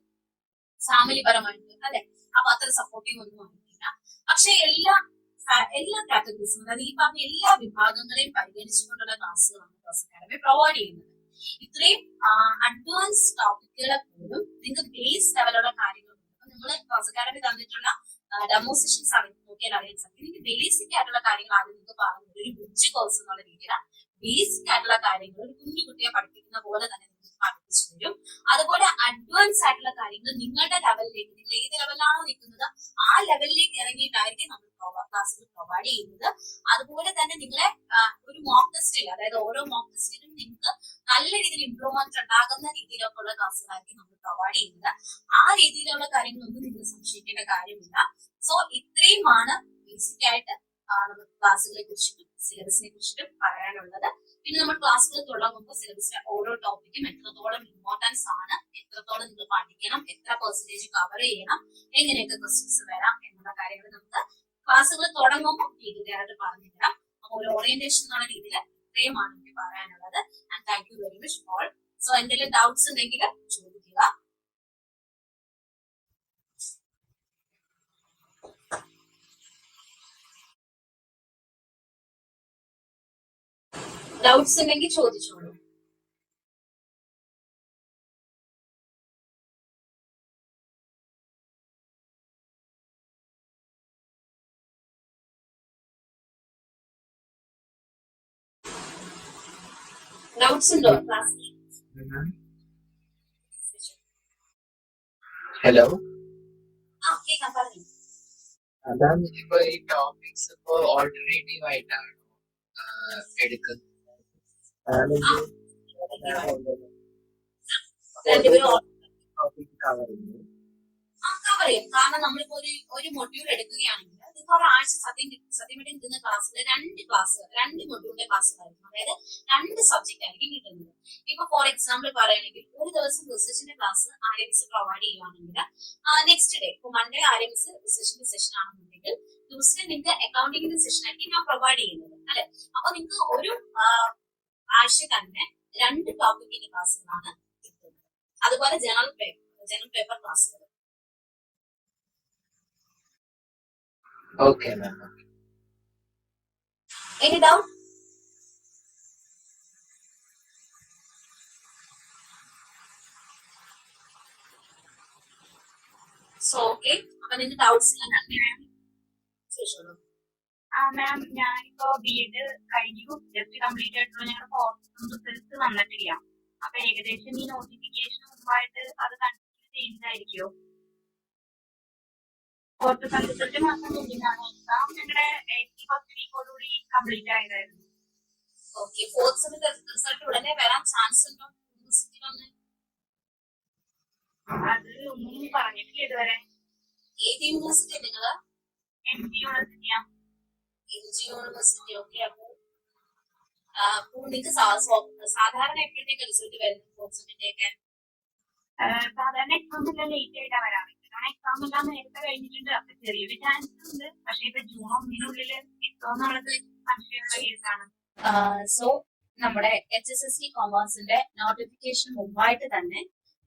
ഫാമിലി പരമായിട്ട് അല്ലെ. അപ്പൊ അത്ര സപ്പോർട്ടീവ് ഒന്നും ആയിരിക്കില്ല. പക്ഷെ എല്ലാ കാറ്റഗറീസും, അതായത് ഈ പറഞ്ഞ എല്ലാ വിഭാഗങ്ങളെയും പരിഗണിച്ചുകൊണ്ടുള്ള ക്ലാസ്സുകളാണ് ടോസ് അക്കാഡമി പ്രൊവൈഡ് ചെയ്യുന്നത്. ഇത്രയും അഡ്വാൻസ് ടോപ്പിക്കുകളെ പോലും നിങ്ങൾക്ക് ബേസ് ലെവലുള്ള കാര്യങ്ങളുണ്ട്. അപ്പൊ നമ്മൾ ടോസ് അക്കാഡമി തന്നിട്ടുള്ള ഡെമോ സെഷൻസ് നോക്കിയാൽ അറിയാൻ സാധിക്കും. നിങ്ങൾക്ക് ബേസിക് ആയിട്ടുള്ള കാര്യങ്ങൾ ആദ്യം നിങ്ങൾക്ക് പറഞ്ഞത് ഒരു ബ്രിഡ്ജ് കോഴ്സ് എന്നുള്ള രീതിയിലാണ് ബേസിക് ആയിട്ടുള്ള കാര്യങ്ങൾ ഒരു കുഞ്ഞു കുട്ടിയെ പഠിപ്പിക്കുന്ന പോലെ തന്നെ പഠിപ്പിച്ചു തരും. അതുപോലെ അഡ്വാൻസ് ആയിട്ടുള്ള കാര്യങ്ങൾ നിങ്ങളുടെ ലെവലിലേക്ക്, നിങ്ങൾ ഏത് ലെവലിലാണോ നിൽക്കുന്നത് ആ ലെവലിലേക്ക് ഇറങ്ങിയിട്ടായിരിക്കും നമ്മൾ ക്ലാസ്സുകൾ പ്രൊവൈഡ് ചെയ്യുന്നത്. അതുപോലെ തന്നെ നിങ്ങളെ ഒരു മോക്ക് ടെസ്റ്റിൽ, അതായത് ഓരോ മോക്ക് ടെസ്റ്റിലും നിങ്ങൾക്ക് നല്ല രീതിയിൽ ഇംപ്രൂവ്മെന്റ് ഉണ്ടാകുന്ന രീതിയിലൊക്കെയുള്ള ക്ലാസ്സുകളായിരിക്കും നമ്മൾ പ്രൊവൈഡ് ചെയ്യുന്നത്. ആ രീതിയിലുള്ള കാര്യങ്ങളൊന്നും നിങ്ങൾ സംശയിക്കേണ്ട കാര്യമില്ല. സോ ഇത്രയുമാണ് ബേസിക് ആയിട്ട് നമുക്ക് ക്ലാസ്സുകളെ കുറിച്ചിട്ടും സിലബസിനെ കുറിച്ചിട്ടും പറയാനുള്ളത്. പിന്നെ നമ്മൾ ക്ലാസ്സുകൾ തുടങ്ങുമ്പോൾ സിലബസിലെ ഓരോ ടോപ്പിക്കും എത്രത്തോളം ഇമ്പോർട്ടൻസ് ആണ്, എത്രത്തോളം നിങ്ങൾ പഠിക്കണം, എത്ര പെർസെന്റേജ് കവർ ചെയ്യണം, എങ്ങനെയൊക്കെ ക്വസ്റ്റ്യൻസ് വരാം എന്നുള്ള കാര്യങ്ങൾ നമുക്ക് ക്ലാസ്സുകൾ തുടങ്ങുമ്പോൾ ഡീറ്റെയിൽ ആയിട്ട് പറഞ്ഞു തരാം. അപ്പോൾ ഒരു ഓറിയന്റേഷൻ എന്നുള്ള രീതിയിൽ ഇത്രയുമാണ് എനിക്ക് പറയാനുള്ളത്. And thank you very much for. So എന്തെങ്കിലും ഡൗട്ട്സ് ഉണ്ടെങ്കിൽ ചോദിക്കുക. ഡൗട്ട്സ് ഉണ്ടെങ്കിൽ ചോദിച്ചോളൂ. ഡൗട്ട്സ് ഉണ്ടോ ക്ലാസ്സിൽ? ഹലോ, കേൾക്കാം, പറഞ്ഞു. അതാണ് ഇപ്പൊ ഈ ടോപ്പിക്സ് ഇപ്പൊ ഓൾട്ടർനേറ്റീവ് ആയിട്ടാണ് എടുക്കുന്നത്. കവർ ചെയ്യും. കാരണം നമ്മളിപ്പോ ഒരു മൊഡ്യൂൾ എടുക്കുകയാണെങ്കിൽ നിങ്ങൾക്ക് ഒരാഴ്ച സത്യമായിട്ട് കിട്ടുന്ന ക്ലാസ്സിൽ രണ്ട് മൊഡ്യൂളിന്റെ ക്ലാസ്സുകളായിരിക്കും. അതായത് 2 സബ്ജക്ട് ആയിരിക്കും കിട്ടുന്നത്. ഇപ്പൊ ഫോർ എക്സാമ്പിൾ പറയുകയാണെങ്കിൽ ഒരു ദിവസം റിസർച്ചിന്റെ ക്ലാസ് RMS പ്രൊവൈഡ് ചെയ്യുകയാണെങ്കിൽ നെക്സ്റ്റ് ഡേ ഇപ്പൊ മൺഡേ RMS റിസർച്ചിന്റെ സെഷൻ ആണെന്നുണ്ടെങ്കിൽ ട്യൂസ്ഡേ നിങ്ങൾക്ക് അക്കൗണ്ടിങ്ങിന്റെ സെഷൻ ആയിരിക്കും ഞാൻ പ്രൊവൈഡ് ചെയ്യുന്നത് അല്ലെ. അപ്പൊ നിങ്ങൾക്ക് ഒരു ആഴ്ച തന്നെ 2 ടോപ്പിക്കിന്റെ ക്ലാസ്സുകളാണ് കിട്ടുന്നത്. അതുപോലെ ജനറൽ പേപ്പർ ക്ലാസ്സുകൾ. Okay, ma'am. Any doubt? So, okay. അപ്പൊ നിങ്ങൾക്ക് ഡൗട്ട്സ് ചോദിച്ചോളൂ. മാം, ഞാനിപ്പോ BEd കഴിഞ്ഞു, ജസ്റ്റ് കംപ്ലീറ്റ് ആയിട്ടുള്ള ഞങ്ങളുടെ കോഴ്സ് റിസൾട്ട് വന്നിട്ടില്ല. അപ്പൊ ഏകദേശം ഈ നോട്ടിഫിക്കേഷൻ മുമ്പായിട്ട് അത് കണ്ടിന്യൂ ചെയ്യുന്നതായിരിക്കുമോ? ഫോർത്ത് റിസൾട്ട് മാസം മുന്നിലാണ് എക്സാം. ഞങ്ങളുടെ 80% വീക്കോടുകൂടി കംപ്ലീറ്റ് ആയതായിരുന്നു. ഓക്കെ, ഫോർത്ത് സെമസ്റ്റർ റിസൾട്ട് ഉടനെ വരാൻ ചാൻസ് ഉണ്ടോ യൂണിവേഴ്സിറ്റിയിലൊന്ന്? അത് ഒന്നും പറഞ്ഞിട്ടില്ല ഇതുവരെ. ഏത് യൂണിവേഴ്സിറ്റി നിങ്ങള്? MG യൂണിവേഴ്സിറ്റിയാ. MG university. ഓക്കെ. അപ്പൊ നിങ്ങൾക്ക് സാധാരണ എപ്പോഴത്തേക്ക് റിസൾട്ട് വരുന്നത് ഫോർത്ത് സെമസ്റ്ററിന്റെ ഒക്കെ? സാധാരണ എക്സാം എല്ലാം ലേറ്റ് ആയിട്ടാ വരാറ്. എക്സാം എല്ലാം നേരത്തെ കഴിഞ്ഞിട്ടുണ്ട്. അപ്പൊ ചെറിയൊരു ചാൻസ് ഉണ്ട്. പക്ഷെ ഇപ്പൊ ജൂൺ 1 എത്തുമെന്നുള്ളത് സംശയമുള്ള കേസാണ്. സോ നമ്മുടെ HSSC കൊമേഴ്സിന്റെ നോട്ടിഫിക്കേഷൻ മുമ്പായിട്ട് തന്നെ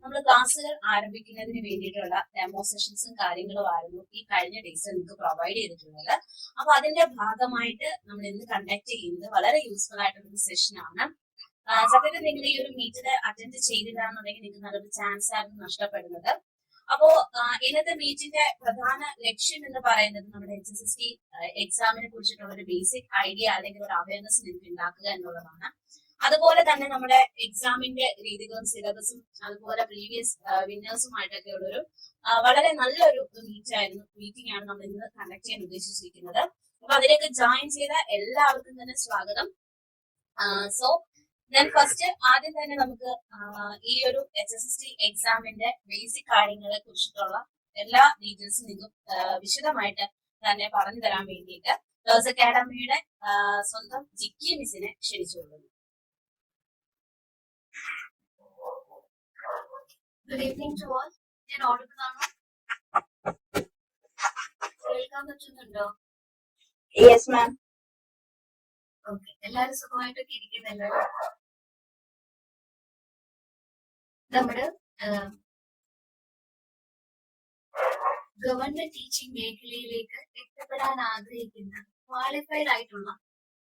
നമ്മൾ ക്ലാസ്സുകൾ ആരംഭിക്കുന്നതിന് വേണ്ടിയിട്ടുള്ള ഡെമോ സെഷൻസും കാര്യങ്ങളും ആയിരുന്നു ഈ കഴിഞ്ഞ ഡേയ്സ് നിങ്ങൾക്ക് പ്രൊവൈഡ് ചെയ്തിട്ടുള്ളത്. അപ്പൊ അതിന്റെ ഭാഗമായിട്ട് നമ്മൾ ഇന്ന് കണ്ടക്ട് ചെയ്യുന്നത് വളരെ യൂസ്ഫുൾ ആയിട്ടുള്ള ഒരു സെഷനാണ്. സത്യത്തിൽ നിങ്ങൾ ഈ ഒരു മീറ്റിൽ അറ്റൻഡ് ചെയ്തില്ല എന്നുണ്ടെങ്കിൽ നിങ്ങൾക്ക് നല്ലൊരു ചാൻസ് ആയിരുന്നു നഷ്ടപ്പെടുന്നത്. അപ്പോ ഇന്നത്തെ മീറ്റിന്റെ പ്രധാന ലക്ഷ്യം എന്ന് പറയുന്നത് നമ്മുടെ HSSC എക്സാമിനെ കുറിച്ചിട്ടുള്ള ഒരു ബേസിക് ഐഡിയ അല്ലെങ്കിൽ ഒരു അവയർനെസ് നിങ്ങൾക്ക് ഉണ്ടാക്കുക എന്നുള്ളതാണ്. അതുപോലെ തന്നെ നമ്മുടെ എക്സാമിന്റെ രീതികളും സിലബസും അതുപോലെ പ്രീവിയസ് വിന്നേഴ്സുമായിട്ടൊക്കെ ഉള്ളൊരു വളരെ നല്ലൊരു മീറ്റിംഗ് ആണ് നമ്മൾ ഇന്ന് കണ്ടക്ട് ചെയ്യാൻ ഉദ്ദേശിച്ചിരിക്കുന്നത്. അപ്പൊ അതിലേക്ക് ജോയിൻ ചെയ്ത എല്ലാവർക്കും തന്നെ സ്വാഗതം. സോ ദെൻ ഫസ്റ്റ് ആദ്യം തന്നെ നമുക്ക് ഈ ഒരു HSSC എക്സാമിന്റെ ബേസിക് കാര്യങ്ങളെ കുറിച്ചിട്ടുള്ള എല്ലാ ഡീറ്റെയിൽസും നിങ്ങൾക്ക് വിശദമായിട്ട് തന്നെ പറഞ്ഞു തരാൻ വേണ്ടിയിട്ട് ലോസ് അക്കാഡമിയുടെ സ്വന്തം ജിക്കി മിസ്സിനെ ക്ഷണിച്ചുകൊള്ളുന്നു. Good evening to all. ഞാൻ ഓഡിബിൾ ആണോ? കേൾക്കാൻ പറ്റുന്നുണ്ടോ? Yes ma'am. ഓക്കെ, എല്ലാവരും സുഖമായിട്ടൊക്കെ ഇരിക്കുന്നല്ലോ? നമ്മുടെ ഗവൺമെന്റ് ടീച്ചിങ് മേഖലയിലേക്ക് എത്തപ്പെടാൻ ആഗ്രഹിക്കുന്ന ക്വാളിഫൈഡ് ആയിട്ടുള്ള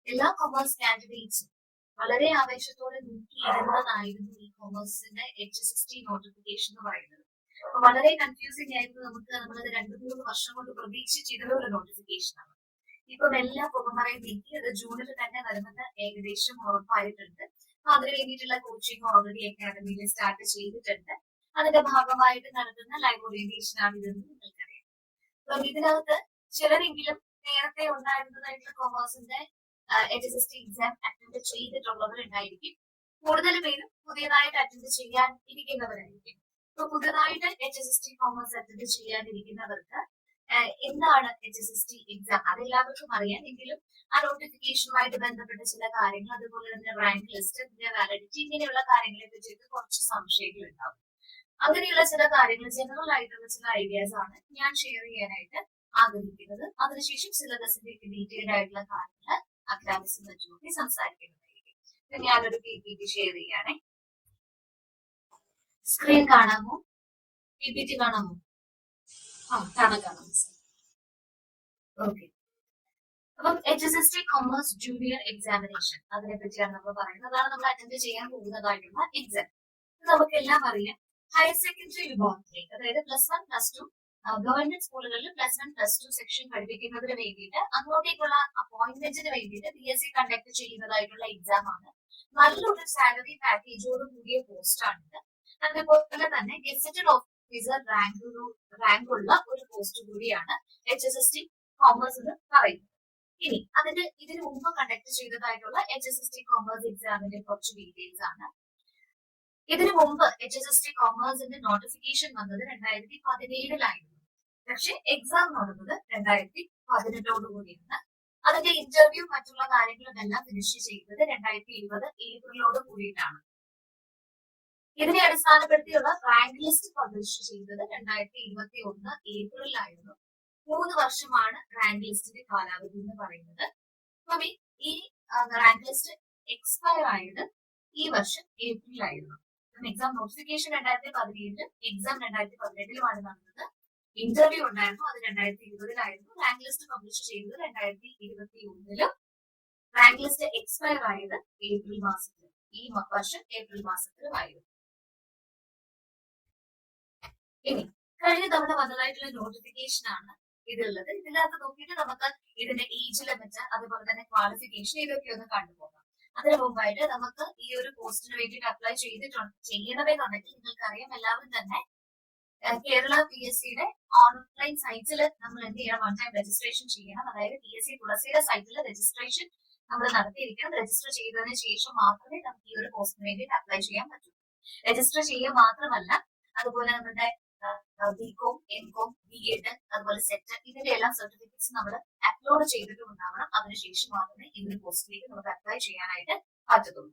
എല്ലാ കൊമേഴ്സ് കാൻഡിഡേറ്റ്സും വളരെ ആവേശത്തോടെ നോക്കിയിരുന്നതായിരുന്നു ഈ കൊമേഴ്സിന്റെ HSSC നോട്ടിഫിക്കേഷൻ എന്ന് പറയുന്നത്. അപ്പൊ വളരെ കൺഫ്യൂസിംഗ് ആയിരുന്നു നമുക്ക്. നമ്മളത് 2-3 വർഷം കൊണ്ട് പ്രതീക്ഷിച്ചിരുന്ന ഒരു നോട്ടിഫിക്കേഷൻ ആണ്. ഇപ്പം എല്ലാ പുറമറയും നീക്കി അത് ജൂണിൽ തന്നെ വരുമെന്ന് ഏകദേശം ഉറപ്പായിട്ടുണ്ട്. അതിന് വേണ്ടിയിട്ടുള്ള കോച്ചിങ് ഓൾറെഡി അക്കാഡമിയിൽ സ്റ്റാർട്ട് ചെയ്തിട്ടുണ്ട്. അതിന്റെ ഭാഗമായിട്ട് നടത്തുന്ന ലൈവ് ഓറിയന്റേഷൻ ആണ് ഇതെന്ന് നിങ്ങൾക്കറിയാം. അപ്പം ഇതിനകത്ത് ചിലരെങ്കിലും നേരത്തെ ഉണ്ടായിരുന്നതായിട്ടുള്ള കൊമേഴ്സിന്റെ HSSC എക്സാം അറ്റൻഡ് ചെയ്തിട്ടുള്ളവരുണ്ടായിരിക്കും. കൂടുതൽ പേരും പുതിയതായിട്ട് അറ്റൻഡ് ചെയ്യാൻ ഇരിക്കുന്നവരായിരിക്കും. ഇപ്പൊ പുതിയതായിട്ട് HSST കോമേഴ്സ് അറ്റൻഡ് ചെയ്യാനിരിക്കുന്നവർക്ക് എന്താണ് HSST എക്സാം അതെല്ലാവർക്കും അറിയാം. എങ്കിലും ആ നോട്ടിഫിക്കേഷനുമായിട്ട് ബന്ധപ്പെട്ട ചില കാര്യങ്ങൾ, അതുപോലെ തന്നെ റാങ്ക് ലിസ്റ്റ്, വാലിഡിറ്റി, ഇങ്ങനെയുള്ള കാര്യങ്ങളെ പറ്റിയിട്ട് കുറച്ച് സംശയങ്ങൾ ഉണ്ടാവും. അങ്ങനെയുള്ള ചില കാര്യങ്ങൾ, ജനറൽ ആയിട്ടുള്ള ചില ഐഡിയാസ് ആണ് ഞാൻ ഷെയർ ചെയ്യാനായിട്ട് ആഗ്രഹിക്കുന്നത്. അതിനുശേഷം സിലബസിന്റെ ഡീറ്റെയിൽഡ് ആയിട്ടുള്ള കാര്യങ്ങൾ അക്കാദമിക്സും മറ്റുമൊക്കെ സംസാരിക്കുന്നതായിരിക്കും. ഞാനൊരു PPT ഷെയർ ചെയ്യണേ. സ്ക്രീൻ കാണാമോ? PPT കാണാമോ? കാണാം. ഓക്കെ. അപ്പം HSST കൊമേഴ്സ് ജൂനിയർ എക്സാമിനേഷൻ, അതിനെ പറ്റിയാണ് നമ്മൾ പറയുന്നത്. അതാണ് നമ്മൾ അറ്റൻഡ് ചെയ്യാൻ പോകുന്നതായിട്ടുള്ള എക്സാം. നമുക്ക് എല്ലാം അറിയാം. ഹയർ സെക്കൻഡറി വിഭാഗത്തിലേക്ക്, അതായത് +1 +2 ഗവൺമെന്റ് സ്കൂളുകളിൽ +1 +2 സെക്ഷൻ പഠിപ്പിക്കുന്നതിന് വേണ്ടിയിട്ട് അങ്ങോട്ടേക്കുള്ള അപ്പോയിന്റ്മെന്റിന് വേണ്ടിയിട്ട് PSC കണ്ടക്ട് ചെയ്യുന്നതായിട്ടുള്ള എക്സാം ആണ്. നല്ലൊരു സാലറി പാക്കേജോട് കൂടിയ പോസ്റ്റ് ആണിത്. അതുപോലെ തന്നെ ഗസറ്റഡ് ഓഫീസർ റാങ്ക് ഉള്ള ഒരു പോസ്റ്റ് കൂടിയാണ് HSST കോമേഴ്സ് എന്ന് പറയുന്നത്. ഇനി ഇതിനു മുമ്പ് കണ്ടക്ട് ചെയ്തതായിട്ടുള്ള HSST കോമേഴ്സ് എക്സാമിന്റെ കുറച്ച് ഡീറ്റെയിൽസ് ആണ്. ഇതിനു മുമ്പ് HSST കോമേഴ്സിന്റെ നോട്ടിഫിക്കേഷൻ വന്നത് 2017 പക്ഷെ എക്സാം നടന്നത് 2018 കൂടിയാണ്. അതിന്റെ ഇന്റർവ്യൂ മറ്റുള്ള കാര്യങ്ങളും എല്ലാം ഫിനിഷ് ചെയ്തത് 2020 ഏപ്രിലോട് കൂടിയിട്ടാണ്. ഇതിനെ അടിസ്ഥാനപ്പെടുത്തിയുള്ള റാങ്ക് ലിസ്റ്റ് പബ്ലിഷ് ചെയ്തത് 2021 ഏപ്രിലായിരുന്നു. 3 വർഷമാണ് റാങ്ക് ലിസ്റ്റിന്റെ കാലാവധി എന്ന് പറയുന്നത്. അപ്പം ഈ റാങ്ക് ലിസ്റ്റ് എക്സ്പയർ ആയത് ഈ വർഷം ഏപ്രിലായിരുന്നു. എക്സാം നോട്ടിഫിക്കേഷൻ 2017, എക്സാം 2018 നടന്നത്. ഇന്റർവ്യൂ ഉണ്ടായിരുന്നു, അത് 2020 റാങ്ക് ലിസ്റ്റ് പബ്ലിഷ് ചെയ്തത് 2021. റാങ്ക് ലിസ്റ്റ് എക്സ്പയർ ആയത് ഏപ്രിൽ മാസത്തിൽ, ഈ വർഷം ഏപ്രിൽ മാസത്തിലുമായിരുന്നു. ഇനി കഴിഞ്ഞ തവണ വന്നതായിട്ടുള്ള നോട്ടിഫിക്കേഷൻ ആണ് ഇതുള്ളത്. ഇതിനകത്ത് നോക്കിയിട്ട് നമുക്ക് ഇതിന്റെ ഏജ് ലിമിറ്റ്, അതുപോലെ തന്നെ ക്വാളിഫിക്കേഷൻ, ഇതൊക്കെ ഒന്ന് കണ്ടുപോകാം. അതിനു മുമ്പായിട്ട് നമുക്ക് ഈ ഒരു പോസ്റ്റിന് വേണ്ടിയിട്ട് അപ്ലൈ ചെയ്യണമെന്നുണ്ടെങ്കിൽ നിങ്ങൾക്കറിയാം, എല്ലാവരും തന്നെ കേരള PSCയുടെ ഓൺലൈൻ സൈറ്റിൽ നമ്മൾ എന്ത് ചെയ്യണം? 1 ടൈം രജിസ്ട്രേഷൻ ചെയ്യണം. അതായത് PSC തുളസിയുടെ സൈറ്റിൽ രജിസ്ട്രേഷൻ നമ്മൾ നടത്തിയിരിക്കണം. രജിസ്റ്റർ ചെയ്തതിനു ശേഷം മാത്രമേ നമുക്ക് ഈ ഒരു പോസ്റ്റിന് വേണ്ടിയിട്ട് അപ്ലൈ ചെയ്യാൻ പറ്റൂ. രജിസ്റ്റർ ചെയ്യുക മാത്രമല്ല, അതുപോലെ നമ്മുടെ BCom, MCom, B.Ed, അതുപോലെ സെറ്റ്, ഇതിന്റെ എല്ലാം സർട്ടിഫിക്കറ്റ്സ് നമ്മൾ അപ്ലോഡ് ചെയ്തിട്ടുണ്ടാവണം. അതിനുശേഷം മാത്രമേ ഈ ഒരു പോസ്റ്റിലേക്ക് നമുക്ക് അപ്ലൈ ചെയ്യാനായിട്ട് പറ്റത്തുള്ളൂ.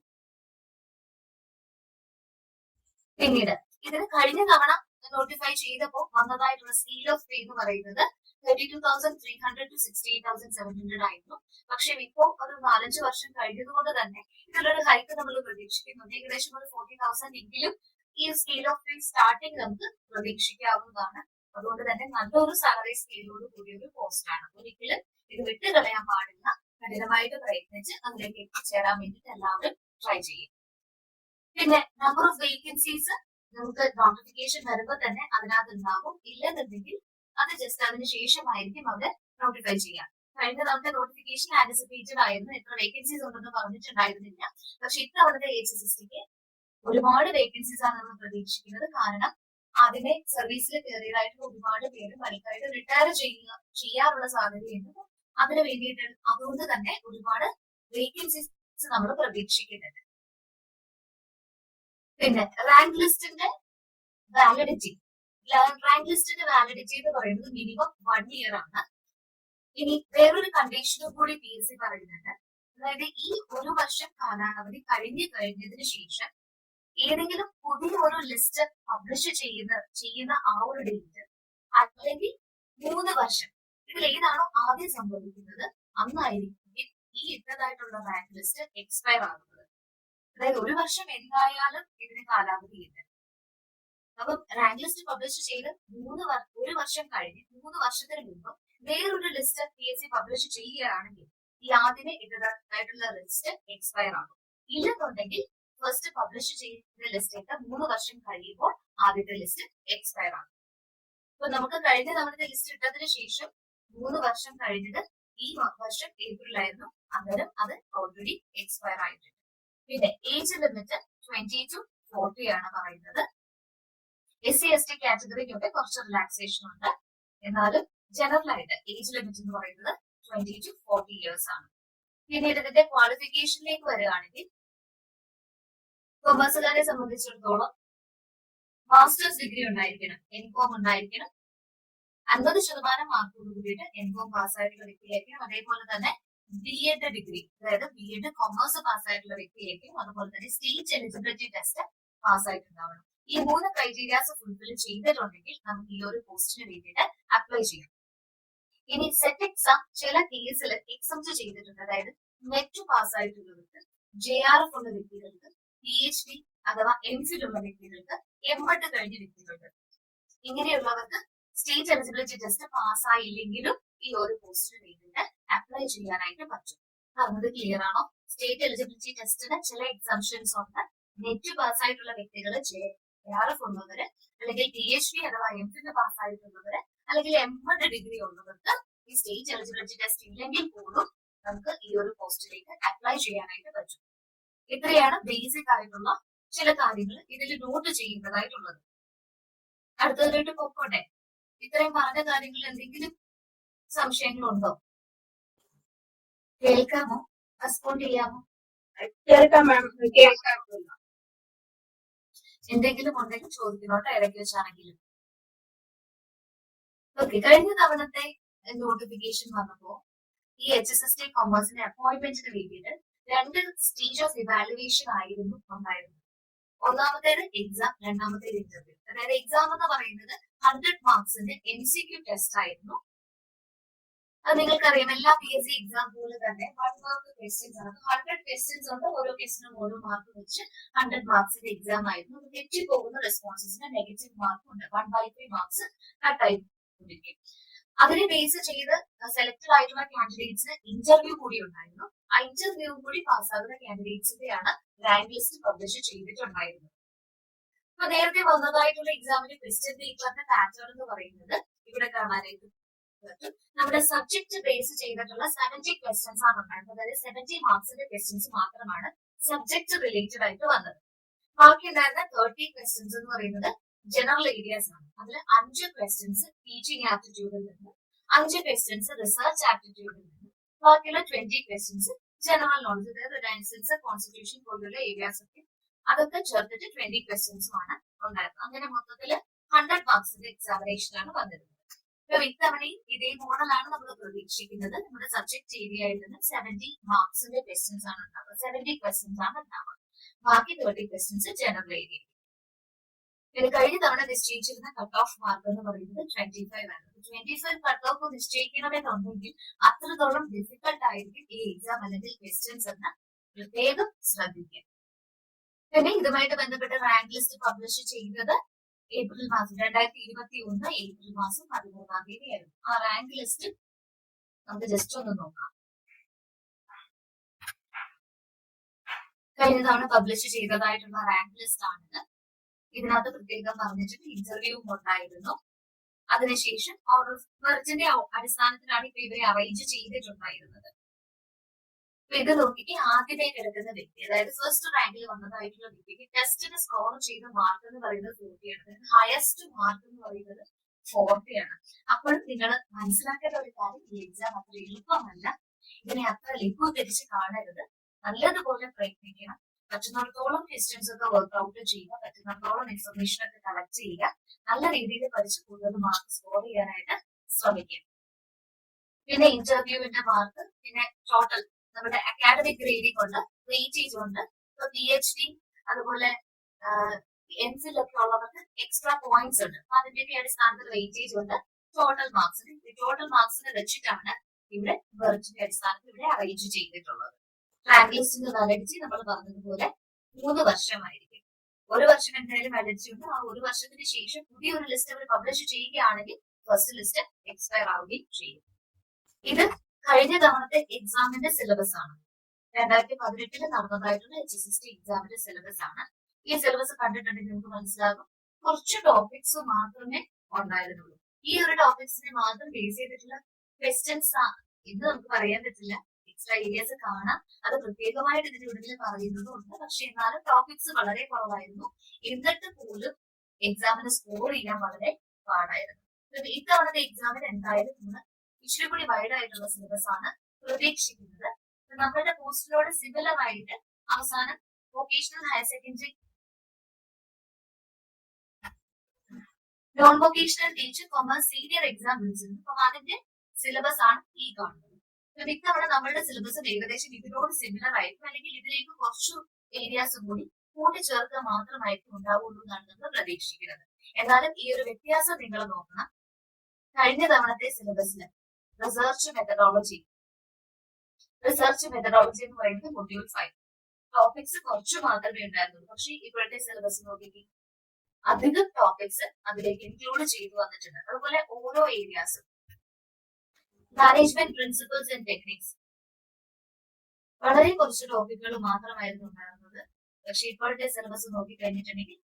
പിന്നീട് ഇതിന് കഴിഞ്ഞ തവണ നോട്ടിഫൈ ചെയ്തപ്പോൾ വന്നതായിട്ടുള്ള സ്കെയിൽ ഓഫ് പേ എന്ന് പറയുന്നത് 32,300 to 68,700 ആയിരുന്നു. പക്ഷെ ഇപ്പോ ഒരു 4-5 വർഷം കഴിഞ്ഞതുകൊണ്ട് തന്നെ ഇതിലൊരു ഹൈക്ക് നമ്മൾ പ്രതീക്ഷിക്കുന്നുണ്ട്. ഏകദേശം ഒരു 40,000 എങ്കിലും ഈ സ്കെയിൽ ഓഫ് പേ സ്റ്റാർട്ടിങ് നമുക്ക് പ്രതീക്ഷിക്കാവുന്നതാണ്. അതുകൊണ്ട് തന്നെ നല്ലൊരു സാലറി സ്കെയിലോട് കൂടിയ ഒരു പോസ്റ്റ് ആണ്. ഒരിക്കലും ഇത് വിട്ടുകളയാൻ പാടില്ല. കഠിനമായിട്ട് പ്രയത്നിച്ച് അതിലേക്ക് എത്തിച്ചേരാൻ വേണ്ടിയിട്ട് എല്ലാവരും ട്രൈ ചെയ്യും. പിന്നെ നമ്പർ ഓഫ് വേക്കൻസീസ് നമുക്ക് നോട്ടിഫിക്കേഷൻ വരുമ്പോൾ തന്നെ അതിനകത്ത് ഉണ്ടാകും. ഇല്ലെന്നുണ്ടെങ്കിൽ അത് ജസ്റ്റ് അതിന് ശേഷമായിരിക്കും അവര് നോട്ടിഫൈ ചെയ്യാം. കഴിഞ്ഞ തവണത്തെ നോട്ടിഫിക്കേഷൻ ആന്റിസിപ്പേറ്റഡ് ആയിരുന്നു, എത്ര വേക്കൻസീസ് ഉണ്ടെന്ന് പറഞ്ഞിട്ടുണ്ടായിരുന്നില്ല. പക്ഷെ ഇത്തവണത്തെ HSSTക്ക് ഒരുപാട് വേക്കൻസീസ് ആണ് നമ്മൾ പ്രതീക്ഷിക്കുന്നത്. കാരണം അതിനെ സർവീസിൽ കയറിയതായിട്ട് ഒരുപാട് പേര് പണിക്കായിട്ട് റിട്ടയർ ചെയ്യാനുള്ള സാധ്യതയുണ്ട്. അതിന് വേണ്ടിയിട്ട് അതുകൊണ്ട് തന്നെ ഒരുപാട് വേക്കൻസീസ് നമ്മൾ പ്രതീക്ഷിക്കുന്നുണ്ട്. പിന്നെ റാങ്ക് ലിസ്റ്റിന്റെ വാലിഡിറ്റി എന്ന് പറയുന്നത് മിനിമം 1 ഇയർ ആണ്. ഇനി വേറൊരു കണ്ടീഷനും കൂടി PSC പറയുന്നുണ്ട്. അതായത് ഈ 1 വർഷം കാലാവധി കഴിഞ്ഞതിന് ശേഷം ഏതെങ്കിലും പുതിയ ഒരു ലിസ്റ്റ് പബ്ലിഷ് ചെയ്യുന്ന ആ ഒരു ഡേറ്റ്, അല്ലെങ്കിൽ 3 വർഷം, ഇതിൽ ഏതാണോ ആദ്യം സംഭവിക്കുന്നത് അന്നായിരിക്കും ഈ ഇട്ടതായിട്ടുള്ള റാങ്ക് ലിസ്റ്റ് എക്സ്പയർ ആകുന്നത്. അതായത് 1 വർഷം എന്തായാലും ഇതിന് കാലാവധിയുണ്ട്. അപ്പം റാങ്ക് ലിസ്റ്റ് പബ്ലിഷ് ചെയ്ത് 1 വർഷം കഴിഞ്ഞ് 3 വർഷത്തിന് മുമ്പ് വേറൊരു ലിസ്റ്റ് PSC പബ്ലിഷ് ചെയ്യുകയാണെങ്കിൽ ഈ ആദ്യമേ ഇട്ടതായിട്ടുള്ള ലിസ്റ്റ് എക്സ്പയർ ആകും. ഇല്ലെന്നുണ്ടെങ്കിൽ ഫസ്റ്റ് പബ്ലിഷ് ചെയ്യുന്ന ലിസ്റ്റ് ഇട്ട് 3 വർഷം കഴിയുമ്പോൾ ആദ്യത്തെ ലിസ്റ്റ് എക്സ്പയർ ആകും. അപ്പൊ നമുക്ക് കഴിഞ്ഞ തവണത്തെ ലിസ്റ്റ് ഇട്ടതിന് ശേഷം 3 വർഷം കഴിഞ്ഞത് ഈ വർഷം ഏപ്രിലായിരുന്നു. അന്നേരം അത് ഓൾറെഡി എക്സ്പയർ ആയിട്ടുണ്ട്. പിന്നെ ഏജ് ലിമിറ്റ് 20 to 40 ആണ് പറയുന്നത്. SC/ST കാറ്റഗറിക്കൊക്കെ കുറച്ച് റിലാക്സേഷൻ ഉണ്ട്. എന്നാലും ജനറൽ ആയിട്ട് ഏജ് ലിമിറ്റ് എന്ന് പറയുന്നത് 20 to 40 ഇയേഴ്സ് ആണ്. പിന്നീട് ഇതിന്റെ ക്വാളിഫിക്കേഷനിലേക്ക് വരികയാണെങ്കിൽ കൊമേഴ്സുകാരെ സംബന്ധിച്ചിടത്തോളം മാസ്റ്റേഴ്സ് ഡിഗ്രി ഉണ്ടായിരിക്കണം, എൻകോം ഉണ്ടായിരിക്കണം. 50% മാർക്കോട് കൂടിയിട്ട് എൻകോം പാസ്സായിട്ടുള്ള വ്യക്തിയായിരിക്കും. അതേപോലെ തന്നെ ബി.എഡ് ഡിഗ്രി, അതായത് ബി.എഡ് കൊമേഴ്സ് പാസ്സായിട്ടുള്ള വ്യക്തിയായിരിക്കും. അതുപോലെ തന്നെ സ്റ്റേറ്റ് എലിജിബിലിറ്റി ടെസ്റ്റ് പാസ്സായിട്ടുണ്ടാവണം. ഈ 3 ക്രൈറ്റീരിയാസ് ഫുൾഫിൽ ചെയ്തിട്ടുണ്ടെങ്കിൽ നമുക്ക് ഈ ഒരു പോസ്റ്റിന് വേണ്ടിയിട്ട് അപ്ലൈ ചെയ്യാം. ഇനി സെറ്റ് എക്സാം ചില കേസിൽ എക്സംപ്റ്റ് ചെയ്തിട്ടുണ്ട്. അതായത് നെറ്റ് പാസ്സായിട്ടുള്ളവർക്ക്, JRF ഉള്ള വ്യക്തികൾക്ക്, PhD അഥവാ MPhil ഉള്ള വ്യക്തികൾക്ക്, M.Ed കഴിഞ്ഞ വ്യക്തികൾക്ക്, ഇങ്ങനെയുള്ളവർക്ക് സ്റ്റേറ്റ് എലിജിബിലിറ്റി ടെസ്റ്റ് പാസ്സായില്ലെങ്കിലും ഈ ഒരു പോസ്റ്റിന് വേണ്ടിയിട്ട് അപ്ലൈ ചെയ്യാനായിട്ട് പറ്റും. പറഞ്ഞത് ക്ലിയർ ആണോ? സ്റ്റേറ്റ് എലിജിബിലിറ്റി ടെസ്റ്റിന് ചില എക്സംഷൻസ് ഉണ്ട്. നെറ്റ് പാസ്സായിട്ടുള്ള വ്യക്തികൾ, JRF ഉള്ളവര്, അല്ലെങ്കിൽ PhD അഥവാ MPhil പാസ്സായിട്ടുള്ളവര്, അല്ലെങ്കിൽ M.Ed ഡിഗ്രി ഉള്ളവർക്ക് ഈ സ്റ്റേറ്റ് എലിജിബിലിറ്റി ടെസ്റ്റ് ഇല്ലെങ്കിൽ പോലും നമുക്ക് ഈ ഒരു പോസ്റ്റിലേക്ക് അപ്ലൈ ചെയ്യാനായിട്ട് പറ്റും. ഇത്രയാണ് ബേസിക് ആയിട്ടുള്ള ചില കാര്യങ്ങൾ ഇതിൽ നോട്ട് ചെയ്യേണ്ടതായിട്ടുള്ളത്. അടുത്തതിലോട്ട് പൊക്കോട്ടെ. ഇത്രയും പറഞ്ഞ കാര്യങ്ങളിൽ എന്തെങ്കിലും സംശയങ്ങളുണ്ടോ? കേൾക്കാമോ? റെസ്പോണ്ട് ചെയ്യാമോ? കേൾക്കാം മാം, കേൾക്കാം. എന്തെങ്കിലും ഉണ്ടെങ്കിൽ ചോദിക്കുന്നോട്ടെ, ഇടയ്ക്ക് വെച്ചാണെങ്കിലും. ഓക്കെ, കഴിഞ്ഞ തവണത്തെ നോട്ടിഫിക്കേഷൻ വന്നപ്പോ ഈ HSST കൊമേഴ്സിന്റെ അപ്പോയിന്റ്മെന്റിന് വേണ്ടിയിട്ട് 2 സ്റ്റേജ് ഓഫ് ഇവാലുവേഷൻ ആയിരുന്നു ഉണ്ടായിരുന്നത്. ഒന്നാമത്തേത് എക്സാം, രണ്ടാമത്തേത് ഇന്റർവ്യൂ. അതായത് എക്സാം എന്ന് പറയുന്നത് 100 മാർക്സിന്റെ MCQ ടെസ്റ്റ് ആയിരുന്നു. അത് നിങ്ങൾക്കറിയാം, എല്ലാ PSC എക്സാം പോലെ തന്നെ 1 മാർക്ക് ക്വസ്റ്റ്യൻസ് ആണ്. 100 ക്വസ്റ്റ്യൻസ് ഉണ്ട്, ഓരോ ക്വസ്റ്റിനും ഓരോ മാർക്ക് വെച്ച് 100 മാർക്സിന്റെ എക്സാം ആയിരുന്നു. തെറ്റി പോകുന്ന റെസ്പോൺസസിന് നെഗറ്റീവ് മാർക്ക് ഉണ്ട്. 1/3 മാർക്സ് കട്ടായി. അതിനെ ബേസ് ചെയ്ത് സെലക്ടഡ് ആയിട്ടുള്ള കാൻഡിഡേറ്റ്സിന് ഇന്റർവ്യൂ കൂടി ഉണ്ടായിരുന്നു. ആ ഇന്റർവ്യൂ കൂടി പാസ്സാകുന്ന കാൻഡിഡേറ്റ്സിന്റെയാണ് റാങ്ക് ലിസ്റ്റ് പബ്ലിഷ് ചെയ്തിട്ടുണ്ടായിരുന്നത്. അപ്പൊ നേരത്തെ വന്നതായിട്ടുള്ള എക്സാമിന്റെ ക്വസ്റ്റ്യൻ പേപ്പറിന്റെ പാറ്റേൺ എന്ന് പറയുന്നത് ഇവിടെ കാണാനായിട്ട് പറ്റും. നമ്മുടെ സബ്ജക്ട് ബേസ് ചെയ്തിട്ടുള്ള 70 ക്വസ്റ്റ്യൻസ് ആണ് ഉണ്ടായിരുന്നത്. അതായത് 70 മാർക്സിന്റെ ക്വസ്റ്റ്യൻസ് മാത്രമാണ് സബ്ജക്ട് റിലേറ്റഡ് ആയിട്ട് വന്നത്. ബാക്കി ഉണ്ടായിരുന്ന 30 ക്വസ്റ്റ്യൻസ് എന്ന് പറയുന്നത് ജനറൽ ഏരിയാസ് ആണ്. അതിൽ 5 ക്വസ്റ്റ്യൻസ് ടീച്ചിങ് ആപ്റ്റിറ്റ്യൂഡിൽ നിന്ന്, 5 ക്വസ്റ്റ്യൻസ് റിസർച്ച് ആപ്റ്റിറ്റ്യൂഡിൽ നിന്ന്, ബാക്കിയുള്ള 20 ക്വസ്റ്റ്യൻസ് ജനറൽ നോളജ്, അതായത് റിനൈസൻസ്, കോൺസ്റ്റിറ്റ്യൂഷൻ പോലുള്ള ഏരിയാസ് ഒക്കെ അതൊക്കെ ചേർത്തിട്ട് 20 ക്വസ്റ്റ്യൻസുമാണ് ഉണ്ടായിരുന്നത്. അങ്ങനെ മൊത്തത്തില് 100 മാർക്സിന്റെ എക്സാമിനേഷനാണ് വന്നിരുന്നത്. അപ്പൊ ഇത്തവണയും ഇതേ മോഡലാണ് നമ്മൾ പ്രതീക്ഷിക്കുന്നത്. നമ്മുടെ സബ്ജക്ട് ഏരിയയിൽ നിന്ന് 70 മാർക്സിന്റെ ക്വസ്റ്റ്യൻസ് ആണ് ഉണ്ടാവുക. 70 ക്വസ്റ്റ്യൻസ് ആണ് ഉണ്ടാവുക. ബാക്കി 30 ക്വസ്റ്റ്യൻസ് ജനറൽ ഏരിയ. പിന്നെ കഴിഞ്ഞ തവണ നിശ്ചയിച്ചിരുന്ന കട്ട് ഓഫ് മാർക്ക് എന്ന് പറയുന്നത് 25 ആണ്. 25 കട്ട് ഓഫ് നിശ്ചയിക്കണമെന്നുണ്ടെങ്കിൽ അത്രത്തോളം ഡിഫിക്കൽട്ട് ആയിരിക്കും ഈ എക്സാം അല്ലെങ്കിൽ ക്വസ്റ്റ്യൻസ് എന്ന് പ്രത്യേകം ശ്രദ്ധിക്കുക. പിന്നെ ഇതുമായിട്ട് ബന്ധപ്പെട്ട റാങ്ക് ലിസ്റ്റ് പബ്ലിഷ് ചെയ്തത് ഏപ്രിൽ മാസം 2021 ഏപ്രിൽ മാസം 13-ാം തീയതി ആയിരുന്നു. ആ റാങ്ക് ലിസ്റ്റ് നമുക്ക് ജസ്റ്റ് ഒന്ന് നോക്കാം. കഴിഞ്ഞ തവണ പബ്ലിഷ് ചെയ്തതായിട്ടുള്ള റാങ്ക് ലിസ്റ്റ് ആണിത്. ഇതിനകത്ത് പ്രത്യേകം പറഞ്ഞിട്ട് ഇന്റർവ്യൂവും ഉണ്ടായിരുന്നു. അതിനുശേഷം ഓർഡർ ഓഫ് മെറിറ്റിന്റെ അടിസ്ഥാനത്തിലാണ് ഇപ്പൊ ഇവരെ അറേഞ്ച് ചെയ്തിട്ടുണ്ടായിരുന്നത്. അപ്പൊ ഇത് നോക്കിയിട്ട് ആദ്യമേ കിടക്കുന്ന വ്യക്തി, അതായത് ഫസ്റ്റ് റാങ്കിൽ വന്നതായിട്ടുള്ള വ്യക്തിക്ക് ടെസ്റ്റിന് സ്കോർ ചെയ്ത മാർക്ക് എന്ന് പറയുന്നത് 40 ആണ്. ഹയസ്റ്റ് മാർക്ക് എന്ന് പറയുന്നത് 40 ആണ്. അപ്പോൾ നിങ്ങൾ മനസ്സിലാക്കേണ്ട ഒരു കാര്യം, ഈ എക്സാം അത്ര എളുപ്പമല്ല. ഇതിനെ അത്ര ലഘൂകരിച്ച് കാണരുത്. നല്ലതുപോലെ പ്രയത്നിക്കണം. പറ്റുന്നിടത്തോളം ക്വസ്റ്റ്യൻസ് ഒക്കെ വർക്ക്ഔട്ട് ചെയ്യുക, പറ്റുന്നിടത്തോളം ഇൻഫർമേഷൻ ഒക്കെ കളക്ട് ചെയ്യുക, നല്ല രീതിയിൽ പഠിച്ച് കൂടുതൽ മാർക്ക് സ്കോർ ചെയ്യാനായിട്ട് ശ്രമിക്കുക. പിന്നെ ഇന്റർവ്യൂവിന്റെ മാർക്ക്, പിന്നെ ടോട്ടൽ നമ്മുടെ അക്കാഡമിക് ഗ്രേഡിംഗ് ഉണ്ട്, വെയിറ്റേജ് ഉണ്ട്. ഇപ്പൊ PhD അതുപോലെ MPhil ഒക്കെ ഉള്ളവർക്ക് എക്സ്ട്രാ പോയിന്റ്സ് ഉണ്ട്. അപ്പൊ അതിന്റെ അടിസ്ഥാനത്തിൽ വെയിറ്റേജ് ഉണ്ട്. ടോട്ടൽ മാർക്സിന്, ടോട്ടൽ മാർക്സിനെ വെച്ചിട്ടാണ് ഇവിടെ മെറിറ്റിന്റെ അടിസ്ഥാനത്തിൽ ഇവിടെ അറേഞ്ച് ചെയ്തിട്ടുള്ളത്. റാങ്ക് ലിസ്റ്റിന്റെ വാലിഡിറ്റി നമ്മൾ പറഞ്ഞതുപോലെ 3 വർഷമായിരിക്കും. 1 വർഷം എന്തായാലും വാലിഡിറ്റി ഉണ്ട്. ആ 1 വർഷത്തിന് ശേഷം പുതിയൊരു ലിസ്റ്റ് അവർ പബ്ലിഷ് ചെയ്യുകയാണെങ്കിൽ ഫസ്റ്റ് ലിസ്റ്റ് എക്സ്പയർ ആവുകയും ചെയ്യും. ഇത് കഴിഞ്ഞ തവണത്തെ എക്സാമിന്റെ സിലബസ് ആണ്. 2018 നടന്നതായിട്ടുള്ള HSST എക്സാമിന്റെ സിലബസ് ആണ്. ഈ സിലബസ് കണ്ടിട്ടുണ്ടെങ്കിൽ നമുക്ക് മനസ്സിലാകും കുറച്ച് ടോപ്പിക്സ് മാത്രമേ ഉണ്ടായിരുന്നുള്ളൂ. ഈ ഒരു ടോപ്പിക്സിനെ മാത്രം ബേസ് ചെയ്തിട്ടുള്ള ക്വസ്റ്റ്യൻസ് എന്ന് നമുക്ക് പറയാൻ പറ്റില്ല. എക്സ്ട്രാ ഏരിയാസ് കാണാം, അത് പ്രത്യേകമായിട്ട് ഇതിന്റെ ഉള്ളിൽ പറയുന്നതുണ്ട്. പക്ഷെ എന്നാലും ടോപ്പിക്സ് വളരെ കുറവായിരുന്നു. എന്നിട്ട് പോലും എക്സാമിന് സ്കോർ ചെയ്യാൻ വളരെ പാടായിരുന്നു. ഇത്തവണത്തെ എക്സാമിന് എന്തായാലും നമ്മൾ ഇച്ചിരി കൂടി വൈഡ് ആയിട്ടുള്ള സിലബസ് ആണ് പ്രതീക്ഷിക്കുന്നത്. നമ്മളുടെ പോസ്റ്റിനോട് സിമിലർ ആയിട്ട് അവസാനം vocational higher secondary non vocational teacher commerce senior exam വിളിച്ചിരുന്നു. അപ്പം അതിന്റെ സിലബസ് ആണ് ഈ കാണുന്നത്. ഇത്തവണ നമ്മളുടെ സിലബസ് ഏകദേശം ഇതിനോട് സിമിലർ ആയിരിക്കും, അല്ലെങ്കിൽ ഇതിലേക്ക് കുറച്ചു ഏരിയാസും കൂടി കൂട്ടിച്ചേർക്കുക മാത്രമായിരിക്കും ഉണ്ടാവുള്ളൂ എന്നാണ് നമ്മൾ പ്രതീക്ഷിക്കുന്നത്. എന്നാലും ഈ ഒരു വ്യത്യാസം നിങ്ങൾ നോക്കണം. കഴിഞ്ഞ തവണത്തെ സിലബസിന് റിസർച്ച് മെത്തഡോളജി എന്ന് പറയുന്നത് മൊഡ്യൂൾ 5 ടോപ്പിക്സ് കുറച്ചു മാത്രമേ ഉണ്ടായിരുന്നുള്ളൂ. പക്ഷേ ഇപ്പോഴത്തെ സിലബസ് നോക്കി അധികം ടോപ്പിക്സ് അതിലേക്ക് ഇൻക്ലൂഡ് ചെയ്തു വന്നിട്ടുണ്ട്. അതുപോലെ ഓരോ ഏരിയാസും മാനേജ്മെന്റ് പ്രിൻസിപ്പിൾസ് ആൻഡ് ടെക്നിക്സ് വളരെ കുറച്ച് ടോപ്പിക്കുകൾ മാത്രമായിരുന്നു ഉണ്ടായിരുന്നത്. പക്ഷെ ഇപ്പോഴത്തെ സിലബസ് നോക്കി കഴിഞ്ഞിട്ടുണ്ടെങ്കിൽ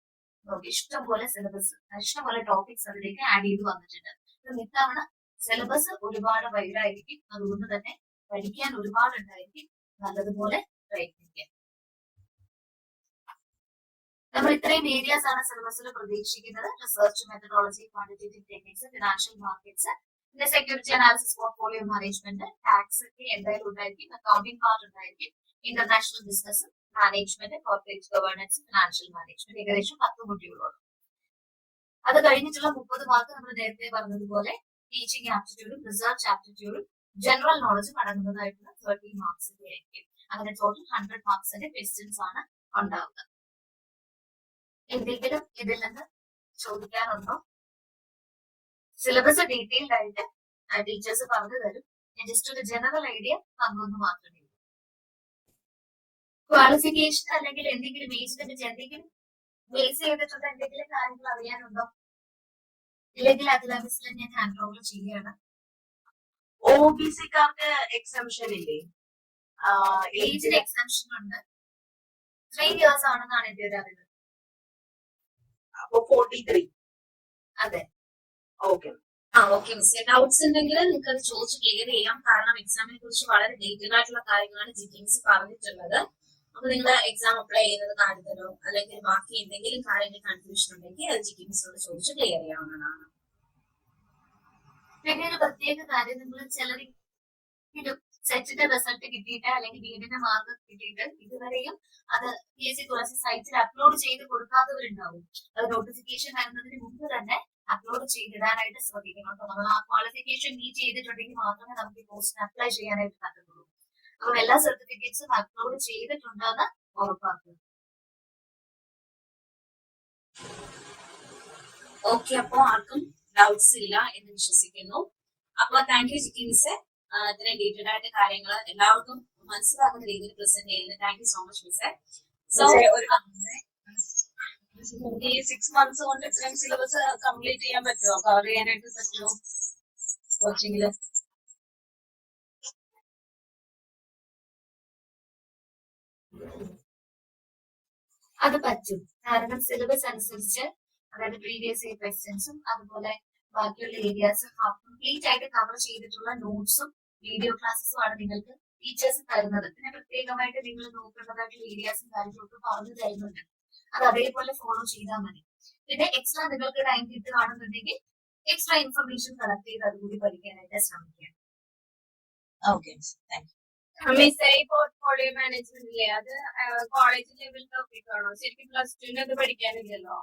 ഇഷ്ടംപോലെ ടോപ്പിക്സ് അതിലേക്ക് ആഡ് ചെയ്ത് വന്നിട്ടുണ്ട്. ഇത്തവണ സിലബസ് ഒരുപാട് വൈഡായിരിക്കും, അതുകൊണ്ട് തന്നെ പഠിക്കാൻ ഒരുപാട് ഉണ്ടായിരിക്കും. നല്ലതുപോലെ പ്രയത്നിക്കാം. നമ്മൾ ഇത്രയും ഏരിയാസ് ആണ് സിലബസിൽ പ്രതീക്ഷിക്കുന്നത്. Research methodology, quantitative techniques, financial markets, പിന്നെ security analysis, portfolio management, tax ഒക്കെ എന്തായാലും ഉണ്ടായിരിക്കും. അക്കൗണ്ടിംഗ് പാർട്ട് ഉണ്ടായിരിക്കും. International business, management, corporate governance, financial management, ഏകദേശം 10 മൊഡ്യൂളോളം. അത് കഴിഞ്ഞിട്ടുള്ള 30 മാർക്ക് നമ്മൾ നേരത്തെ പറഞ്ഞതുപോലെ ടീച്ചിങ് ആപ്റ്റിറ്റ്യൂഡും റിസർച്ച് ആപ്റ്റിറ്റ്യൂഡും ജനറൽ നോളജും അടങ്ങുന്നതായിട്ടുള്ള 30 മാർക്സിന്റെ ആയിരിക്കും. അങ്ങനെ ടോട്ടൽ 100 മാർക്സിന്റെ ക്വസ്റ്റ്യൻസ് ആണ് ഉണ്ടാവുക. എന്തെങ്കിലും ഇതിൽ നിന്ന് ചോദിക്കാനുണ്ടോ? സിലബസ് ഡീറ്റെയിൽഡ് ആയിട്ട് ടീച്ചേഴ്സ് പറഞ്ഞു തരും. ഞാൻ ജസ്റ്റ് ഒരു ജനറൽ ഐഡിയ തന്നു മാത്രമേ ഉള്ളൂ. ക്വാളിഫിക്കേഷൻ അല്ലെങ്കിൽ എന്തെങ്കിലും ഏജിനെ പറ്റി എന്തെങ്കിലും ബേസ് ചെയ്തിട്ടുള്ള എന്തെങ്കിലും കാര്യങ്ങൾ അറിയാനുണ്ടോ? ഇല്ലെങ്കിൽ അക്കാദമിക്സിൽ ഞാൻ ഹാൻഡ് ഓവർ ചെയ്യുകയാണ്. OBC-ക്കാർക്ക് എക്സംഷൻ ഇല്ലേ? ഏജിന് എക്സംഷൻ ഉണ്ട്. 3 ഇയേഴ്സ് ആണെന്നാണ് എന്റെ ഒരു അറിവ്. അപ്പൊ 43. അതെ. ഓക്കെ. Okay miss. ഡൗട്ട്സ് ഉണ്ടെങ്കിൽ നിങ്ങൾക്ക് അത് ചോദിച്ച് ക്ലിയർ ചെയ്യാം. കാരണം എക്സാമിനെ കുറിച്ച് വളരെ ഡീറ്റെയിൽ ആയിട്ടുള്ള കാര്യങ്ങളാണ് ജിറ്റിങ്സ് പറഞ്ഞിട്ടുള്ളത്. അപ്പൊ നിങ്ങൾ എക്സാം അപ്ലൈ ചെയ്യുന്നത് കാര്യത്തിലോ അല്ലെങ്കിൽ ബാക്കി എന്തെങ്കിലും കാര്യങ്ങൾ കൺഫ്യൂഷൻ ഉണ്ടെങ്കിൽ അത് ജിറ്റിങ്സിനോട് ചോദിച്ച് ക്ലിയർ ചെയ്യാവുന്നതാണ്. പിന്നെ ഒരു പ്രത്യേക കാര്യം, നിങ്ങൾ ചിലരെങ്കിലും സെറ്റിന്റെ റിസൾട്ട് കിട്ടിയിട്ട് അല്ലെങ്കിൽ ബിഎഡിന്റെ മാർക്ക് കിട്ടിയിട്ട് ഇതുവരെയും അത് PSC തുളസി സൈറ്റിൽ അപ്ലോഡ് ചെയ്ത് കൊടുക്കാത്തവരുണ്ടാവും. അത് നോട്ടിഫിക്കേഷൻ വരുന്നതിന് മുമ്പ് തന്നെ അപ്ലോഡ് ചെയ്തിടാനായിട്ട് ശ്രദ്ധിക്കണം. അപ്പൊ നമ്മൾ ആ ക്വാളിഫിക്കേഷൻ മീറ്റ് ചെയ്തിട്ടുണ്ടെങ്കിൽ മാത്രമേ നമുക്ക് ഈ പോസ്റ്റിന് അപ്ലൈ ചെയ്യാനായിട്ട് പറ്റത്തുള്ളൂ. അപ്പൊ എല്ലാ സർട്ടിഫിക്കറ്റ്സും അപ്ലോഡ് ചെയ്തിട്ടുണ്ടെന്ന് ഉറപ്പാക്കുക. ഓക്കെ, അപ്പൊ ആർക്കും ഡൗട്ട്സ് ഇല്ല എന്ന് വിശ്വസിക്കുന്നു. അപ്പൊ താങ്ക് യു ജിക്കി മിസ്. ഇത്രയും ഡീറ്റെയിൽഡ് ആയിട്ട് കാര്യങ്ങൾ എല്ലാവർക്കും മനസ്സിലാക്കുന്ന രീതിയിൽ പ്രസന്റ് ചെയ്യുന്നത്. Thank you so much miss. So ഈ 6 months കൊണ്ട് ഇത്രയും സിലബസ് കംപ്ലീറ്റ് ചെയ്യാൻ പറ്റുമോ? കവർ ചെയ്യാനായിട്ട് പറ്റുമോ കോച്ചിങ്ങില്? അത് പറ്റും. കാരണം സിലബസ് അനുസരിച്ച്, അതായത് പ്രീവിയസ് ഇയർ ക്വസ്റ്റ്യൻസും അതുപോലെ ബാക്കിയുള്ള ഏരിയാസും കംപ്ലീറ്റ് ആയിട്ട് കവർ ചെയ്തിട്ടുള്ള നോട്ട്സും വീഡിയോ ക്ലാസ്സും ആണ് നിങ്ങൾക്ക് ടീച്ചേഴ്സ് തരുന്നത്. പിന്നെ പ്രത്യേകമായിട്ട് നിങ്ങൾ നോക്കേണ്ടതായിട്ടുള്ള ഏരിയാസും കാര്യങ്ങളൊക്കെ പറഞ്ഞു തരുന്നുണ്ട്. അത് അതേപോലെ ഫോളോ ചെയ്താൽ മതി. പിന്നെ എക്സ്ട്രാ നിങ്ങൾക്ക് ടൈം കിട്ടുകയാണെന്നുണ്ടെങ്കിൽ എക്സ്ട്രാ ഇൻഫർമേഷൻ കളക്ട് ചെയ്ത് അതുകൂടി പഠിക്കാനായിട്ട് ശ്രമിക്കാം. Okay, thank you. മിസ്, ഈ പോർട്ട്ഫോളിയോ മാനേജ്മെന്റ് ഇല്ലേ, അത് കോളേജ് ലെവൽ ടോപ്പിക് ആണോ? ശരിക്കും +2 അത് പഠിക്കാനില്ലല്ലോ.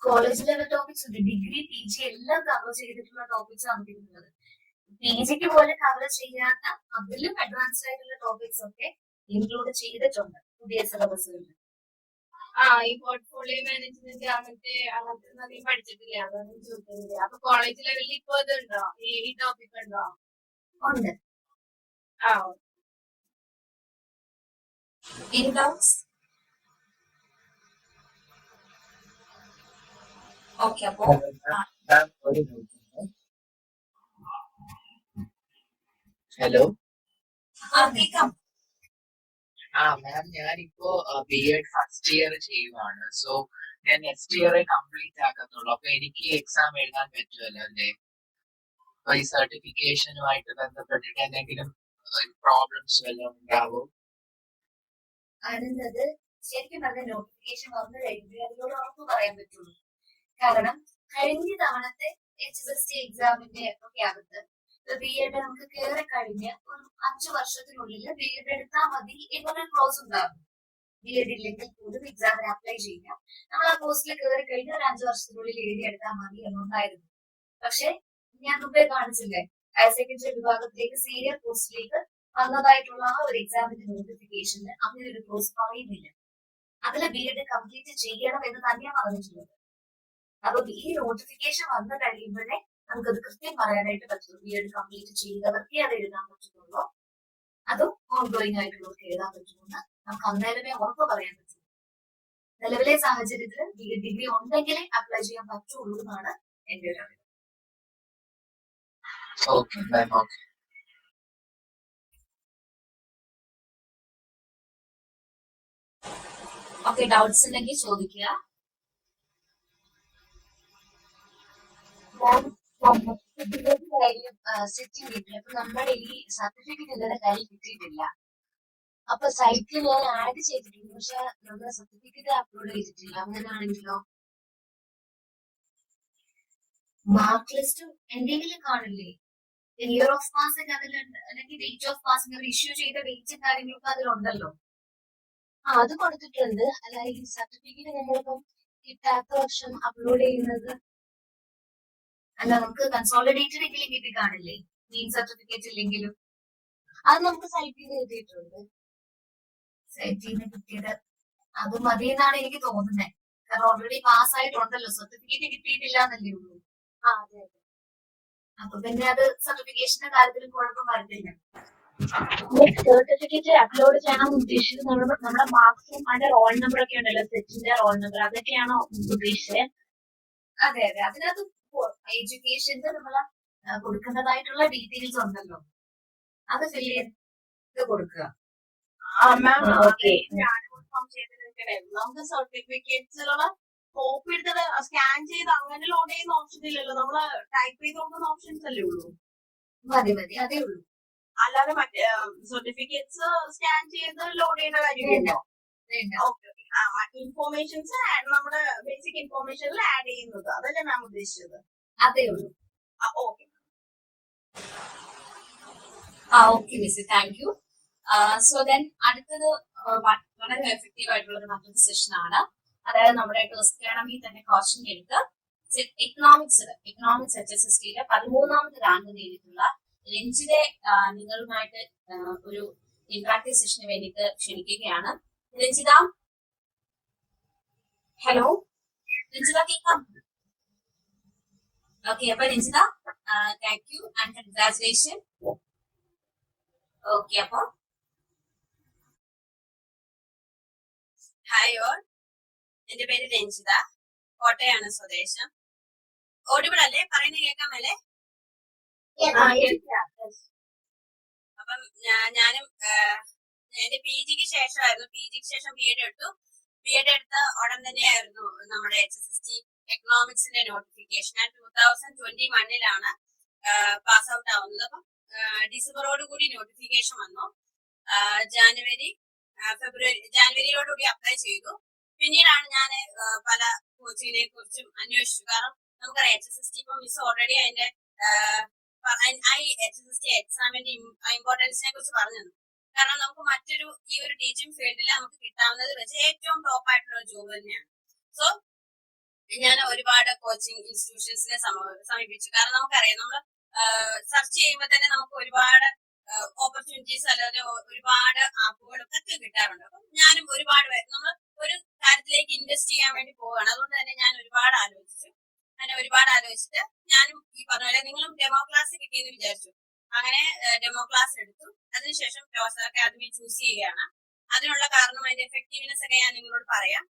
കോളേജ് ലെവൽ ടോപ്പിക്സ് ഉണ്ട്. ഡിഗ്രി PG എല്ലാം കവർ ചെയ്തിട്ടുള്ള ടോപ്പിക്സ് ആണ് കിട്ടുന്നത്. PGക്ക് പോലെ കവർ ചെയ്യാത്ത അതിലും അഡ്വാൻസ്ഡ് ആയിട്ടുള്ള ടോപ്പിക്സ് ഒക്കെ ഇൻക്ലൂഡ് ചെയ്തിട്ടുണ്ട് പുതിയ സിലബസുകളിൽ. ഈ പോർട്ട്ഫോളിയോ മാനേജ്മെന്റ് അങ്ങനത്തെ അധികം പഠിച്ചിട്ടില്ല, അതൊന്നും ചോദിക്കുന്നില്ല. അപ്പൊ കോളേജ് ലെവലിൽ ഇപ്പൊ ഇതുണ്ടോ, ഈ ടോപ്പിക് ഉണ്ടോ? ഉണ്ട്. Any doubts? Okay, അപ്പൊ ഹലോ. കേൾക്കാം. മാം, ഞാനിപ്പോ B.Ed ഫസ്റ്റ് ഇയർ ചെയ്യുവാണ്. സോ ഞാൻ നെക്സ്റ്റ് ഇയറെ കംപ്ലീറ്റ് ആക്കത്തുള്ളൂ. അപ്പൊ എനിക്ക് എക്സാം എഴുതാൻ പറ്റുമല്ലോ അല്ലേ? അപ്പൊ ഈ സർട്ടിഫിക്കേഷനുമായിട്ട് ബന്ധപ്പെട്ടിട്ട് എന്തെങ്കിലും പ്രോബ്ലംസ് വല്ലതും ഉണ്ടാവോ? അറിയുന്നത് ശരിക്കും പറഞ്ഞ നോട്ടിഫിക്കേഷൻ വന്നു കഴിഞ്ഞാൽ അതിനോട് ഉറപ്പ് പറയാൻ പറ്റുള്ളൂ. കാരണം കഴിഞ്ഞ തവണത്തെ HSST എക്സാമിന്റെ ഒക്കെ അകത്ത് B.Ed നമുക്ക് കയറി കഴിഞ്ഞ് ഒരു 5 വർഷത്തിനുള്ളിൽ B.Ed എടുത്താൽ മതി എന്നൊരു ക്ലോസ് ഉണ്ടാകും. B.Ed ഇല്ലെങ്കിൽ പോലും എക്സാമിന് അപ്ലൈ ചെയ്യാം, നമ്മൾ ആ പോസ്റ്റിൽ കയറി കഴിഞ്ഞ് ഒരു 5 വർഷത്തിനുള്ളിൽ എഴുതിയെടുത്താൽ മതി എന്നുണ്ടായിരുന്നു. പക്ഷെ ഞാൻ മുമ്പേ കാണിച്ചില്ലേ, ഹയർ സെക്കൻഡറി വിഭാഗത്തിലേക്ക് സീനിയർ പോസ്റ്റിലേക്ക് വന്നതായിട്ടുള്ള ആ ഒരു എക്സാമിന്റെ നോട്ടിഫിക്കേഷന് അങ്ങനെ ഒരു ക്ലോസ് പറയുന്നില്ല. അതിൽ B.Ed കംപ്ലീറ്റ് ചെയ്യണം എന്ന് തന്നെയാണ് പറഞ്ഞിട്ടുള്ളത്. അപ്പൊ ഈ നോട്ടിഫിക്കേഷൻ വന്നു കഴിയുമ്പോഴേ നമുക്കത് കൃത്യം പറയാനായിട്ട് പറ്റുള്ളൂ. B.Ed കംപ്ലീറ്റ് ചെയ്തവർക്കേ അത് എഴുതാൻ പറ്റുന്നുള്ളൂ, അതും ഓൺഗോയിങ് ആയിട്ടുള്ളവർക്ക് എഴുതാൻ പറ്റുമെന്ന് നമുക്ക് അന്നേരമേ ഉറപ്പ് പറയാൻ പറ്റും. നിലവിലെ സാഹചര്യത്തിൽ B.Ed ഡിഗ്രി ഉണ്ടെങ്കിലേ അപ്ലൈ ചെയ്യാൻ പറ്റുള്ളൂ എന്നാണ് എന്റെ ഒരു അറിവ്. Okay ma'am, okay. Okay, doubts ഉണ്ടെങ്കിൽ ചോദിക്കുക. സെറ്റിംഗ് കിട്ടി, അപ്പൊ നമ്മുടെ ഈ സർട്ടിഫിക്കറ്റ് ഇന്നലെ കയ്യിൽ കിട്ടിയിട്ടില്ല. അപ്പൊ സൈറ്റിൽ ഞാൻ ആഡ് ചെയ്തിട്ടുണ്ട്, പക്ഷെ നമ്മുടെ സർട്ടിഫിക്കറ്റ് അപ്ലോഡ് ചെയ്തിട്ടില്ല. അങ്ങനെയാണെങ്കിലോ മാർക്ക് ലിസ്റ്റ് എന്തെങ്കിലും കാണില്ലേ? ഇയർ ഓഫ് പാസിംഗ് അതിലുണ്ട്, അല്ലെങ്കിൽ ഡേറ്റ് ഓഫ് പാസിംഗ് അവർ ഇഷ്യൂ ചെയ്ത ഡേറ്റും കാര്യങ്ങളൊക്കെ അതിലുണ്ടല്ലോ. അത് കൊടുത്തിട്ടുണ്ട്. അല്ല, ഈ സർട്ടിഫിക്കറ്റ് നമ്മളിപ്പം കിട്ടാത്ത വർഷം അപ്ലോഡ് ചെയ്യുന്നത് അല്ല, നമുക്ക് കൺസോളിഡേറ്റഡ് എങ്കിലും കിട്ടി കാണില്ലേ? മീൻ സർട്ടിഫിക്കറ്റ് ഇല്ലെങ്കിലും അത് നമുക്ക് സൈറ്റിൽ നിന്ന് കിട്ടിയിട്ടുണ്ട്. സൈറ്റിൽ നിന്ന് കിട്ടിയത് അത് മതി എന്നാണ് എനിക്ക് തോന്നുന്നത്. കാരണം ഓൾറെഡി പാസ് ആയിട്ടുണ്ടല്ലോ, സർട്ടിഫിക്കറ്റ് കിട്ടിയിട്ടില്ല എന്നല്ലേ ഉള്ളൂ. അതെ അതെ. അപ്പൊ പിന്നെ അത് സർട്ടിഫിക്കേഷന്റെ കാര്യത്തിലും കുഴപ്പം വരത്തില്ല. സർട്ടിഫിക്കറ്റ് അപ്ലോഡ് ചെയ്യാൻ ഉദ്ദേശിച്ചത് നമ്മുടെ മാർക്സും അതിന്റെ റോൾ നമ്പർ ഒക്കെ ഉണ്ടല്ലോ, സെറ്റിന്റെ റോൾ നമ്പർ, അതൊക്കെയാണോ ഉദ്ദേശിച്ചത്? അതെ അതെ, അതിനകത്ത് എഡ്യൂക്കേഷന്റെ നമ്മള് കൊടുക്കേണ്ടതായിട്ടുള്ള ഡീറ്റെയിൽസ് ഉണ്ടല്ലോ, അത് ഫില്ല് ചെയ്ത് കൊടുക്കുക. നമുക്ക് സർട്ടിഫിക്കറ്റ്സുകള് കോപ്പി എടുത്തത് സ്കാൻ ചെയ്ത് അങ്ങനെ ലോഡ് ചെയ്യുന്ന ഓപ്ഷൻ ഇല്ലല്ലോ, നമ്മള് ടൈപ്പ് ചെയ്ത് നോക്കുന്ന ഓപ്ഷൻസ് അല്ലേ ഉള്ളൂ. മതി മതി, അതേ ഉള്ളൂ. അല്ലാതെ മറ്റേ സർട്ടിഫിക്കറ്റ്സ് സ്കാൻ ചെയ്ത് ലോഡ് ചെയ്യേണ്ട കാര്യമില്ലല്ലോ. ഇൻഫോർമേഷൻസ് നമ്മുടെ ബേസിക് ഇൻഫോർമേഷനിൽ ആഡ് ചെയ്യുന്നത്, അതല്ലേ മാം ഉദ്ദേശിച്ചത്? അതേ ഉള്ളൂ. Okay okay miss, thank you. So then അടുത്തത് വളരെ എഫക്റ്റീവ് ആയിട്ടുള്ള മറ്റൊരു സെഷൻ ആണ്. അതായത് നമ്മുടെ ടോസ്റ്റ് അക്കാഡമിയിൽ തന്നെ കോച്ചിങ് എടുത്ത് എക്കണോമിക്സ് HSSTയുടെ 13ാമത്തെ റാങ്ക് നേടിയിട്ടുള്ള രഞ്ജിതെ നിങ്ങളുമായിട്ട് ഒരു ഇന്ററാക്റ്റീവ് സെഷന് വേണ്ടിയിട്ട് ക്ഷണിക്കുകയാണ്. രഞ്ജിത, ഹലോ രഞ്ജിത, കേൾക്കാം? ഓക്കെ, അപ്പൊ Ranjitha, thank you and congratulation. Okay, അപ്പൊ ഹായ് ഓൾ, എന്റെ പേര് രഞ്ജിത, കോട്ടയാണ് സ്വദേശം. ഓഡിബിൾ അല്ലേ? പറയുന്നത് കേൾക്കാമല്ലേ? അപ്പം ഞാനും എന്റെ PGക്ക് ശേഷമായിരുന്നു, PGക്ക് ശേഷം B.Ed എടുത്തു. B.Ed എടുത്ത ഉടൻ തന്നെയായിരുന്നു നമ്മുടെ HSST എക്കണോമിക്സിന്റെ നോട്ടിഫിക്കേഷൻ. ഞാൻ 2021 പാസ് ഔട്ട് ആവുന്നത്. അപ്പം ഡിസംബറോട് കൂടി നോട്ടിഫിക്കേഷൻ വന്നു. ജാനുവരിയോടുകൂടി അപ്ലൈ ചെയ്തു. പിന്നീടാണ് ഞാൻ പല കോച്ചിങ്ങിനെ കുറിച്ചും അന്വേഷിച്ചു. കാരണം നമുക്കറിയാം HSST ഇപ്പൊ മിസ് ഓൾറെഡി അതിന്റെ HSST എക്സാമിന്റെ ഇമ്പോർട്ടൻസിനെ കുറിച്ച് പറഞ്ഞു തന്നു. കാരണം നമുക്ക് മറ്റൊരു ഈ ഒരു ടീച്ചിങ് ഫീൽഡിൽ നമുക്ക് കിട്ടാവുന്നത് വെച്ച് ഏറ്റവും ടോപ്പ് ആയിട്ടുള്ള ജോബ് തന്നെയാണ്. സോ ഞാൻ ഒരുപാട് കോച്ചിങ് ഇൻസ്റ്റിറ്റ്യൂഷൻസിനെ സമീപിച്ചു. കാരണം നമുക്കറിയാം, നമ്മൾ സെർച്ച് ചെയ്യുമ്പോൾ തന്നെ നമുക്ക് ഒരുപാട് ഓപ്പർച്യൂണിറ്റീസ് അല്ലെങ്കിൽ ഒരുപാട് ആപ്പുകളൊക്കെ കിട്ടാറുണ്ട്. അപ്പം ഞാനും ഒരുപാട് പേര് നമ്മൾ ഒരു കാര്യത്തിലേക്ക് ഇൻവെസ്റ്റ് ചെയ്യാൻ വേണ്ടി പോവുകയാണ്. അതുകൊണ്ട് തന്നെ ഞാൻ ഒരുപാട് ആലോചിച്ചിട്ട് ഞാനും ഈ പറഞ്ഞ പോലെ നിങ്ങളും ഡെമോ ക്ലാസ് കിട്ടിയെന്ന് വിചാരിച്ചു. അങ്ങനെ ഡെമോ ക്ലാസ് എടുത്തു. അതിനുശേഷം ടോസ് അക്കാദമി ചൂസ് ചെയ്യുകയാണ്. അതിനുള്ള കാരണം അതിന്റെ എഫക്റ്റീവ്നെസ് ഒക്കെ ഞാൻ നിങ്ങളോട് പറയാം.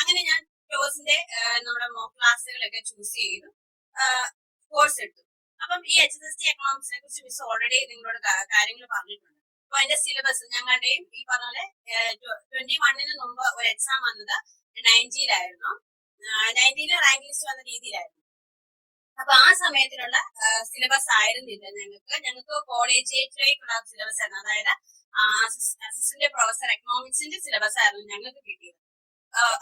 അങ്ങനെ ഞാൻ ടോസിന്റെ നമ്മുടെ മോക്ക് ക്ലാസ്സുകളൊക്കെ ചൂസ് ചെയ്തു, കോഴ്സ് എടുത്തു. അപ്പം ഈ HSST എക്കണോമിക്സിനെ കുറിച്ച് മിസ് ഓൾറെഡി നിങ്ങളോട് കാര്യങ്ങൾ പറഞ്ഞിട്ടുണ്ട്. അപ്പൊ അതിന്റെ സിലബസ് ഞങ്ങളുടെയും ഈ പറഞ്ഞ പോലെ 21 മുമ്പ് ഒരു എക്സാം വന്നത് 90 റാങ്ക് ലിസ്റ്റ് വന്ന രീതിയിലായിരുന്നു. അപ്പൊ ആ സമയത്തിലുള്ള സിലബസ് ആയിരുന്നില്ല ഞങ്ങൾക്ക് കോളേജിലേക്കുള്ള സിലബസ് ആയിരുന്നു. അതായത് അസിസ്റ്റന്റ് പ്രൊഫസർ എക്കണോമിക്സിന്റെ സിലബസ് ആയിരുന്നു ഞങ്ങൾക്ക് കിട്ടിയത്.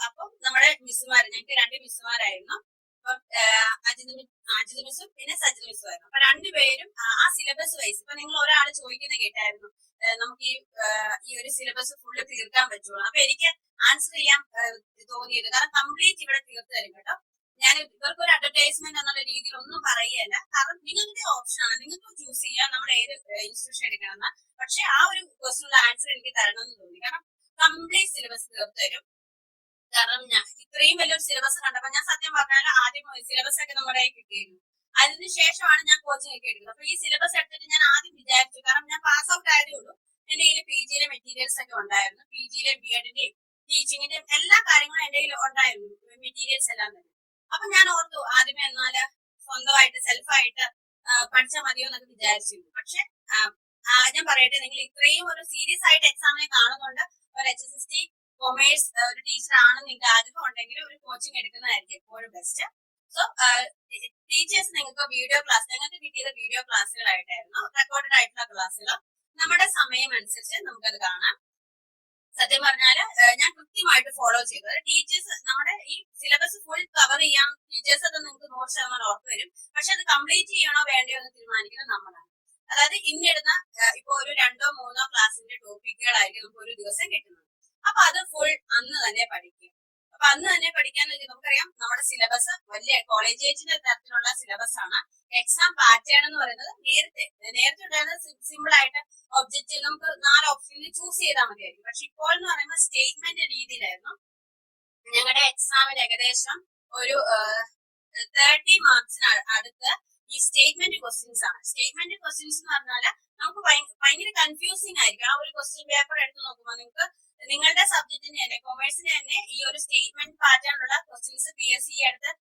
അപ്പം നമ്മുടെ മിസ്സുമാർ, ഞങ്ങൾക്ക് 2 മിസ്സുമാരായിരുന്നു. അപ്പം അജിത് മിസ്സും പിന്നെ സജിത് മിസ്സും ആയിരുന്നു. അപ്പൊ രണ്ടുപേരും ആ സിലബസ് വൈസ് ഇപ്പൊ നിങ്ങൾ ഒരാൾ ചോദിക്കുന്ന കേട്ടായിരുന്നു നമുക്ക് ഈ ഒരു സിലബസ് ഫുള്ള് തീർക്കാൻ പറ്റുള്ളൂ. അപ്പൊ എനിക്ക് ആൻസർ ചെയ്യാൻ തോന്നിയത് കാരണം കംപ്ലീറ്റ് ഇവിടെ തീർത്ത് തരും കേട്ടോ. ഞാൻ ഇവർക്ക് ഒരു അഡ്വർടൈസ്മെന്റ് എന്നുള്ള രീതിയിൽ ഒന്നും പറയുകയല്ല. കാരണം നിങ്ങളുടെ ഓപ്ഷനാണ്, നിങ്ങൾക്ക് ചൂസ് ചെയ്യാം നമ്മൾ ഏത് ഇൻസ്റ്റിറ്റ്യൂഷൻ എടുക്കണമെന്ന്. പക്ഷെ ആ ഒരു ക്വസ്റ്റിനുള്ള ആൻസർ എനിക്ക് തരണം എന്ന് തോന്നി. കാരണം കംപ്ലീറ്റ് സിലബസ് തീർത്ത് തരും. കാരണം ഞാൻ ഇത്രയും വലിയൊരു സിലബസ് കണ്ടപ്പോ ഞാൻ സത്യം പറഞ്ഞാൽ ആദ്യം സിലബസ് ഒക്കെ നമ്മുടെ കയ്യിൽ കിട്ടിയിരുന്നു. അതിനുശേഷമാണ് ഞാൻ കോച്ചിങ് ഒക്കെ എടുക്കുന്നത്. അപ്പൊ ഈ സിലബസ് എടുത്തിട്ട് ഞാൻ ആദ്യം വിചാരിച്ചു, കാരണം ഞാൻ പാസ് ഔട്ട് ആയതേ ഉള്ളൂ, എന്റെ കയ്യിൽ PG-യിലെ മെറ്റീരിയൽസ് ഒക്കെ ഉണ്ടായിരുന്നു. PG-യിലെ B.Ed-ന്റെയും ടീച്ചിങ്ങിന്റെയും എല്ലാ കാര്യങ്ങളും എന്റെ കയ്യിൽ ഉണ്ടായിരുന്നു, മെറ്റീരിയൽസ് എല്ലാം തന്നെ. അപ്പൊ ഞാൻ ഓർത്തു ആദ്യമേ എന്നാല് സ്വന്തമായിട്ട് സെൽഫായിട്ട് പഠിച്ചാൽ മതിയോ എന്നൊക്കെ വിചാരിച്ചിരുന്നു. പക്ഷെ ഞാൻ പറയട്ടെ, നിങ്ങൾ ഇത്രയും ഒരു സീരിയസ് ആയിട്ട് എക്സാമിനെ കാണുന്നുണ്ട്, ഒരു HSST കൊമേഴ്സ് ഒരു ടീച്ചർ ആണെന്ന് നിങ്ങൾക്ക് ആഗ്രഹം ഉണ്ടെങ്കിൽ ഒരു കോച്ചിങ് എടുക്കുന്നതായിരിക്കും എപ്പോഴും ബെസ്റ്റ്. സോ ടീച്ചേഴ്സ് നിങ്ങൾക്ക് വീഡിയോ ക്ലാസ്, ഞങ്ങൾക്ക് കിട്ടിയത് വീഡിയോ ക്ലാസ്സുകളായിട്ടായിരുന്നു, റെക്കോർഡഡ് ആയിട്ടുള്ള ക്ലാസ്സുകൾ. നമ്മുടെ സമയം അനുസരിച്ച് നമുക്കത് കാണാം. സത്യം പറഞ്ഞാല് ഞാൻ കൃത്യമായിട്ട് ഫോളോ ചെയ്തത്. ടീച്ചേഴ്സ് നമ്മുടെ ഈ സിലബസ് ഫുൾ കവർ ചെയ്യാം, ടീച്ചേഴ്സ് അത് നിങ്ങൾക്ക് 100% ഉറപ്പ് വരും. പക്ഷെ അത് കംപ്ലീറ്റ് ചെയ്യണോ വേണ്ടയോ എന്ന് തീരുമാനിക്കുന്നത് നമ്മളാണ്. അതായത് ഇന്നിടുന്ന ഇപ്പൊ ഒരു 2 or 3 ക്ലാസ്സിന്റെ ടോപ്പിക്കുകളായിരിക്കും നമുക്ക് ഒരു ദിവസം കിട്ടുന്നത്. അപ്പൊ അത് ഫുൾ അന്ന് തന്നെ പഠിക്കും. അപ്പൊ അന്ന് തന്നെ പഠിക്കാൻ നമുക്കറിയാം നമ്മുടെ സിലബസ് വലിയ കോളേജ് ഏജിന്റെ തരത്തിലുള്ള സിലബസ് ആണ്. എക്സാം പാറ്റേൺ എന്ന് പറയുന്നത് നേരത്തെ ഉണ്ടായിരുന്നത് സിമ്പിൾ ആയിട്ട് ഒബ്ജക്റ്റീവ് നമുക്ക് 4 ഓപ്ഷനിൽ ചൂസ് ചെയ്താൽ മതിയായിരിക്കും. പക്ഷെ ഇപ്പോൾ എന്ന് പറയുമ്പോൾ സ്റ്റേറ്റ്മെന്റ് രീതിയിലായിരുന്നു. ഞങ്ങളുടെ എക്സാമിന് ഏകദേശം ഒരു 30 മാർക്സിന് അടുത്ത് ഈ സ്റ്റേറ്റ്മെന്റ് ക്വസ്റ്റ്യൻസ് ആണ്. സ്റ്റേറ്റ്മെന്റ് ക്വസ്റ്റ്യൻസ് എന്ന് പറഞ്ഞാൽ നമുക്ക് ഭയങ്കര കൺഫ്യൂസിംഗ് ആയിരിക്കും. ആ ഒരു ക്വസ്റ്റ്യൻ പേപ്പർ എടുത്ത് നോക്കുമ്പോൾ നിങ്ങൾക്ക് നിങ്ങളുടെ സബ്ജക്റ്റിന് തന്നെ കൊമേഴ്സിന് തന്നെ ഈ ഒരു സ്റ്റേറ്റ്മെന്റ് പാറ്റേണിലുള്ള ക്വസ്റ്റ്യൻസ് PSC അടുത്ത്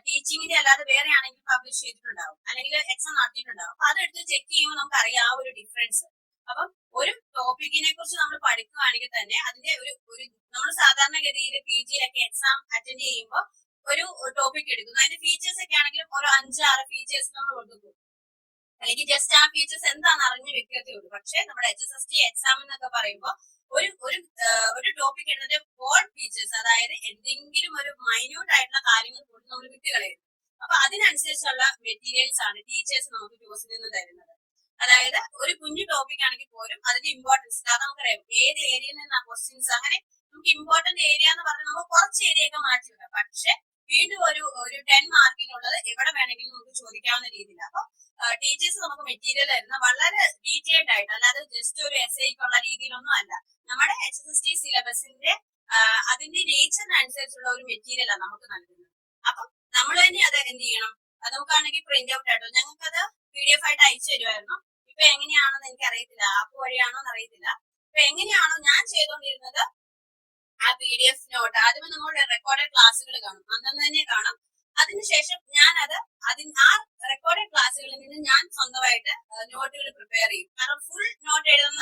ടീച്ചിങ്ങിന്റെ അല്ലാതെ വേറെ ആണെങ്കിൽ പബ്ലിഷ് ചെയ്തിട്ടുണ്ടാവും, അല്ലെങ്കിൽ എക്സാം നടത്തിയിട്ടുണ്ടാവും. അപ്പൊ അതെടുത്ത് ചെക്ക് ചെയ്യുമ്പോൾ നമുക്ക് അറിയാം ആ ഒരു ഡിഫറൻസ്. അപ്പം ഒരു ടോപ്പിക്കിനെ കുറിച്ച് നമ്മൾ പഠിക്കുകയാണെങ്കിൽ തന്നെ അതിന്റെ ഒരു നമ്മൾ സാധാരണഗതിയിൽ PG-യിലൊക്കെ എക്സാം അറ്റൻഡ് ചെയ്യുമ്പോൾ ഒരു ടോപ്പിക് എടുക്കുന്നു, അതിന്റെ ഫീച്ചേഴ്സ് ഒക്കെ ആണെങ്കിലും ഒരു 5-6 ഫീച്ചേഴ്സ് നമ്മൾ കൊടുക്കും, അല്ലെങ്കിൽ ജസ്റ്റ് ആ ഫീച്ചേഴ്സ് എന്താണെന്ന് അറിഞ്ഞു വെക്കത്തേ ഉള്ളൂ. പക്ഷെ നമ്മുടെ HSST എക്സാം എന്നൊക്കെ പറയുമ്പോൾ ഒരു ടോപ്പിക് എടുത്തിട്ട് ബോർഡ് ഫീച്ചേഴ്സ്, അതായത് എന്തെങ്കിലും ഒരു മൈന്യൂട്ട് ആയിട്ടുള്ള കാര്യങ്ങൾ കൂടി നമ്മൾ വിട്ടുകളയുന്നു. അപ്പൊ അതിനനുസരിച്ചുള്ള മെറ്റീരിയൽസ് ആണ് ടീച്ചേഴ്സ് നമുക്ക് ക്ലാസ്സിൽ നിന്ന് തരുന്നത്. അതായത് ഒരു കുഞ്ഞു ടോപ്പിക് ആണെങ്കിൽ പോലും അതിന്റെ ഇമ്പോർട്ടൻസ്, കാരണം നമുക്കറിയാം ഏത് ഏരിയയിൽ നിന്നാണ് ക്വസ്റ്റ്യൻസ്, അങ്ങനെ നമുക്ക് ഇമ്പോർട്ടന്റ് ഏരിയ എന്ന് പറഞ്ഞാൽ നമുക്ക് കുറച്ച് ഏരിയ ഒക്കെ മാറ്റി വെക്കാം. പക്ഷെ വീണ്ടും ഒരു 10 മാർക്കിനുള്ളത് എവിടെ വേണമെങ്കിലും നമുക്ക് ചോദിക്കാവുന്ന രീതിയിൽ. അപ്പൊ ടീച്ചേഴ്സ് നമുക്ക് മെറ്റീരിയൽ തരുന്ന വളരെ ഡീറ്റെയിൽഡ് ആയിട്ട്, അല്ലാതെ ജസ്റ്റ് ഒരു എസ്ഐക്കുള്ള രീതിയിലൊന്നും അല്ല. നമ്മുടെ HSST സിലബസിന്റെ അതിന്റെ നേച്ചറിനനുസരിച്ചുള്ള ഒരു മെറ്റീരിയലാണ് നമുക്ക് നൽകുന്നത്. അപ്പം നമ്മൾ തന്നെ അത് എന്ത് ചെയ്യണം, അത് നമുക്കാണെങ്കിൽ പ്രിന്റ് ഔട്ട് ആയിട്ടോ ഞങ്ങൾക്കത് PDF ആയിട്ട് അയച്ചു തരുമായിരുന്നു. ഇപ്പൊ എങ്ങനെയാണെന്ന് എനിക്ക് അറിയത്തില്ല, ആപ്പ് വഴിയാണോ എന്ന് അറിയത്തില്ല. ഇപ്പൊ എങ്ങനെയാണോ ഞാൻ ചെയ്തുകൊണ്ടിരുന്നത്, ആ PDF നോട്ട് ആദ്യമേ നമ്മുടെ റെക്കോർഡഡ് ക്ലാസ്സുകൾ കാണും, അന്നന്ന് തന്നെ കാണാം. അതിനുശേഷം ഞാനത് ആ റെക്കോർഡഡ് ക്ലാസ്സുകളിൽ നിന്ന് ഞാൻ സ്വന്തമായിട്ട് നോട്ടുകൾ പ്രിപ്പയർ ചെയ്യും. കാരണം ഫുൾ നോട്ട് എഴുതുന്ന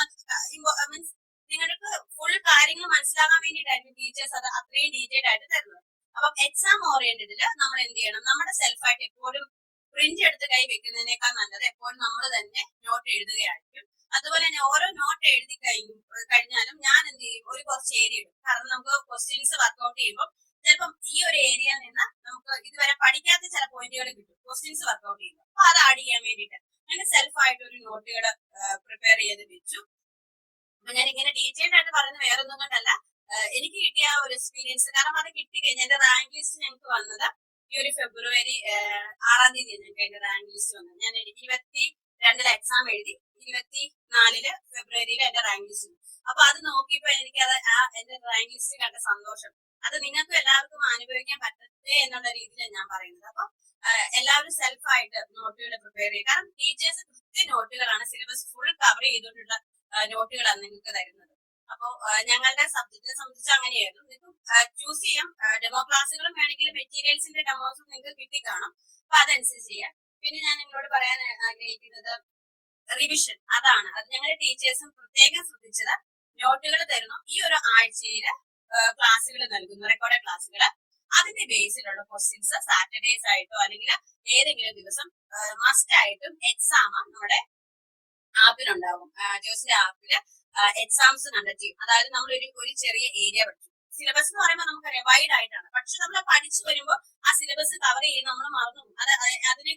മീൻസ് നിങ്ങൾക്ക് ഫുൾ കാര്യങ്ങൾ മനസ്സിലാകാൻ വേണ്ടിയിട്ടായിരിക്കും ടീച്ചേഴ്സ് അത് അത്രയും ഡീറ്റെയിൽഡ് ആയിട്ട് തരുന്നത്. അപ്പം എക്സാം ഓറിയന്റഡില് നമ്മൾ എന്ത് ചെയ്യണം, നമ്മുടെ സെൽഫായിട്ട് എപ്പോഴും പ്രിന്റ് എടുത്ത് കൈ വെക്കുന്നതിനേക്കാൾ നല്ലത് എപ്പോഴും നമ്മൾ തന്നെ നോട്ട് എഴുതുകയായിരിക്കും. അതുപോലെ തന്നെ ഓരോ നോട്ട് എഴുതി കഴിഞ്ഞാലും ഞാൻ എന്ത് ചെയ്യും, ഒരു കുറച്ച് ഏരിയ ഇടും. കാരണം നമുക്ക് ക്വസ്റ്റ്യൻസ് വർക്ക്ഔട്ട് ചെയ്യുമ്പോൾ ചിലപ്പം ഈ ഒരു ഏരിയയിൽ നിന്ന് നമുക്ക് ഇതുവരെ പഠിക്കാത്ത ചില പോയിന്റുകൾ കിട്ടും ക്വസ്റ്റ്യൻസ് വർക്ക്ഔട്ട് ചെയ്യുമ്പോൾ. അപ്പൊ അത് ആഡ് ചെയ്യാൻ വേണ്ടിയിട്ട് ഞാൻ സെൽഫായിട്ട് ഒരു നോട്ടുകൾ പ്രിപ്പയർ ചെയ്ത് വെച്ചു. അപ്പൊ ഞാൻ ഇങ്ങനെ ഡീറ്റെയിൽഡ് ആയിട്ട് പറയുന്നത് വേറെ ഒന്നും കൊണ്ടല്ല, എനിക്ക് കിട്ടിയ ഒരു എക്സ്പീരിയൻസ്. കാരണം അത് കിട്ടിക്കഴിഞ്ഞാൽ എന്റെ റാങ്ക് ലിസ്റ്റ് ഞങ്ങൾക്ക് വന്നത് ഈ ഒരു ഫെബ്രുവരി 6-ാം തീയതി ഞങ്ങൾക്ക് എന്റെ റാങ്ക് ലിസ്റ്റ് വന്നത്. ഞാൻ 22-ൽ എക്സാം എഴുതി, 24 ഫെബ്രുവരിയിൽ എന്റെ റാങ്ക് ലിസ്റ്റ്. അപ്പൊ അത് നോക്കിയപ്പോ എനിക്കത് എന്റെ റാങ്ക് ലിസ്റ്റ് കണ്ട സന്തോഷം അത് നിങ്ങൾക്ക് എല്ലാവർക്കും അനുഭവിക്കാൻ പറ്റട്ടെ എന്നുള്ള രീതിയിലാണ് ഞാൻ പറയുന്നത്. അപ്പൊ എല്ലാവരും സെൽഫായിട്ട് നോട്ടുകൾ പ്രിപ്പയർ ചെയ്യും. കാരണം ടീച്ചേഴ്സ് കൃത്യ നോട്ടുകളാണ്, സിലബസ് ഫുൾ കവർ ചെയ്തുകൊണ്ടുള്ള നോട്ടുകളാണ് നിങ്ങൾക്ക് തരുന്നത്. അപ്പോ ഞങ്ങളുടെ സബ്ജക്റ്റിനെ സംബന്ധിച്ച് അങ്ങനെയായിരുന്നു. നിങ്ങൾക്ക് ചൂസ് ചെയ്യാം, ഡെമോ ക്ലാസ്സുകളും വേണമെങ്കിൽ മെറ്റീരിയൽസിന്റെ ഡെമോസും നിങ്ങൾക്ക് കിട്ടിക്കാണും. അപ്പൊ അതനുസരിച്ച് ചെയ്യാം. പിന്നെ ഞാൻ നിങ്ങളോട് പറയാൻ ആഗ്രഹിക്കുന്നത് റിവിഷൻ, അതാണ്. അത് ഞങ്ങളുടെ ടീച്ചേഴ്സും പ്രത്യേകം ശ്രദ്ധിച്ചത്. നോട്ടുകൾ തരുന്നു, ഈ ഒരു ആഴ്ചയില് ക്ലാസ്സുകൾ നൽകുന്നു, റെക്കോർഡഡ് ക്ലാസ്സുകൾ. അതിന്റെ ബേസിലുള്ള ക്വസ്റ്റ്യൻസ് സാറ്റർഡേസ് ആയിട്ടോ അല്ലെങ്കിൽ ഏതെങ്കിലും ദിവസം മസ്റ്റ് ആയിട്ടും എക്സാം നമ്മുടെ ആപ്പിലുണ്ടാവും. ജോസിന്റെ ആപ്പില് എക്സാംസ് കണ്ടക്ട് ചെയ്യും. അതായത് നമ്മൾ ഒരു ചെറിയ ഏരിയ പഠിക്കും. സിലബസ് എന്ന് പറയുമ്പോൾ നമുക്കറിയാം വൈഡ് ആയിട്ടാണ്, പക്ഷെ നമ്മൾ പഠിച്ചു വരുമ്പോൾ ആ സിലബസ് കവർ ചെയ്ത് നമ്മൾ മറന്നു. അതിനെ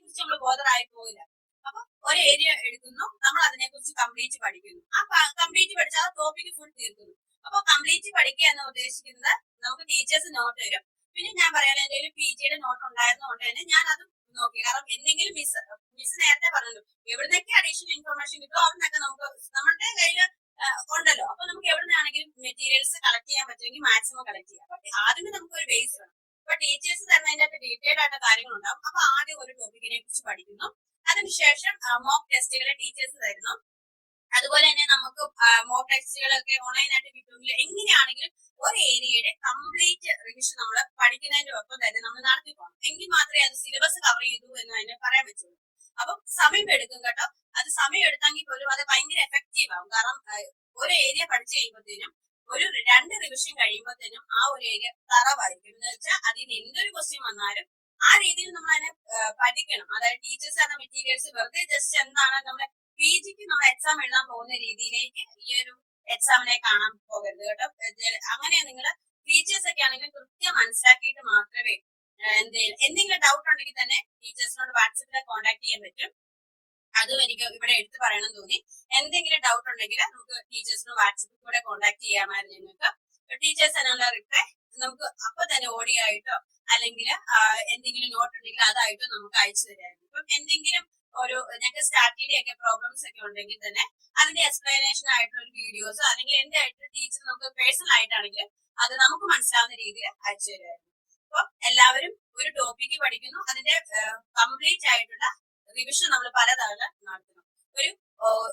ഒരു ഏരിയ എടുക്കുന്നു, നമ്മൾ അതിനെ കുറിച്ച് കംപ്ലീറ്റ് പഠിക്കുന്നു. ആ കംപ്ലീറ്റ് പഠിച്ച ആ ടോപ്പിക് ഫുൾ തീർക്കുന്നു. അപ്പൊ കംപ്ലീറ്റ് പഠിക്കുക എന്ന് ഉദ്ദേശിക്കുന്നത് നമുക്ക് ടീച്ചേഴ്സ് നോട്ട് തരും. പിന്നെ ഞാൻ പറയാൻ എന്റെ ഒരു PGയുടെ നോട്ട് ഉണ്ടായിരുന്നതുകൊണ്ട് തന്നെ ഞാൻ അത് നോക്കി. കാരണം എന്തെങ്കിലും മിസ് നേരത്തെ പറഞ്ഞു എവിടുന്നൊക്കെ അഡീഷണൽ ഇൻഫർമേഷൻ കിട്ടും അവിടുന്നൊക്കെ നമുക്ക് നമ്മുടെ കയ്യിൽ ഉണ്ടല്ലോ. അപ്പൊ നമുക്ക് എവിടെ നിന്നാണെങ്കിലും മെറ്റീരിയൽസ് കളക്ട് ചെയ്യാൻ പറ്റുമെങ്കിൽ മാക്സിമം കളക്ട് ചെയ്യാം. അപ്പൊ ആദ്യമേ നമുക്ക് ഒരു ബേസ് വേണം. അപ്പൊ ടീച്ചേഴ്സ് തരുന്നതിന്റെ അകത്ത് ഡീറ്റെയിൽഡ് ആയിട്ട് കാര്യങ്ങൾ ഉണ്ടാവും. അപ്പൊ ആദ്യം ഒരു ടോപ്പിക്കിനെ കുറിച്ച് പഠിക്കുന്നു. അതിനുശേഷം മോക്ക് ടെസ്റ്റുകളെ ടീച്ചേഴ്സ് തരുന്നു. അതുപോലെ തന്നെ നമുക്ക് മോക്ക് ടെസ്റ്റുകളൊക്കെ ഓൺലൈനായിട്ട് കിട്ടുമെങ്കിൽ എങ്ങനെയാണെങ്കിലും ഒരു ഏരിയയുടെ കംപ്ലീറ്റ് റിവിഷൻ നമ്മൾ പഠിക്കുന്നതിന്റെ ഒപ്പം തന്നെ നമ്മൾ നടത്തി പോകണം. എങ്കിൽ മാത്രമേ അത് സിലബസ് കവർ ചെയ്തു എന്ന് തന്നെ പറയാൻ പറ്റുള്ളൂ. അപ്പം സമയം എടുക്കും കേട്ടോ. അത് സമയം എടുത്തെങ്കിൽ പോലും അത് ഭയങ്കര എഫക്റ്റീവ് ആവും. കാരണം ഒരു ഏരിയ പഠിച്ചു കഴിയുമ്പോഴത്തേനും ഒരു 2 റിവിഷൻ കഴിയുമ്പോഴത്തേനും ആ ഒരു ഏരിയ തറവായിരിക്കും. എന്ന് വെച്ചാൽ അതിന് എന്തൊരു ക്വസ്റ്റ്യൻ വന്നാലും ആ രീതിയിൽ നമ്മൾ അതിനെ പഠിക്കണം. അതായത് ടീച്ചേഴ്സ് തന്ന മെറ്റീരിയൽസ് വെറുതെ ജസ്റ്റ് എന്താണ് നമ്മുടെ PGക്ക് നമ്മൾ എക്സാം എഴുതാൻ പോകുന്ന രീതിയിലേക്ക് ഈ ഒരു എക്സാമിനെ കാണാൻ പോകരുത് കേട്ടോ. അങ്ങനെ നിങ്ങൾ ടീച്ചേഴ്സ് ഒക്കെ ആണെങ്കിൽ കൃത്യം മനസ്സിലാക്കിയിട്ട് മാത്രമേ എന്തെങ്കിലും ഡൗട്ട് ഉണ്ടെങ്കിൽ തന്നെ ടീച്ചേഴ്സിനോട് വാട്സപ്പിൽ കോൺടാക്ട് ചെയ്യാൻ പറ്റും. അതും എനിക്ക് ഇവിടെ എടുത്തു പറയണം തോന്നി. എന്തെങ്കിലും ഡൗട്ട് ഉണ്ടെങ്കിൽ നമുക്ക് ടീച്ചേഴ്സിന് വാട്സപ്പിൽ കൂടെ കോൺടാക്ട് ചെയ്യാമായിരുന്നു. നിങ്ങൾക്ക് ടീച്ചേഴ്സ് അതിനുള്ള റിപ്ലൈ നമുക്ക് അപ്പൊ തന്നെ ഓഡിയോ ആയിട്ടോ അല്ലെങ്കിൽ എന്തെങ്കിലും നോട്ട് ഉണ്ടെങ്കിൽ അതായിട്ടോ നമുക്ക് അയച്ചു തരായിരുന്നു. ഇപ്പം എന്തെങ്കിലും ഒരു ഞങ്ങൾക്ക് സ്റ്റാർട്ടിന്റെ ഒക്കെ പ്രോബ്ലംസ് ഒക്കെ ഉണ്ടെങ്കിൽ തന്നെ അതിന്റെ എക്സ്പ്ലനേഷൻ ആയിട്ടുള്ള ഒരു വീഡിയോസ് അല്ലെങ്കിൽ എന്റെ ആയിട്ട് ടീച്ചർ നമുക്ക് പേഴ്സണൽ ആയിട്ടാണെങ്കിൽ അത് നമുക്ക് മനസ്സിലാവുന്ന രീതിയിൽ അയച്ചു തരുമായിരുന്നു. അപ്പൊ എല്ലാവരും ഒരു ടോപ്പിക്ക് പഠിക്കുന്നു, അതിന്റെ കംപ്ലീറ്റ് ആയിട്ടുള്ള റിവിഷൻ നമ്മൾ പലതവണ നടത്തണം.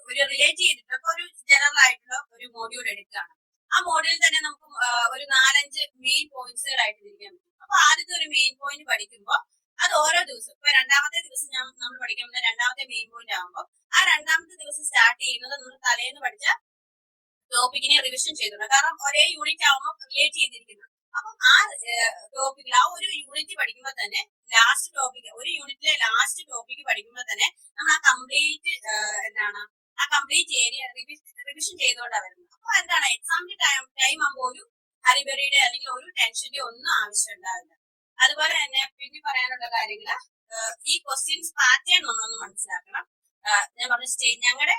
ഒരു റിലേറ്റ് ചെയ്തിട്ട് ഒരു ജനറൽ ആയിട്ടുള്ള ഒരു മോഡ്യൂൾ എടുക്കുകയാണ്. ആ മോഡ്യൂളിൽ തന്നെ നമുക്ക് ഒരു 4-5 മെയിൻ പോയിന്റ്സുകളായിട്ട് തിരിക്കാൻ പറ്റും. അപ്പൊ ആദ്യത്തെ ഒരു മെയിൻ പോയിന്റ് പഠിക്കുമ്പോൾ അത് ഓരോ ദിവസം ഇപ്പൊ 2ാമത്തെ ദിവസം നമ്മൾ പഠിക്കുന്ന 2ാമത്തെ മെയിൻ പോയിന്റ് ആകുമ്പോൾ ആ 2ാമത്തെ ദിവസം സ്റ്റാർട്ട് ചെയ്യുന്നത് നമ്മൾ തലേന്ന് പഠിച്ച ടോപ്പിക്കിനെ റിവിഷൻ ചെയ്തിട്ടുണ്ട്. കാരണം ഒരേ യൂണിറ്റ് ആകുമ്പോൾ റിലേറ്റ് ചെയ്തിരിക്കുന്നു. അപ്പം ആ ടോപ്പിക്കിൽ ആ ഒരു യൂണിറ്റ് പഠിക്കുമ്പോൾ തന്നെ ലാസ്റ്റ് ടോപ്പിക് ഒരു യൂണിറ്റിലെ ലാസ്റ്റ് ടോപ്പിക്ക് പഠിക്കുമ്പോൾ തന്നെ നമ്മൾ ആ കംപ്ലീറ്റ് ആ കംപ്ലീറ്റ് ഏരിയ റിവിഷൻ ചെയ്തുകൊണ്ടാണ് വരുന്നത്. അപ്പൊ എന്താണ് എക്സാമിന്റെ ടൈം ആകുമ്പോൾ ഒരു ഹരിബറിയുടെ അല്ലെങ്കിൽ ഒരു ടെൻഷന്റെ ഒന്നും ആവശ്യം ഉണ്ടാവില്ല. അതുപോലെ തന്നെ പിന്നെ പറയാനുള്ള കാര്യങ്ങള് ഈ ക്വസ്റ്റ്യൻസ് പാറ്റേൺ നമ്മളൊന്ന് മനസ്സിലാക്കണം. ഞാൻ പറഞ്ഞ ഞങ്ങളുടെ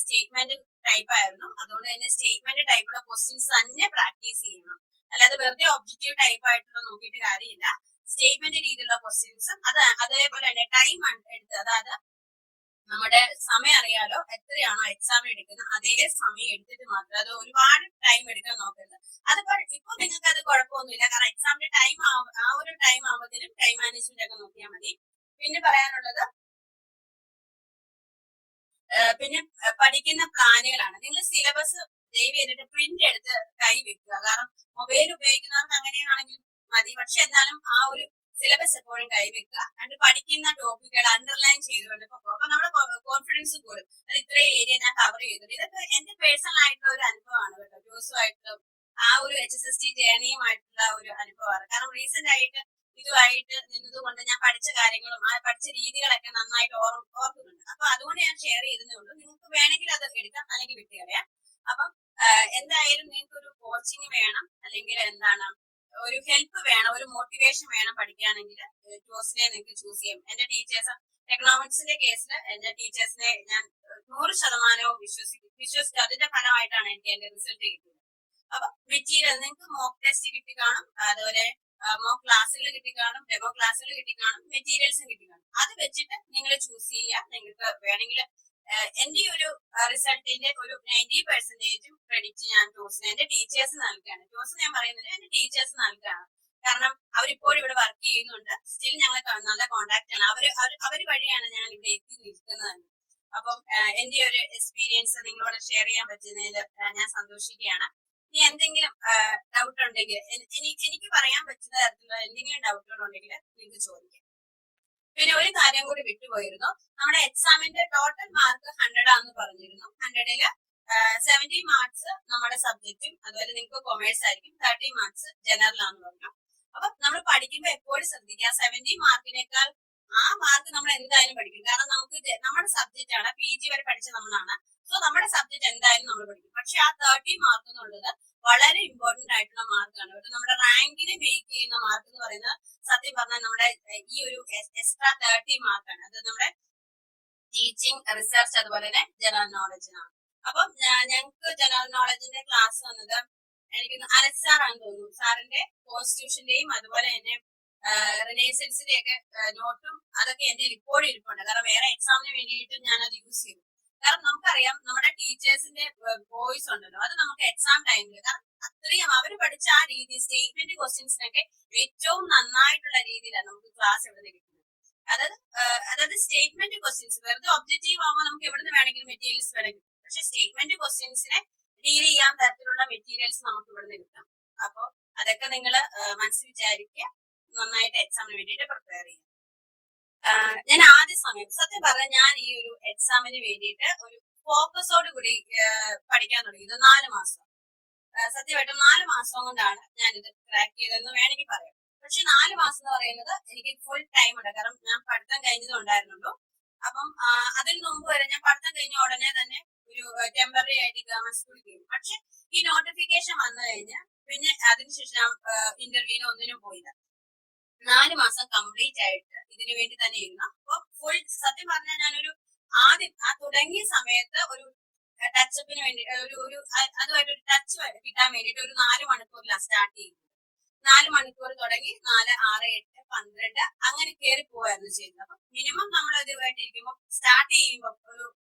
സ്റ്റേറ്റ്മെന്റ് ടൈപ്പ് ആയിരുന്നു. അതുകൊണ്ട് തന്നെ സ്റ്റേറ്റ്മെന്റ് ടൈപ്പുള്ള ക്വസ്റ്റ്യൻസ് തന്നെ പ്രാക്ടീസ് ചെയ്യണം. അല്ലാതെ വെറുതെ ഒബ്ജക്റ്റീവ് ടൈപ്പ് ആയിട്ടുള്ള നോക്കിയിട്ട് കാര്യമില്ല. സ്റ്റേറ്റ്മെന്റ് രീതിയിലുള്ള ക്വസ്റ്റ്യൻസും അതേപോലെ തന്നെ ടൈം എടുത്ത് അതായത് നമ്മുടെ സമയം അറിയാലോ എത്രയാണോ എക്സാം എടുക്കുന്നത് അതേ സമയം എടുത്തിട്ട് മാത്രം അത് ഒരുപാട് ടൈം എടുക്കാൻ നോക്കരുത്. അത് ഇപ്പൊ നിങ്ങൾക്ക് അത് കുഴപ്പമൊന്നുമില്ല. കാരണം എക്സാമിന്റെ ടൈം ആ ഒരു ടൈം ആകുമ്പോഴത്തേനും ടൈം മാനേജ്മെന്റ് ഒക്കെ നോക്കിയാൽ മതി. പിന്നെ പറയാനുള്ളത് പിന്നെ പഠിക്കുന്ന പ്ലാനുകളാണ്. നിങ്ങൾ സിലബസ് ദയവ് ചെയ്തിട്ട് പ്രിന്റ് എടുത്ത് കൈ വെക്കുക. കാരണം മൊബൈൽ ഉപയോഗിക്കുന്നവർക്ക് അങ്ങനെയാണെങ്കിലും മതി. പക്ഷെ എന്നാലും ആ ഒരു സിലബസ് എപ്പോഴും കൈവെക്കുക. എന്നിട്ട് പഠിക്കുന്ന ടോപ്പിക്കുകൾ അണ്ടർലൈൻ ചെയ്തുകൊണ്ട് പോകും. അപ്പൊ നമ്മുടെ കോൺഫിഡൻസ് കൂടും. അത് ഇത്രയും ഏരിയ ഞാൻ കവർ ചെയ്തിട്ടുണ്ട്. ഇതൊക്കെ എന്റെ പേഴ്സണൽ ആയിട്ടുള്ള ഒരു അനുഭവമാണ് കേട്ടോ. ജോസുമായിട്ടുള്ള ആ ഒരു HSST ജേർണിയുമായിട്ടുള്ള ഒരു അനുഭവമാണ്. കാരണം റീസെന്റ് ആയിട്ട് ഇതുമായിട്ട് നിന്നതുകൊണ്ട് ഞാൻ പഠിച്ച കാര്യങ്ങളും ആ പഠിച്ച രീതികളൊക്കെ നന്നായിട്ട് ഓർക്കുന്നുണ്ട്. അപ്പൊ അതുകൊണ്ട് ഞാൻ ഷെയർ ചെയ്തതേ ഉള്ളൂ. നിങ്ങൾക്ക് വേണമെങ്കിൽ അത് എടുക്കാം അല്ലെങ്കിൽ വിട്ടുകളയാം. അപ്പം എന്തായാലും നിങ്ങൾക്ക് ഒരു കോച്ചിങ് വേണം അല്ലെങ്കിൽ ഒരു ഹെൽപ്പ് വേണം, ഒരു മോട്ടിവേഷൻ വേണം പഠിക്കുകയാണെങ്കിൽ ജോസിനെ നിങ്ങൾക്ക് ചൂസ് ചെയ്യാം. എന്റെ ടീച്ചേഴ്സ് എക്കണോമിക്സിന്റെ കേസിൽ എന്റെ ടീച്ചേഴ്സിനെ ഞാൻ 100% വിശ്വസിച്ചു. അതിന്റെ ഫലമായിട്ടാണ് എനിക്ക് എന്റെ റിസൾട്ട് കിട്ടിയത്. അപ്പൊ മെറ്റീരിയൽ നിങ്ങൾക്ക് മോക്ക് ടെസ്റ്റ് കിട്ടിക്കാണും, അതുപോലെ മോക്ക് ക്ലാസ്സുകൾ കിട്ടിക്കാണും, ഡെമോ ക്ലാസ്സുകൾ കിട്ടിക്കാണും, മെറ്റീരിയൽസും കിട്ടിക്കാണും. അത് വെച്ചിട്ട് നിങ്ങൾ ചൂസ് ചെയ്യുക. നിങ്ങൾക്ക് വേണമെങ്കിൽ എന്റെ ഒരു റിസൾട്ടിന്റെ ഒരു 90% ക്രെഡിറ്റ് ഞാൻ ജോസിന് എന്റെ ടീച്ചേഴ്സ് നൽകുകയാണ്. ജോസ് ഞാൻ പറയുന്നത് എന്റെ ടീച്ചേഴ്സ് നൽകുകയാണ്. കാരണം അവരിപ്പോഴും ഇവിടെ വർക്ക് ചെയ്യുന്നുണ്ട്. സ്റ്റിൽ ഞങ്ങൾ നല്ല കോണ്ടാക്ട് ആണ്. അവര് വഴിയാണ് ഞാൻ ഇവിടെ എത്തി നിൽക്കുന്നത് തന്നെ. അപ്പം എന്റെ ഒരു എക്സ്പീരിയൻസ് നിങ്ങളോട് ഷെയർ ചെയ്യാൻ പറ്റുന്നതിൽ ഞാൻ സന്തോഷിക്കുകയാണ്. ഇനി എന്തെങ്കിലും ഡൗട്ട് ഉണ്ടെങ്കിൽ എനിക്ക് പറയാൻ പറ്റുന്ന തരത്തിലുള്ള എന്തെങ്കിലും ഡൗട്ടുകൾ ഉണ്ടെങ്കിൽ നിങ്ങൾക്ക് ചോദിക്കാം. പിന്നെ ഒരു കാര്യം കൂടി വിട്ടുപോയിരുന്നു. നമ്മുടെ എക്സാമിന്റെ ടോട്ടൽ മാർക്ക് 100 ആണെന്ന് പറഞ്ഞിരുന്നു. 100-ല് 70 മാർക്സ് നമ്മുടെ സബ്ജക്റ്റും അതുപോലെ നിങ്ങൾക്ക് കൊമേഴ്സ് ആയിരിക്കും, 30 മാർക്സ് ജനറൽ ആണെന്ന് പറഞ്ഞു. അപ്പൊ നമ്മൾ പഠിക്കുമ്പോൾ എപ്പോഴും ശ്രദ്ധിക്കുക 70 മാർക്കിനേക്കാൾ ആ മാർക്ക് നമ്മൾ എന്തായാലും പഠിക്കും. കാരണം നമുക്ക് നമ്മുടെ സബ്ജക്റ്റ് ആണ്, PG വരെ പഠിച്ച നമ്മളാണ്. സോ നമ്മുടെ സബ്ജക്ട് എന്തായാലും നമ്മൾ പഠിക്കും. പക്ഷെ ആ 30 മാർക്ക് എന്നുള്ളത് വളരെ ഇമ്പോർട്ടന്റ് ആയിട്ടുള്ള മാർക്കാണ്. നമ്മുടെ റാങ്കിനെ മേക്ക് ചെയ്യുന്ന മാർക്ക് എന്ന് പറയുന്നത് സത്യം പറഞ്ഞാൽ നമ്മുടെ ഈ ഒരു എക്സ്ട്രാ 30 മാർക്കാണ്. അത് നമ്മുടെ ടീച്ചിങ്, റിസർച്ച്, അതുപോലെ തന്നെ ജനറൽ നോളജിനാണ്. അപ്പം ഞങ്ങൾക്ക് ജനറൽ നോളജിന്റെ ക്ലാസ് വന്നത് എനിക്ക് അലക്സ് സാറാണെന്ന് തോന്നുന്നു. സാറിന്റെ കോൺസ്റ്റിറ്റ്യൂഷന്റെയും അതുപോലെ തന്നെ റിനേസൻസിന്റെ ഒക്കെ നോട്ടും അതൊക്കെ എന്റെ റിപ്പോർട്ട് ഇരിപ്പുണ്ട്. കാരണം വേറെ എക്സാമിന് വേണ്ടിയിട്ട് ഞാൻ അത് യൂസ് ചെയ്തു. കാരണം നമുക്കറിയാം നമ്മുടെ ടീച്ചേഴ്സിന്റെ വോയിസ് ഉണ്ടല്ലോ, അത് നമുക്ക് എക്സാം ടൈമിൽ കാരണം അത്രയും അവർ പഠിച്ച ആ രീതി സ്റ്റേറ്റ്മെന്റ് ക്വസ്റ്റ്യൻസിനൊക്കെ ഏറ്റവും നന്നായിട്ടുള്ള രീതിയിലാണ് നമുക്ക് ക്ലാസ് ഇവിടെ കിട്ടുന്നത്. അതായത് സ്റ്റേറ്റ്മെന്റ് ക്വസ്റ്റ്യൻസ് വെറുതെ ഒബ്ജക്റ്റീവ് ആവുമ്പോൾ നമുക്ക് എവിടെ നിന്ന് വേണമെങ്കിലും മെറ്റീരിയൽസ് വേണമെങ്കിൽ, പക്ഷെ സ്റ്റേറ്റ്മെന്റ് ക്വസ്റ്റ്യൻസിനെ ഡീൽ ചെയ്യാൻ തരത്തിലുള്ള മെറ്റീരിയൽസ് നമുക്ക് ഇവിടെ നിന്ന് കിട്ടാം. അപ്പൊ അതൊക്കെ നിങ്ങൾ മനസ്സിൽ വിചാരിക്കുക, നന്നായിട്ട് എക്സാമിന് വേണ്ടിയിട്ട് പ്രിപ്പയർ ചെയ്യുക. ഞാൻ ആദ്യ സമയം സത്യം പറഞ്ഞാൽ ഞാൻ ഈ ഒരു എക്സാമിന് വേണ്ടിയിട്ട് ഒരു ഫോക്കസോട് കൂടി പഠിക്കാൻ തുടങ്ങിയത് 4 മാസം. സത്യമായിട്ടും 4 മാസം കൊണ്ടാണ് ഞാൻ ഇത് ക്രാക്ക് ചെയ്തതെന്ന് വേണമെങ്കിൽ പറയാം. പക്ഷെ 4 മാസം എന്ന് പറയുന്നത് എനിക്ക് ഫുൾ ടൈം ഉണ്ട്. കാരണം ഞാൻ പഠിത്തം കഴിഞ്ഞതേ ഉണ്ടായിരുന്നുള്ളൂ. അപ്പം അതിന് മുമ്പ് വരെ ഞാൻ പഠിത്തം കഴിഞ്ഞ ഉടനെ തന്നെ ഒരു ടെമ്പററി ആയിട്ട് ഗവൺമെന്റ് സ്കൂളിൽ കയറി. പക്ഷെ ഈ നോട്ടിഫിക്കേഷൻ വന്നു കഴിഞ്ഞാൽ പിന്നെ അതിനുശേഷം ഞാൻ ഇന്റർവ്യൂവിന് ഒന്നിനും പോയില്ല. 4 മാസം കംപ്ലീറ്റ് ആയിട്ട് ഇതിനു വേണ്ടി തന്നെ ഇരുന്നു. അപ്പൊ ഫുൾ സത്യം പറഞ്ഞാൽ ഞാനൊരു ആദ്യം തുടങ്ങിയ സമയത്ത് ഒരു ടച്ചപ്പിന് വേണ്ടി അതുമായിട്ട് ഒരു ടച്ച് കിട്ടാൻ വേണ്ടിയിട്ട് ഒരു 4 മണിക്കൂറിലാണ് സ്റ്റാർട്ട് ചെയ്യുന്നത്. 4 മണിക്കൂർ തുടങ്ങി 4, 6, 8, 12 അങ്ങനെ കയറി പോവായിരുന്നു ചെയ്യുന്നത്. അപ്പൊ മിനിമം നമ്മൾ ഇതുമായിട്ട് ഇരിക്കുമ്പോൾ സ്റ്റാർട്ട് ചെയ്യുമ്പോൾ ഒരു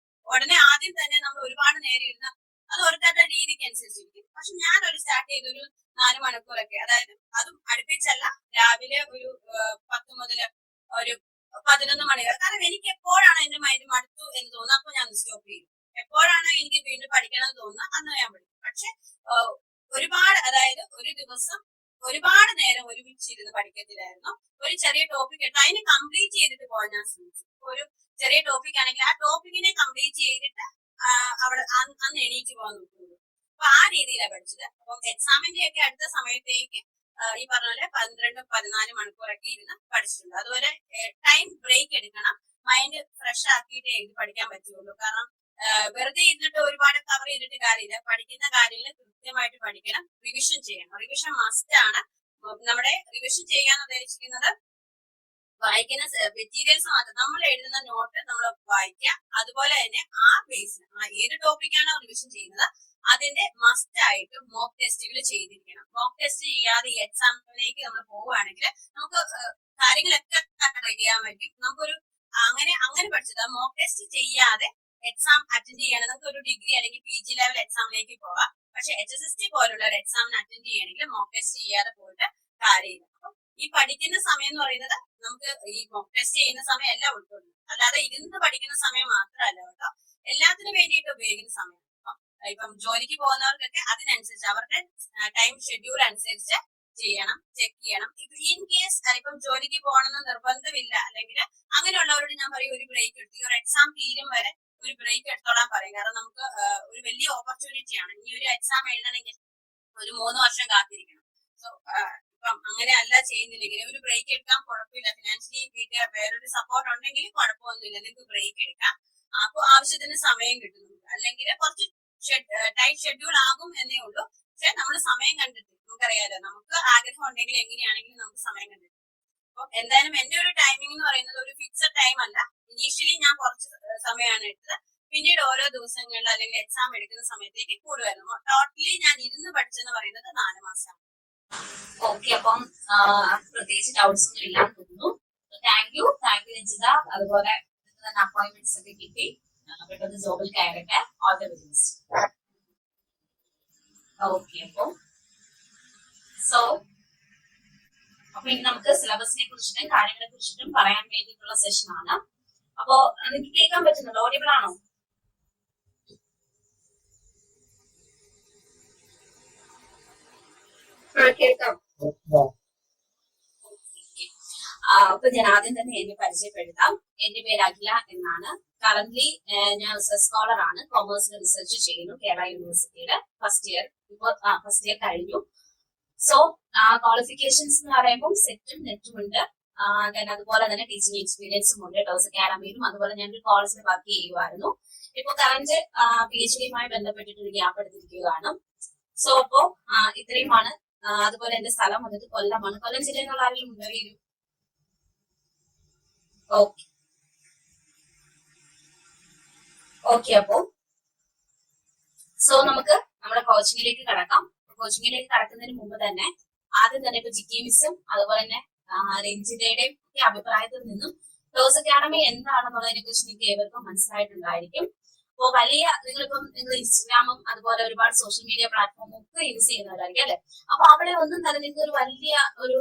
ഉടനെ ആദ്യം തന്നെ നമ്മൾ ഒരുപാട് നേരം ഇരുന്ന അത് ഓരോരുത്തരുടെ രീതിക്ക് അനുസരിച്ചിരിക്കും. പക്ഷെ ഞാൻ ഒരു സ്റ്റാർട്ട് ചെയ്ത ഒരു 4 മണിക്കൂറൊക്കെ, അതായത് അതും അടുപ്പിച്ചല്ല, രാവിലെ ഒരു 10 മുതൽ ഒരു 11 മണി വരെ. കാരണം എനിക്ക് എപ്പോഴാണ് എന്റെ മൈൻഡ് മടുത്തു എന്ന് തോന്നുന്നത് അപ്പൊ ഞാൻ സ്റ്റോപ്പ് ചെയ്യും. എപ്പോഴാണ് എനിക്ക് വീണ്ടും പഠിക്കണം എന്ന് തോന്നുന്നത് അന്ന് ഞാൻ പഠിക്കും. പക്ഷെ ഒരുപാട്, അതായത് ഒരു ദിവസം ഒരുപാട് നേരം ഒരുമിച്ചിരുന്ന് പഠിക്കത്തില്ലായിരുന്നു. ഒരു ചെറിയ ടോപ്പിക് എടുത്ത് അതിനെ കംപ്ലീറ്റ് ചെയ്തിട്ട് പോകാൻ ഞാൻ ശ്രമിച്ചു. ഒരു ചെറിയ ടോപ്പിക് ആണെങ്കിൽ ആ ടോപ്പിക്കിനെ കംപ്ലീറ്റ് ചെയ്തിട്ട് അവിടെ അന്ന് എണീറ്റ് പോകാൻ നോക്കുന്നു. അപ്പൊ ആ രീതിയിലാണ് പഠിച്ചത്. അപ്പം എക്സാമിന്റെ ഒക്കെ അടുത്ത സമയത്തേക്ക് ഈ പറഞ്ഞ പോലെ 12-14 മണിക്കൂറൊക്കെ ഇരുന്ന് പഠിച്ചിട്ടുണ്ട്. അതുപോലെ ടൈം ബ്രേക്ക് എടുക്കണം, മൈൻഡ് ഫ്രഷ് ആക്കിയിട്ടേ ഇത് പഠിക്കാൻ പറ്റുള്ളൂ. കാരണം വെറുതെ ഇരുന്നിട്ട് ഒരുപാട് കവർ ചെയ്തിട്ട് കാര്യമില്ല. പഠിക്കുന്ന കാര്യങ്ങൾ കൃത്യമായിട്ട് പഠിക്കണം, റിവിഷൻ ചെയ്യണം. റിവിഷൻ മസ്റ്റ് ആണ്. നമ്മുടെ റിവിഷൻ ചെയ്യാൻ ഉദ്ദേശിക്കുന്നത് വായിക്കുന്ന മെറ്റീരിയൽസ് മാത്രം, നമ്മൾ എഴുതുന്ന നോട്ട് നമ്മൾ വായിക്കുക. അതുപോലെ തന്നെ ആ ബേസിൽ ഏത് ടോപ്പിക്കാണോ റിവിഷൻ ചെയ്യുന്നത് അതിന്റെ മസ്റ്റ് ആയിട്ട് മോക്ക് ടെസ്റ്റുകൾ ചെയ്തിരിക്കണം. മോക്ക് ടെസ്റ്റ് ചെയ്യാതെ ഈ എക്സാമിലേക്ക് നമ്മൾ പോവുകയാണെങ്കിൽ നമുക്ക് കാര്യങ്ങളൊക്കെ ചെയ്യാൻ പറ്റും. നമുക്കൊരു അങ്ങനെ പഠിച്ചത് മോക്ക് ടെസ്റ്റ് ചെയ്യാതെ എക്സാം അറ്റൻഡ് ചെയ്യണം. നമുക്ക് ഒരു ഡിഗ്രി അല്ലെങ്കിൽ PG ലെവൽ എക്സാമിലേക്ക് പോവാം. പക്ഷെ HSST പോലുള്ള ഒരു എക്സാമിന് അറ്റൻഡ് ചെയ്യണമെങ്കിൽ മോക്ക് ടെസ്റ്റ് ചെയ്യാതെ പോയിട്ട് കാര്യമില്ല. അപ്പം ഈ പഠിക്കുന്ന സമയം എന്ന് പറയുന്നത് നമുക്ക് ഈ മോക്ക് ടെസ്റ്റ് ചെയ്യുന്ന സമയം എല്ലാം ഉൾക്കൊള്ളുന്നു. അല്ലാതെ ഇരുന്ന് പഠിക്കുന്ന സമയം മാത്രമല്ല കേട്ടോ, എല്ലാത്തിനും വേണ്ടിയിട്ട് ഉപയോഗിക്കുന്ന സമയം. ഇപ്പം ജോലിക്ക് പോകുന്നവർക്കൊക്കെ അതിനനുസരിച്ച് അവരുടെ ടൈം ഷെഡ്യൂൾ അനുസരിച്ച് ചെയ്യണം, ചെക്ക് ചെയ്യണം. ഇൻ കേസ് ഇപ്പം ജോലിക്ക് പോകണമെന്ന് നിർബന്ധമില്ല അല്ലെങ്കിൽ അങ്ങനെയുള്ളവരോട് ഞാൻ പറയും ഒരു ബ്രേക്ക് എടുത്ത് ഈ ഒരു എക്സാം തീരും വരെ ഒരു ബ്രേക്ക് എടുത്തോളാൻ പറയും. കാരണം നമുക്ക് ഒരു വലിയ ഓപ്പർച്യൂണിറ്റിയാണ്. ഈ ഒരു എക്സാം എഴുതണമെങ്കിൽ ഒരു 3 വർഷം കാത്തിരിക്കണം. സോ ഇപ്പം അങ്ങനെ അല്ല ചെയ്യുന്നില്ലെങ്കിൽ ഒരു ബ്രേക്ക് എടുക്കാൻ കുഴപ്പമില്ല. ഫിനാൻഷ്യലി വീട്ടുകാർ വേറൊരു സപ്പോർട്ട് ഉണ്ടെങ്കിൽ കുഴപ്പമൊന്നുമില്ല, നിങ്ങൾക്ക് ബ്രേക്ക് എടുക്കാം. അപ്പൊ ആവശ്യത്തിന് സമയം കിട്ടുന്നു. അല്ലെങ്കിൽ കുറച്ച് ടൈറ്റ് ഷെഡ്യൂൾ ആകും എന്നേ ഉള്ളൂ. പക്ഷെ നമ്മൾ സമയം കണ്ടെത്തി, നമുക്കറിയാലോ നമുക്ക് ആഗ്രഹം ഉണ്ടെങ്കിൽ എങ്ങനെയാണെങ്കിലും നമുക്ക് സമയം കണ്ടെത്തി. അപ്പൊ എന്തായാലും എന്റെ ഒരു ടൈമിംഗ് എന്ന് പറയുന്നത് ഒരു ഫിക്സഡ് ടൈം അല്ല. ഇനീഷ്യലി ഞാൻ കുറച്ച് സമയമാണ് എടുത്തത്. പിന്നീട് ഓരോ ദിവസങ്ങളിൽ അല്ലെങ്കിൽ എക്സാം എടുക്കുന്ന സമയത്തേക്ക് കൂടുമായിരുന്നു. ടോട്ടലി ഞാൻ ഇരുന്ന് പഠിച്ചെന്ന് പറയുന്നത് 4 മാസമാണ്. ഓക്കെ, അപ്പം പ്രത്യേകിച്ച് ഡൗട്ട്സ് ഒന്നും ഇല്ലാന്ന് തോന്നുന്നു. Thank you Ranjitha. അതുപോലെ അപ്പോയിന്റ്മെന്റ്സ് ഒക്കെ കിട്ടി, പെട്ടെന്ന് ജോബിൽ കയറട്ടെ. All the best. ഓക്കെ, അപ്പൊ ഇനി നമുക്ക് സിലബസിനെ കുറിച്ചിട്ടും കാര്യങ്ങളെ കുറിച്ചിട്ടും പറയാൻ വേണ്ടിയിട്ടുള്ള സെഷനാണ്. അപ്പോ നിങ്ങൾക്ക് കേൾക്കാൻ പറ്റുന്നുണ്ടോ? ഓഡിബിൾ ആണോ? കേൾക്കാം. അപ്പൊ ഞാൻ ആദ്യം തന്നെ എന്നെ പരിചയപ്പെടുത്താം. എന്റെ പേര് അഖില എന്നാണ്. കറന്റ്ലി ഞാൻ റിസർച്ച് സ്കോളർ ആണ്. കൊമേഴ്സിൽ റിസർച്ച് ചെയ്യുന്നു കേരള യൂണിവേഴ്സിറ്റിയില്. ഫസ്റ്റ് ഇയർ കഴിഞ്ഞു. സോ ക്വാളിഫിക്കേഷൻസ് എന്ന് പറയുമ്പോൾ സെറ്റും നെറ്റും ഉണ്ട്. അതുപോലെ തന്നെ ടീച്ചിങ് എക്സ്പീരിയൻസും ഉണ്ട്. ടോസ് അക്കാഡമിയിലും അതുപോലെ ഞാൻ ഒരു കോളേജിൽ വർക്ക് ചെയ്യുമായിരുന്നു. ഇപ്പൊ കറന്റ് PhD-യുമായി ബന്ധപ്പെട്ടിട്ട് ഒരു ഗ്യാപ്പ് എടുത്തിരിക്കുകയാണ്. സോ അപ്പോ ഇത്രയുമാണ്. അതുപോലെ എന്റെ സ്ഥലം വന്നിട്ട് കൊല്ലമാണ്. കൊല്ലം ജില്ലയിൽ നിന്നുള്ള ആരെങ്കിലും ഉണ്ടോ? ഓക്കെ, ഓക്കെ, അപ്പോ നമുക്ക് നമ്മുടെ കോച്ചിങ്ങിലേക്ക് കടക്കാം. കോച്ചിങ്ങിലേക്ക് കടക്കുന്നതിന് മുമ്പ് തന്നെ ആദ്യം തന്നെ ഇപ്പൊ ജിക്കി മിസ്സും അതുപോലെ തന്നെ രഞ്ജിതയുടെയും ഒക്കെ അഭിപ്രായത്തിൽ നിന്നും ടോസ് അക്കാഡമി എന്താണെന്നുള്ളതിനെ കുറിച്ച് നിങ്ങൾക്ക് ഏവർക്കും മനസ്സിലായിട്ടുണ്ടായിരിക്കും. അപ്പോ നിങ്ങൾ ഇൻസ്റ്റഗ്രാമും അതുപോലെ ഒരുപാട് സോഷ്യൽ മീഡിയ പ്ലാറ്റ്ഫോമും ഒക്കെ യൂസ് ചെയ്യുന്നവരായിരിക്കും അല്ലെ. അപ്പൊ അവിടെ ഒന്നും തന്നെ നിങ്ങൾക്ക് ഒരു വലിയ ഒരു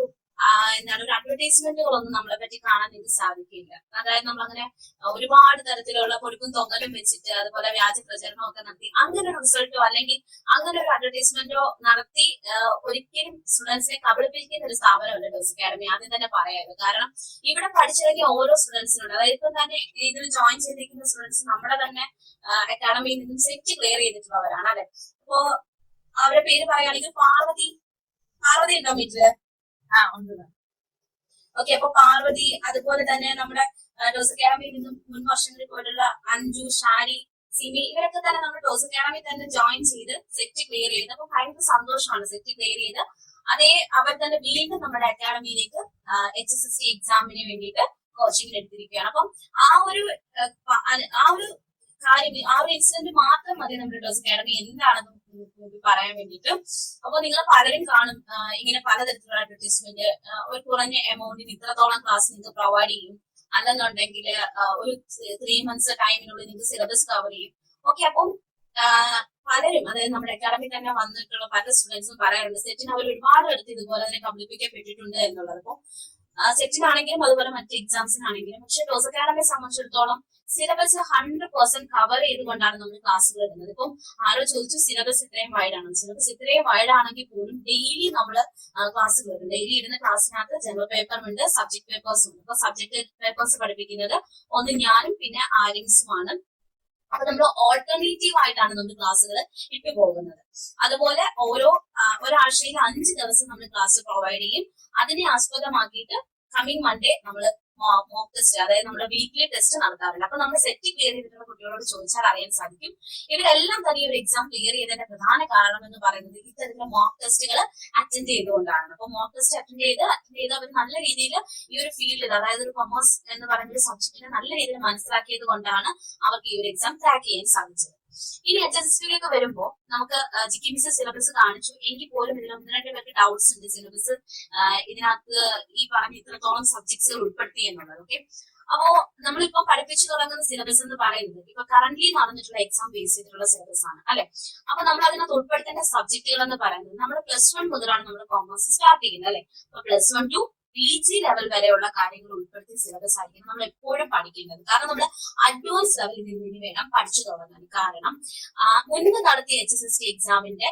ഒരു അഡ്വർടൈസ്മെന്റുകളൊന്നും നമ്മളെ പറ്റി കാണാൻ നിങ്ങൾക്ക് സാധിക്കില്ല. അതായത് നമ്മളങ്ങനെ ഒരുപാട് തരത്തിലുള്ള കൊടുക്കും തൊങ്ങലും വെച്ചിട്ട് അതുപോലെ വ്യാജ പ്രചരണം ഒക്കെ നടത്തി അങ്ങനെ ഒരു റിസൾട്ടോ അല്ലെങ്കിൽ അങ്ങനെ ഒരു അഡ്വർടൈസ്മെന്റോ നടത്തി ഒരിക്കലും സ്റ്റുഡൻസിനെ കബളിപ്പിക്കുന്ന ഒരു സ്ഥാപനമല്ല ടോസ് അക്കാഡമി. ആദ്യം തന്നെ പറയാമല്ലോ. കാരണം ഇവിടെ പഠിച്ചിറങ്ങിയ ഓരോ സ്റ്റുഡൻസിനുണ്ട്. അതായത് ഇപ്പം തന്നെ ഇതിൽ ജോയിൻ ചെയ്തിരിക്കുന്ന സ്റ്റുഡൻസ് നമ്മുടെ തന്നെ അക്കാഡമിയിൽ നിന്നും സെറ്റ് ക്ലിയർ ചെയ്തിട്ടുള്ളവരാണ് അല്ലെ. അപ്പോ അവരുടെ പേര് പറയുകയാണെങ്കിൽ പാർവതി ഉണ്ടോ വീട്ടില്? ഉണ്ട്. ഓക്കെ, അപ്പൊ പാർവതി, അതുപോലെ തന്നെ നമ്മുടെ ടോസ് അക്കാഡമിയിൽ നിന്നും മുൻ വർഷങ്ങളിൽ പോയിട്ടുള്ള അഞ്ജു, ഷാരി, സിമി, ഇവരൊക്കെ തന്നെ നമ്മുടെ ടോസ് അക്കാഡമി തന്നെ ജോയിൻ ചെയ്ത് സെറ്റ് ക്ലിയർ ചെയ്ത്. അപ്പൊ ഭയങ്കര സന്തോഷമാണ്. സെറ്റ് ക്ലിയർ ചെയ്ത് അവർ തന്നെ വീണ്ടും നമ്മുടെ അക്കാഡമിയിലേക്ക് HSSC എക്സാമിന് വേണ്ടിയിട്ട് കോച്ചിങ്ങിന് എടുത്തിരിക്കുകയാണ്. അപ്പം ആ ഒരു കാര്യം, ആ ഒരു ഇൻസിഡന്റ് മാത്രം മതി നമ്മുടെ ടോസ് അക്കാഡമി എന്താണെന്ന് പറയാൻ വേണ്ടിയിട്ട്. അപ്പൊ നിങ്ങൾ പലരും കാണും ഇങ്ങനെ പലതരത്തിലുള്ള അഡ്വർടൈസ്മെന്റ്, ഒരു കുറഞ്ഞ എമൗണ്ടിന് ഇത്രത്തോളം ക്ലാസ് നിങ്ങൾക്ക് പ്രൊവൈഡ് ചെയ്യും, അല്ലെന്നുണ്ടെങ്കിൽ ഒരു 3 months ടൈമിനുള്ളിൽ നിങ്ങൾക്ക് സിലബസ് കവർ ചെയ്യും. ഓക്കെ, അപ്പം പലരും, അതായത് നമ്മുടെ അക്കാഡമി തന്നെ വന്നിട്ടുള്ള പല സ്റ്റുഡൻസും പറയാറുണ്ട് സെറ്റിന് അവർ ഒരുപാട് അടുത്ത് ഇതുപോലെ തന്നെ കബളിപ്പിക്കപ്പെട്ടിട്ടുണ്ട് എന്നുള്ളത്. അപ്പൊ സെറ്റിനാണെങ്കിലും അതുപോലെ മറ്റ് എക്സാംസിനാണെങ്കിലും. പക്ഷെ ടോസ് അക്കാഡമിയെ സംബന്ധിച്ചിടത്തോളം സിലബസ് 100% കവർ ചെയ്തുകൊണ്ടാണ് നമ്മൾ ക്ലാസ്സുകൾ ഇടുന്നത്. ഇപ്പം ആരോ ചോദിച്ചു സിലബസ് ഇത്രയും വൈഡാണ്. സിലബസ് ഇത്രയും വൈഡാണെങ്കിൽ പോലും ഡെയിലി നമ്മൾ ക്ലാസ്സുകൾ ഇടും. ഡെയിലി ഇടുന്ന ക്ലാസ്സിനകത്ത് ജനറൽ പേപ്പറും ഉണ്ട്, സബ്ജക്ട് പേപ്പേഴ്സും ഉണ്ട്. അപ്പൊ സബ്ജക്ട് പേപ്പേഴ്സ് പഠിപ്പിക്കുന്നത് ഒന്ന് ഞാനും പിന്നെ ആര്യൻസുമാണ്. അപ്പൊ നമ്മൾ ഓൾട്ടർനേറ്റീവ് ആയിട്ടാണ് നമ്മൾ ക്ലാസ്സുകൾ ഇട്ടു പോകുന്നത്. അതുപോലെ ഒരാഴ്ചയിൽ 5 ദിവസം നമ്മൾ ക്ലാസ് പ്രൊവൈഡ് ചെയ്യും. അതിനെ ആസ്പദമാക്കിയിട്ട് കമ്മിങ് മൺഡേ നമ്മൾ മോക്ക് ടെസ്റ്റ്, അതായത് നമ്മുടെ വീക്ക്ലി ടെസ്റ്റ് നടത്താറുണ്ട്. അപ്പൊ നമ്മൾ സെറ്റ് ക്ലിയർ ചെയ്തിട്ടുള്ള കുട്ടികളോട് ചോദിച്ചാൽ അറിയാൻ സാധിക്കും. ഇവരെല്ലാം തന്നെ ഈ ഒരു എക്സാം ക്ലിയർ ചെയ്തതിന്റെ പ്രധാന കാരണം എന്ന് പറയുന്നത് ഇത്തരത്തിലുള്ള മോക്ക് ടെസ്റ്റുകൾ അറ്റൻഡ് ചെയ്തുകൊണ്ടാണ്. അപ്പൊ മോക്ക് ടെസ്റ്റ് അറ്റൻഡ് ചെയ്ത് അവർ നല്ല രീതിയിൽ ഈ ഒരു ഫീൽഡിൽ, അതായത് ഒരു കൊമേഴ്സ് എന്ന് പറയുന്ന ഒരു സബ്ജക്റ്റിനെ നല്ല രീതിയിൽ മനസ്സിലാക്കിയത് കൊണ്ടാണ് അവർക്ക് ഈ ഒരു എക്സാം ക്രാക്ക് ചെയ്യാൻ സാധിച്ചത്. ഇനി HSSC വരുമ്പോൾ നമുക്ക് ജിക്കി മിസ് സിലബസ് കാണിച്ചു. എനിക്ക് പോലും ഇതിൽ 1-2 പേർക്ക് ഡൗട്ട്സ് ഉണ്ട്. സിലബസ് ഇതിനകത്ത് ഈ പറഞ്ഞ ഇത്രത്തോളം സബ്ജക്ട്സുകൾ ഉൾപ്പെടുത്തി എന്നുള്ളത്. ഓക്കെ, അപ്പോ നമ്മളിപ്പോ പഠിപ്പിച്ചു തുടങ്ങുന്ന സിലബസ് എന്ന് പറയുന്നത് ഇപ്പൊ കറന്റ്ലി നടന്നിട്ടുള്ള എക്സാം ബേസ് ചെയ്തിട്ടുള്ള സിലബസ് ആണ് അല്ലെ. അപ്പൊ നമ്മൾ അതിനകത്ത് ഉൾപ്പെടുത്തേണ്ട സബ്ജക്റ്റുകൾ എന്ന് പറയുന്നത് നമ്മൾ +1 മുതലാണ് നമ്മൾ കോമേഴ്സ് സ്റ്റാർട്ട് ചെയ്യുന്നത് അല്ലെ. അപ്പൊ +1 to PG ലെവൽ വരെയുള്ള കാര്യങ്ങൾ ഉൾപ്പെടുത്തിയ സിലബസ് ആയിരിക്കും നമ്മൾ എപ്പോഴും പഠിക്കേണ്ടത്. കാരണം നമ്മൾ അഡ്വാൻസ് ലെവലിൽ നിന്ന് വേണം പഠിച്ചു തുടങ്ങാൻ. കാരണം മുൻപ് നടത്തിയ HSSC എക്സാമിന്റെ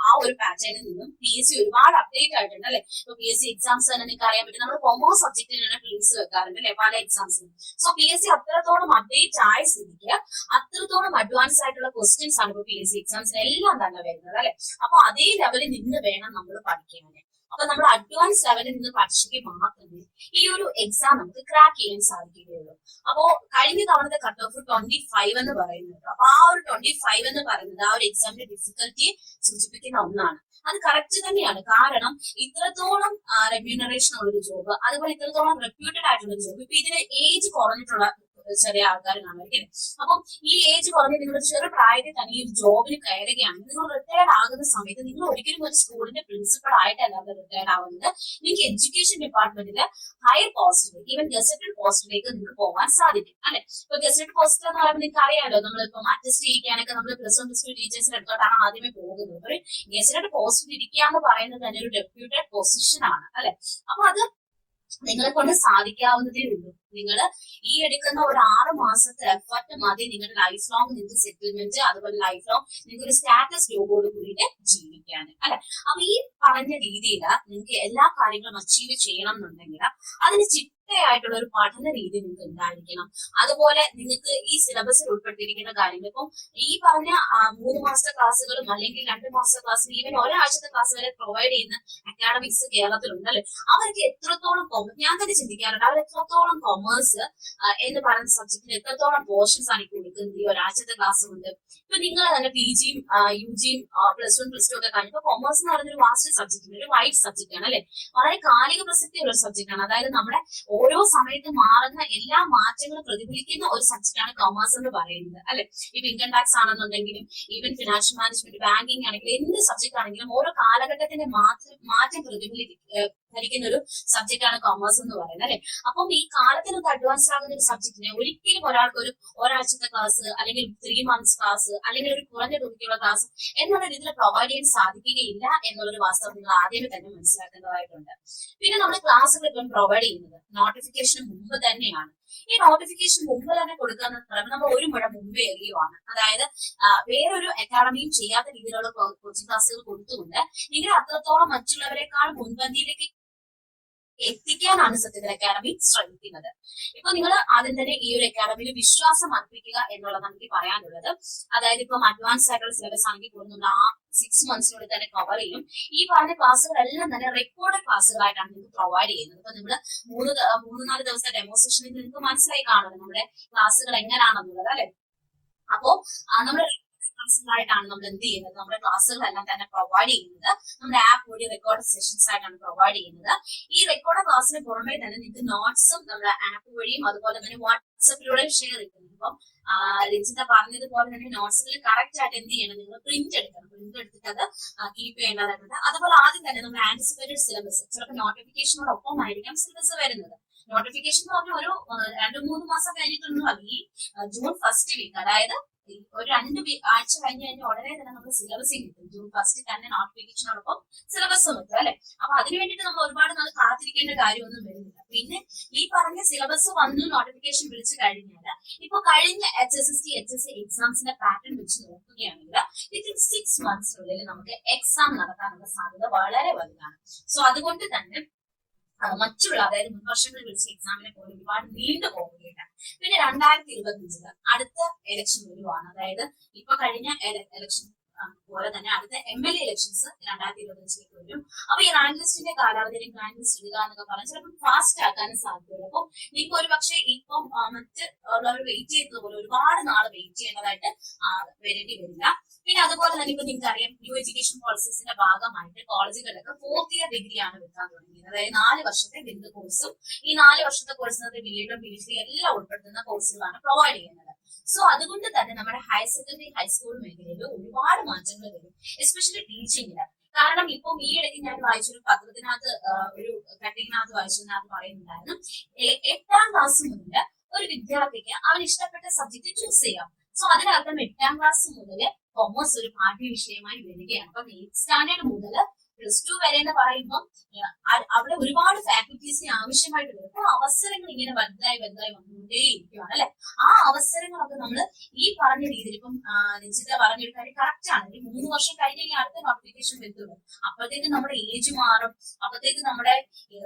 ആ ഒരു പാറ്റേണിൽ നിന്നും PSC ഒരുപാട് അപ്ഡേറ്റ് ആയിട്ടുണ്ട് അല്ലെ. ഇപ്പൊ PSC എക്സാംസ് തന്നെ നിങ്ങൾക്ക് അറിയാൻ പറ്റും. നമ്മൾ കൊമേഴ്സ് സബ്ജക്റ്റിനാണ് പ്രിലിംസ് വെക്കാറുണ്ട് അല്ലെ പല എക്സാംസിനും. സോ PSC അത്രത്തോളം അപ്ഡേറ്റ് ആയ സ്ഥിതിക്ക് അത്രത്തോളം അഡ്വാൻസ് ആയിട്ടുള്ള ക്വസ്റ്റ്യൻസ് ആണ് ഇപ്പൊ PSC എക്സാംസിന് എല്ലാം തന്നെ വരുന്നത് അല്ലെ. അപ്പൊ അതേ ലെവലിൽ നിന്ന് വേണം നമ്മൾ പഠിക്കാൻ. അപ്പൊ നമ്മൾ അഡ്വാൻസ് ലെവലിൽ നിന്ന് പഠിച്ചെങ്കിൽ മാത്രമേ ഈ ഒരു എക്സാം നമുക്ക് ക്രാക്ക് ചെയ്യാൻ സാധിക്കുകയുള്ളൂ. അപ്പോ കഴിഞ്ഞ തവണത്തെ കട്ട് ഓഫ് 25 എന്ന് പറയുന്നത്, അപ്പൊ ആ ഒരു 25 എന്ന് പറയുന്നത് ആ ഒരു എക്സാമിന്റെ ഡിഫിക്കൽറ്റിയെ സൂചിപ്പിക്കുന്ന ഒന്നാണ്. അത് കറക്റ്റ് തന്നെയാണ്. കാരണം ഇത്രത്തോളം റെമ്യൂണറേഷൻ ഉള്ളൊരു ജോബ്, അതുപോലെ ഇത്രത്തോളം റെപ്യൂട്ടഡ് ആയിട്ടുള്ള ഒരു ജോബ്, ഇപ്പൊ ഇതിന് ഏജ് കുറഞ്ഞിട്ടുള്ള ചെറിയ ആൾക്കാർ കാണുമായിരിക്കും. അപ്പം ഈ ഏജ് കുറഞ്ഞ് നിങ്ങളുടെ ചെറു പ്രായത്തിൽ തന്നെ ഈ ഒരു ജോബിന് കയറുകയാണ്. നിങ്ങൾ റിട്ടയർഡ് ആകുന്ന സമയത്ത് നിങ്ങൾ ഒരിക്കലും ഒരു സ്കൂളിന്റെ പ്രിൻസിപ്പൾ ആയിട്ടല്ല റിട്ടയർഡ് ആവുന്നത്. നിങ്ങൾക്ക് എഡ്യൂക്കേഷൻ ഡിപ്പാർട്ട്മെന്റില് ഹയർ പോസ്റ്റിലേക്ക്, ഈവൻ ഗസറ്റഡ് പോസ്റ്റിലേക്ക് നിങ്ങൾക്ക് പോകാൻ സാധിക്കും അല്ലെ. ഇപ്പൊ ഗസറ്റഡ് പോസ്റ്റ് എന്ന് പറയുമ്പോൾ നിങ്ങൾക്ക് അറിയാലോ, നമ്മളിപ്പം അറ്റസ്റ്റ് ചെയ്യിക്കാനൊക്കെ നമ്മൾ +1 ടീച്ചേഴ്സിന്റെ അടുത്തോട്ടാണ് ആദ്യമേ പോകുന്നത്. ഒരു ഗസറ്റഡ് പോസ്റ്റിൽ ഇരിക്കുക എന്ന് പറയുന്നത് തന്നെ ഒരു ഡെപ്യൂട്ടഡ് പൊസിഷൻ ആണ് അല്ലെ. അപ്പൊ അത് നിങ്ങളെ കൊണ്ട് സാധിക്കാവുന്നതേ ഉള്ളൂ. നിങ്ങൾ ഈ എടുക്കുന്ന ഒരു 6 മാസത്തെ എഫർട്ട് മതി നിങ്ങളുടെ ലൈഫ് ലോങ് നിങ്ങൾക്ക് സെറ്റിൽമെന്റ്, അതുപോലെ ലൈഫ് ലോങ് നിങ്ങൾക്ക് ഒരു സ്റ്റാറ്റസ് ജോബോട് കൂടിയിട്ട് ജീവിക്കാൻ അല്ലെ. അപ്പൊ ഈ പറഞ്ഞ രീതിയിൽ നിങ്ങൾക്ക് എല്ലാ കാര്യങ്ങളും അച്ചീവ് ചെയ്യണം എന്നുണ്ടെങ്കിൽ അതിന് ചിട്ടയായിട്ടുള്ള ഒരു പഠന രീതി നിങ്ങൾക്ക് ഉണ്ടായിരിക്കണം. അതുപോലെ നിങ്ങൾക്ക് ഈ സിലബസിൽ ഉൾപ്പെടുത്തിയിരിക്കുന്ന കാര്യങ്ങൾ ഇപ്പം ഈ പറഞ്ഞ 3 മാസത്തെ ക്ലാസ്സുകളും അല്ലെങ്കിൽ 2 മാസത്തെ ക്ലാസ്സുകൾ, ഈവൻ ഒരാഴ്ചത്തെ ക്ലാസ് വരെ പ്രൊവൈഡ് ചെയ്യുന്ന അക്കാഡമിക്സ് കേരളത്തിലുണ്ടല്ലേ. അവർക്ക് എത്രത്തോളം ഞാൻ തന്നെ ചിന്തിക്കാറുണ്ട്, അവർ എത്രത്തോളം കൊമേഴ്സ് എന്ന് പറയുന്ന സബ്ജക്റ്റിന് എത്രത്തോളം പോർഷൻസ് ആണ് കൊടുക്കുന്നത് ഈ ഒരാഴ്ചത്തെ ക്ലാസ് കൊണ്ട്. ഇപ്പൊ നിങ്ങൾ തന്നെ PGയും UGയും +1 +2 ഒക്കെ കഴിഞ്ഞു. ഇപ്പൊ കൊമേഴ്സ് എന്ന് പറയുന്ന ഒരു വാസ്റ്റ് സബ്ജക്റ്റ്, ഒരു വൈഡ് സബ്ജക്റ്റ് ആണ് അല്ലെ. വളരെ കാലിക പ്രസക്തിയുള്ള ഒരു സബ്ജക്റ്റ് ആണ്. അതായത് നമ്മുടെ ഓരോ സമയത്ത് മാറുന്ന എല്ലാ മാറ്റങ്ങളും പ്രതിഫലിക്കുന്ന ഒരു സബ്ജക്റ്റാണ് കൊമേഴ്സ് എന്ന് പറയുന്നത് അല്ലെ. ഇപ്പൊ ഇൻകം ടാക്സ് ആണെന്നുണ്ടെങ്കിലും ഈവൻ ഫിനാൻഷ്യൽ മാനേജ്മെന്റ്, ബാങ്കിങ് ആണെങ്കിലും എന്ത് സബ്ജക്ട് ആണെങ്കിലും ഓരോ കാലഘട്ടത്തിന്റെ മാറ്റം പ്രതിഫലിക്കുന്ന ഒരു സബ്ജക്റ്റ് ആണ് കൊമേഴ്സ് എന്ന് പറയുന്നത് അല്ലെ. അപ്പം ഈ കാലത്തിനൊക്കെ അഡ്വാൻസ് ആകുന്ന ഒരു സബ്ജക്റ്റിനെ ഒരിക്കലും ഒരാഴ്ചത്തെ ക്ലാസ് അല്ലെങ്കിൽ 3 months ക്ലാസ് അല്ലെങ്കിൽ ഒരു കുറഞ്ഞ തുകയ്ക്കുള്ള ക്ലാസ് എന്നുള്ള രീതിയിൽ പ്രൊവൈഡ് ചെയ്യാൻ സാധിക്കുകയില്ല എന്നുള്ളൊരു വാസ്തവം നിങ്ങൾ ആദ്യമേ തന്നെ മനസ്സിലാക്കേണ്ടതായിട്ടുണ്ട്. പിന്നെ നമ്മൾ ക്ലാസ്സുകൾ ഇപ്പം പ്രൊവൈഡ് ചെയ്യുന്നത് നോട്ടിഫിക്കേഷന് മുമ്പ് തന്നെയാണ്. ഈ നോട്ടിഫിക്കേഷൻ മുമ്പ് തന്നെ കൊടുക്കുക എന്ന് പറയുമ്പോൾ നമ്മൾ ഒരു മുഴ മുമ്പേ എറിയുവാണ്. അതായത് വേറൊരു അക്കാഡമിയും ചെയ്യാത്ത രീതിയിലുള്ള കോച്ചിങ് ക്ലാസ്സുകൾ കൊടുത്തുകൊണ്ട് നിങ്ങൾ അത്രത്തോളം മറ്റുള്ളവരെക്കാൾ മുൻപന്തിയിലേക്ക് എത്തിക്കാനാണ് സത്യത്തിൽ അക്കാഡമി ശ്രമിക്കുന്നത്. ഇപ്പൊ നിങ്ങൾ ആദ്യം തന്നെ ഈ ഒരു അക്കാഡമിയിൽ വിശ്വാസം അർപ്പിക്കുക എന്നുള്ളതാണ് എനിക്ക് പറയാനുള്ളത്. അതായത് ഇപ്പം അഡ്വാൻസ് ആയിട്ടുള്ള സിലബസ് ആണെങ്കിൽ പോലും നമ്മൾ ആ 6 months തന്നെ കവർ ചെയ്യും. ഈ പറഞ്ഞ ക്ലാസ്സുകളെല്ലാം തന്നെ റെക്കോർഡ് ക്ലാസ്സുകളായിട്ടാണ് നിങ്ങൾക്ക് പ്രൊവൈഡ് ചെയ്യുന്നത്. ഇപ്പൊ നിങ്ങൾ 3-4 ദിവസത്തെ ഡെമോ സെഷനിൽ നിങ്ങൾക്ക് മനസ്സിലായി കാണുന്നത് നമ്മുടെ ക്ലാസ്സുകൾ എങ്ങനെയാണെന്നുള്ളത് അല്ലെ. അപ്പോ നമ്മുടെ ക്ലാസ്സുകളായിട്ടാണ് നമ്മൾ എന്ത് ചെയ്യുന്നത്, നമ്മുടെ ക്ലാസ്സുകളെല്ലാം തന്നെ പ്രൊവൈഡ് ചെയ്യുന്നത് നമ്മുടെ ആപ്പ് വഴി റെക്കോർഡ് സെഷൻസ് ആയിട്ടാണ് പ്രൊവൈഡ് ചെയ്യുന്നത്. ഈ റെക്കോർഡ് ക്ലാസ്സിന് പുറമെ തന്നെ നിങ്ങൾക്ക് നോട്ട്സും നമ്മുടെ ആപ്പ് വഴിയും അതുപോലെ തന്നെ വാട്സപ്പിലൂടെ ഷെയർ ചെയ്യുന്നു. ഇപ്പം രഞ്ജിത പറഞ്ഞതുപോലെ തന്നെ നോട്ട്സുകൾ കറക്റ്റ് ആയിട്ട് എന്ത് ചെയ്യണം, നിങ്ങൾ പ്രിന്റ് എടുക്കണം. പ്രിന്റ് എടുത്തിട്ട് അത് കീപ്പ് ചെയ്യേണ്ടതായിട്ടുണ്ട്. അതുപോലെ ആദ്യം തന്നെ നമ്മൾ ആന്റിസിപ്പേറ്റഡ് സിലബസ്, ചിലപ്പോൾ നോട്ടിഫിക്കേഷനോടൊപ്പം ആയിരിക്കാം സിലബസ് വരുന്നത്. നോട്ടിഫിക്കേഷൻ എന്ന് പറഞ്ഞാൽ ഒരു 2-3 മാസം കഴിഞ്ഞിട്ടൊന്നും അല്ല. ഈ June 1st വീക്ക്, അതായത് ഒരു 2 ആഴ്ച കഴിഞ്ഞ് ഉടനെ തന്നെ നമ്മൾ സിലബസ് കിട്ടും. June 1st തന്നെ നോട്ടിഫിക്കേഷനോടൊപ്പം സിലബസും കിട്ടും അല്ലെ. അപ്പൊ അതിന് വേണ്ടിയിട്ട് നമ്മൾ ഒരുപാട് നാൾ കാത്തിരിക്കേണ്ട കാര്യമൊന്നും വരുന്നില്ല. പിന്നെ ഈ പറഞ്ഞ സിലബസ് വന്നു നോട്ടിഫിക്കേഷൻ വിളിച്ചു കഴിഞ്ഞാൽ ഇപ്പൊ കഴിഞ്ഞ HSST, HSC എക്സാംസിന്റെ പാറ്റേൺ വെച്ച് നോക്കുകയാണെങ്കിൽ വിത്തിൻ 6 months നമുക്ക് എക്സാം നടത്താനുള്ള സാധ്യത വളരെ വലുതാണ്. സോ അതുകൊണ്ട് തന്നെ മറ്റുള്ള, അതായത് മുൻവർഷങ്ങളിൽ വിളിച്ച എക്സാമിനെ പോലെ ഒരുപാട് നീണ്ടു പോവുകയില്ല. പിന്നെ 2025 അടുത്ത ഇലക്ഷൻ വരുവാണ്. അതായത് ഇപ്പൊ കഴിഞ്ഞ ഇലക്ഷൻ പോലെ തന്നെ അടുത്ത MLA ഇലക്ഷൻസ് 2025 വരും. അപ്പൊ ഈ റാങ്ക് ലിസ്റ്റിന്റെ കാലാവധി അല്ലെങ്കിൽ റാങ്ക് ലിസ്റ്റ് ഇടുക എന്നൊക്കെ പറഞ്ഞാൽ ചിലപ്പോൾ ഫാസ്റ്റ് ആക്കാനും സാധ്യതയുള്ളൂ. അപ്പം നിങ്ങൾക്ക് ഒരു പക്ഷേ ഇപ്പം മറ്റ് ഉള്ളവർ വെയിറ്റ് ചെയ്യുന്നത് പോലെ ഒരുപാട് നാൾ വെയിറ്റ് ചെയ്യേണ്ടതായിട്ട് വരേണ്ടി വരില്ല. പിന്നെ അതുപോലെ തന്നെ ഇപ്പൊ നിങ്ങൾക്ക് അറിയാം, ന്യൂ എഡ്യൂക്കേഷൻ പോളിസീസിന്റെ ഭാഗമായിട്ട് കോളേജുകളിലൊക്കെ 4th year ഡിഗ്രിയാണ് വെക്കാൻ തുടങ്ങിയത്. അതായത് 4 വർഷത്തെ ബിരുദ കോഴ്സും ഈ 4 വർഷത്തെ കോഴ്സിനകത്ത് BEd, PhD എല്ലാം ഉൾപ്പെടുത്തുന്ന കോഴ്സുകളാണ് പ്രൊവൈഡ് ചെയ്യുന്നത്. സോ അതുകൊണ്ട് തന്നെ നമ്മുടെ ഹയർ സെക്കൻഡറി, ഹൈസ്കൂൾ മേഖലയിൽ ഒരുപാട് മാറ്റങ്ങൾ വരും, എസ്പെഷ്യലി ടീച്ചിങ്ങില്. കാരണം ഇപ്പം ഈ ഇടയ്ക്ക് ഞാൻ വായിച്ചൊരു പത്രത്തിനകത്ത് ഒരു കട്ടിങ്ങിനകത്ത് വായിച്ചതിനകത്ത് പറയുന്നുണ്ടായിരുന്നു, 8ാം ക്ലാസ് മുതൽ ഒരു വിദ്യാർത്ഥിക്ക് അവൻ ഇഷ്ടപ്പെട്ട സബ്ജക്ട് ചൂസ് ചെയ്യാം. സോ അതിനർത്ഥം 8ാം ക്ലാസ് മുതൽ കൊമേഴ്സ് ഒരു പാഠ്യ വിഷയമായി വരികയാണ്. അപ്പൊ 8th സ്റ്റാൻഡേർഡ് മുതൽ +2 വരെ എന്ന് പറയുമ്പോൾ അവിടെ ഒരുപാട് ഫാക്കൽറ്റീസിന് ആവശ്യമായിട്ട് വരും. അപ്പൊ അവസരങ്ങൾ ഇങ്ങനെ വലുതായി വന്നുകൊണ്ടേയിരിക്കുകയാണ് അല്ലെ. ആ അവസരങ്ങളൊക്കെ നമ്മൾ ഈ പറഞ്ഞ രീതിയിൽ ഇപ്പം രഞ്ജിത പറഞ്ഞൊരു കാര്യം കറക്റ്റ് ആണ്. 3 വർഷം കഴിഞ്ഞ് ഈ അടുത്ത നോട്ടിഫിക്കേഷൻ വരുത്തുള്ളൂ. അപ്പോഴത്തേക്ക് നമ്മുടെ ഏജ് മാറും, അപ്പോഴത്തേക്ക് നമ്മുടെ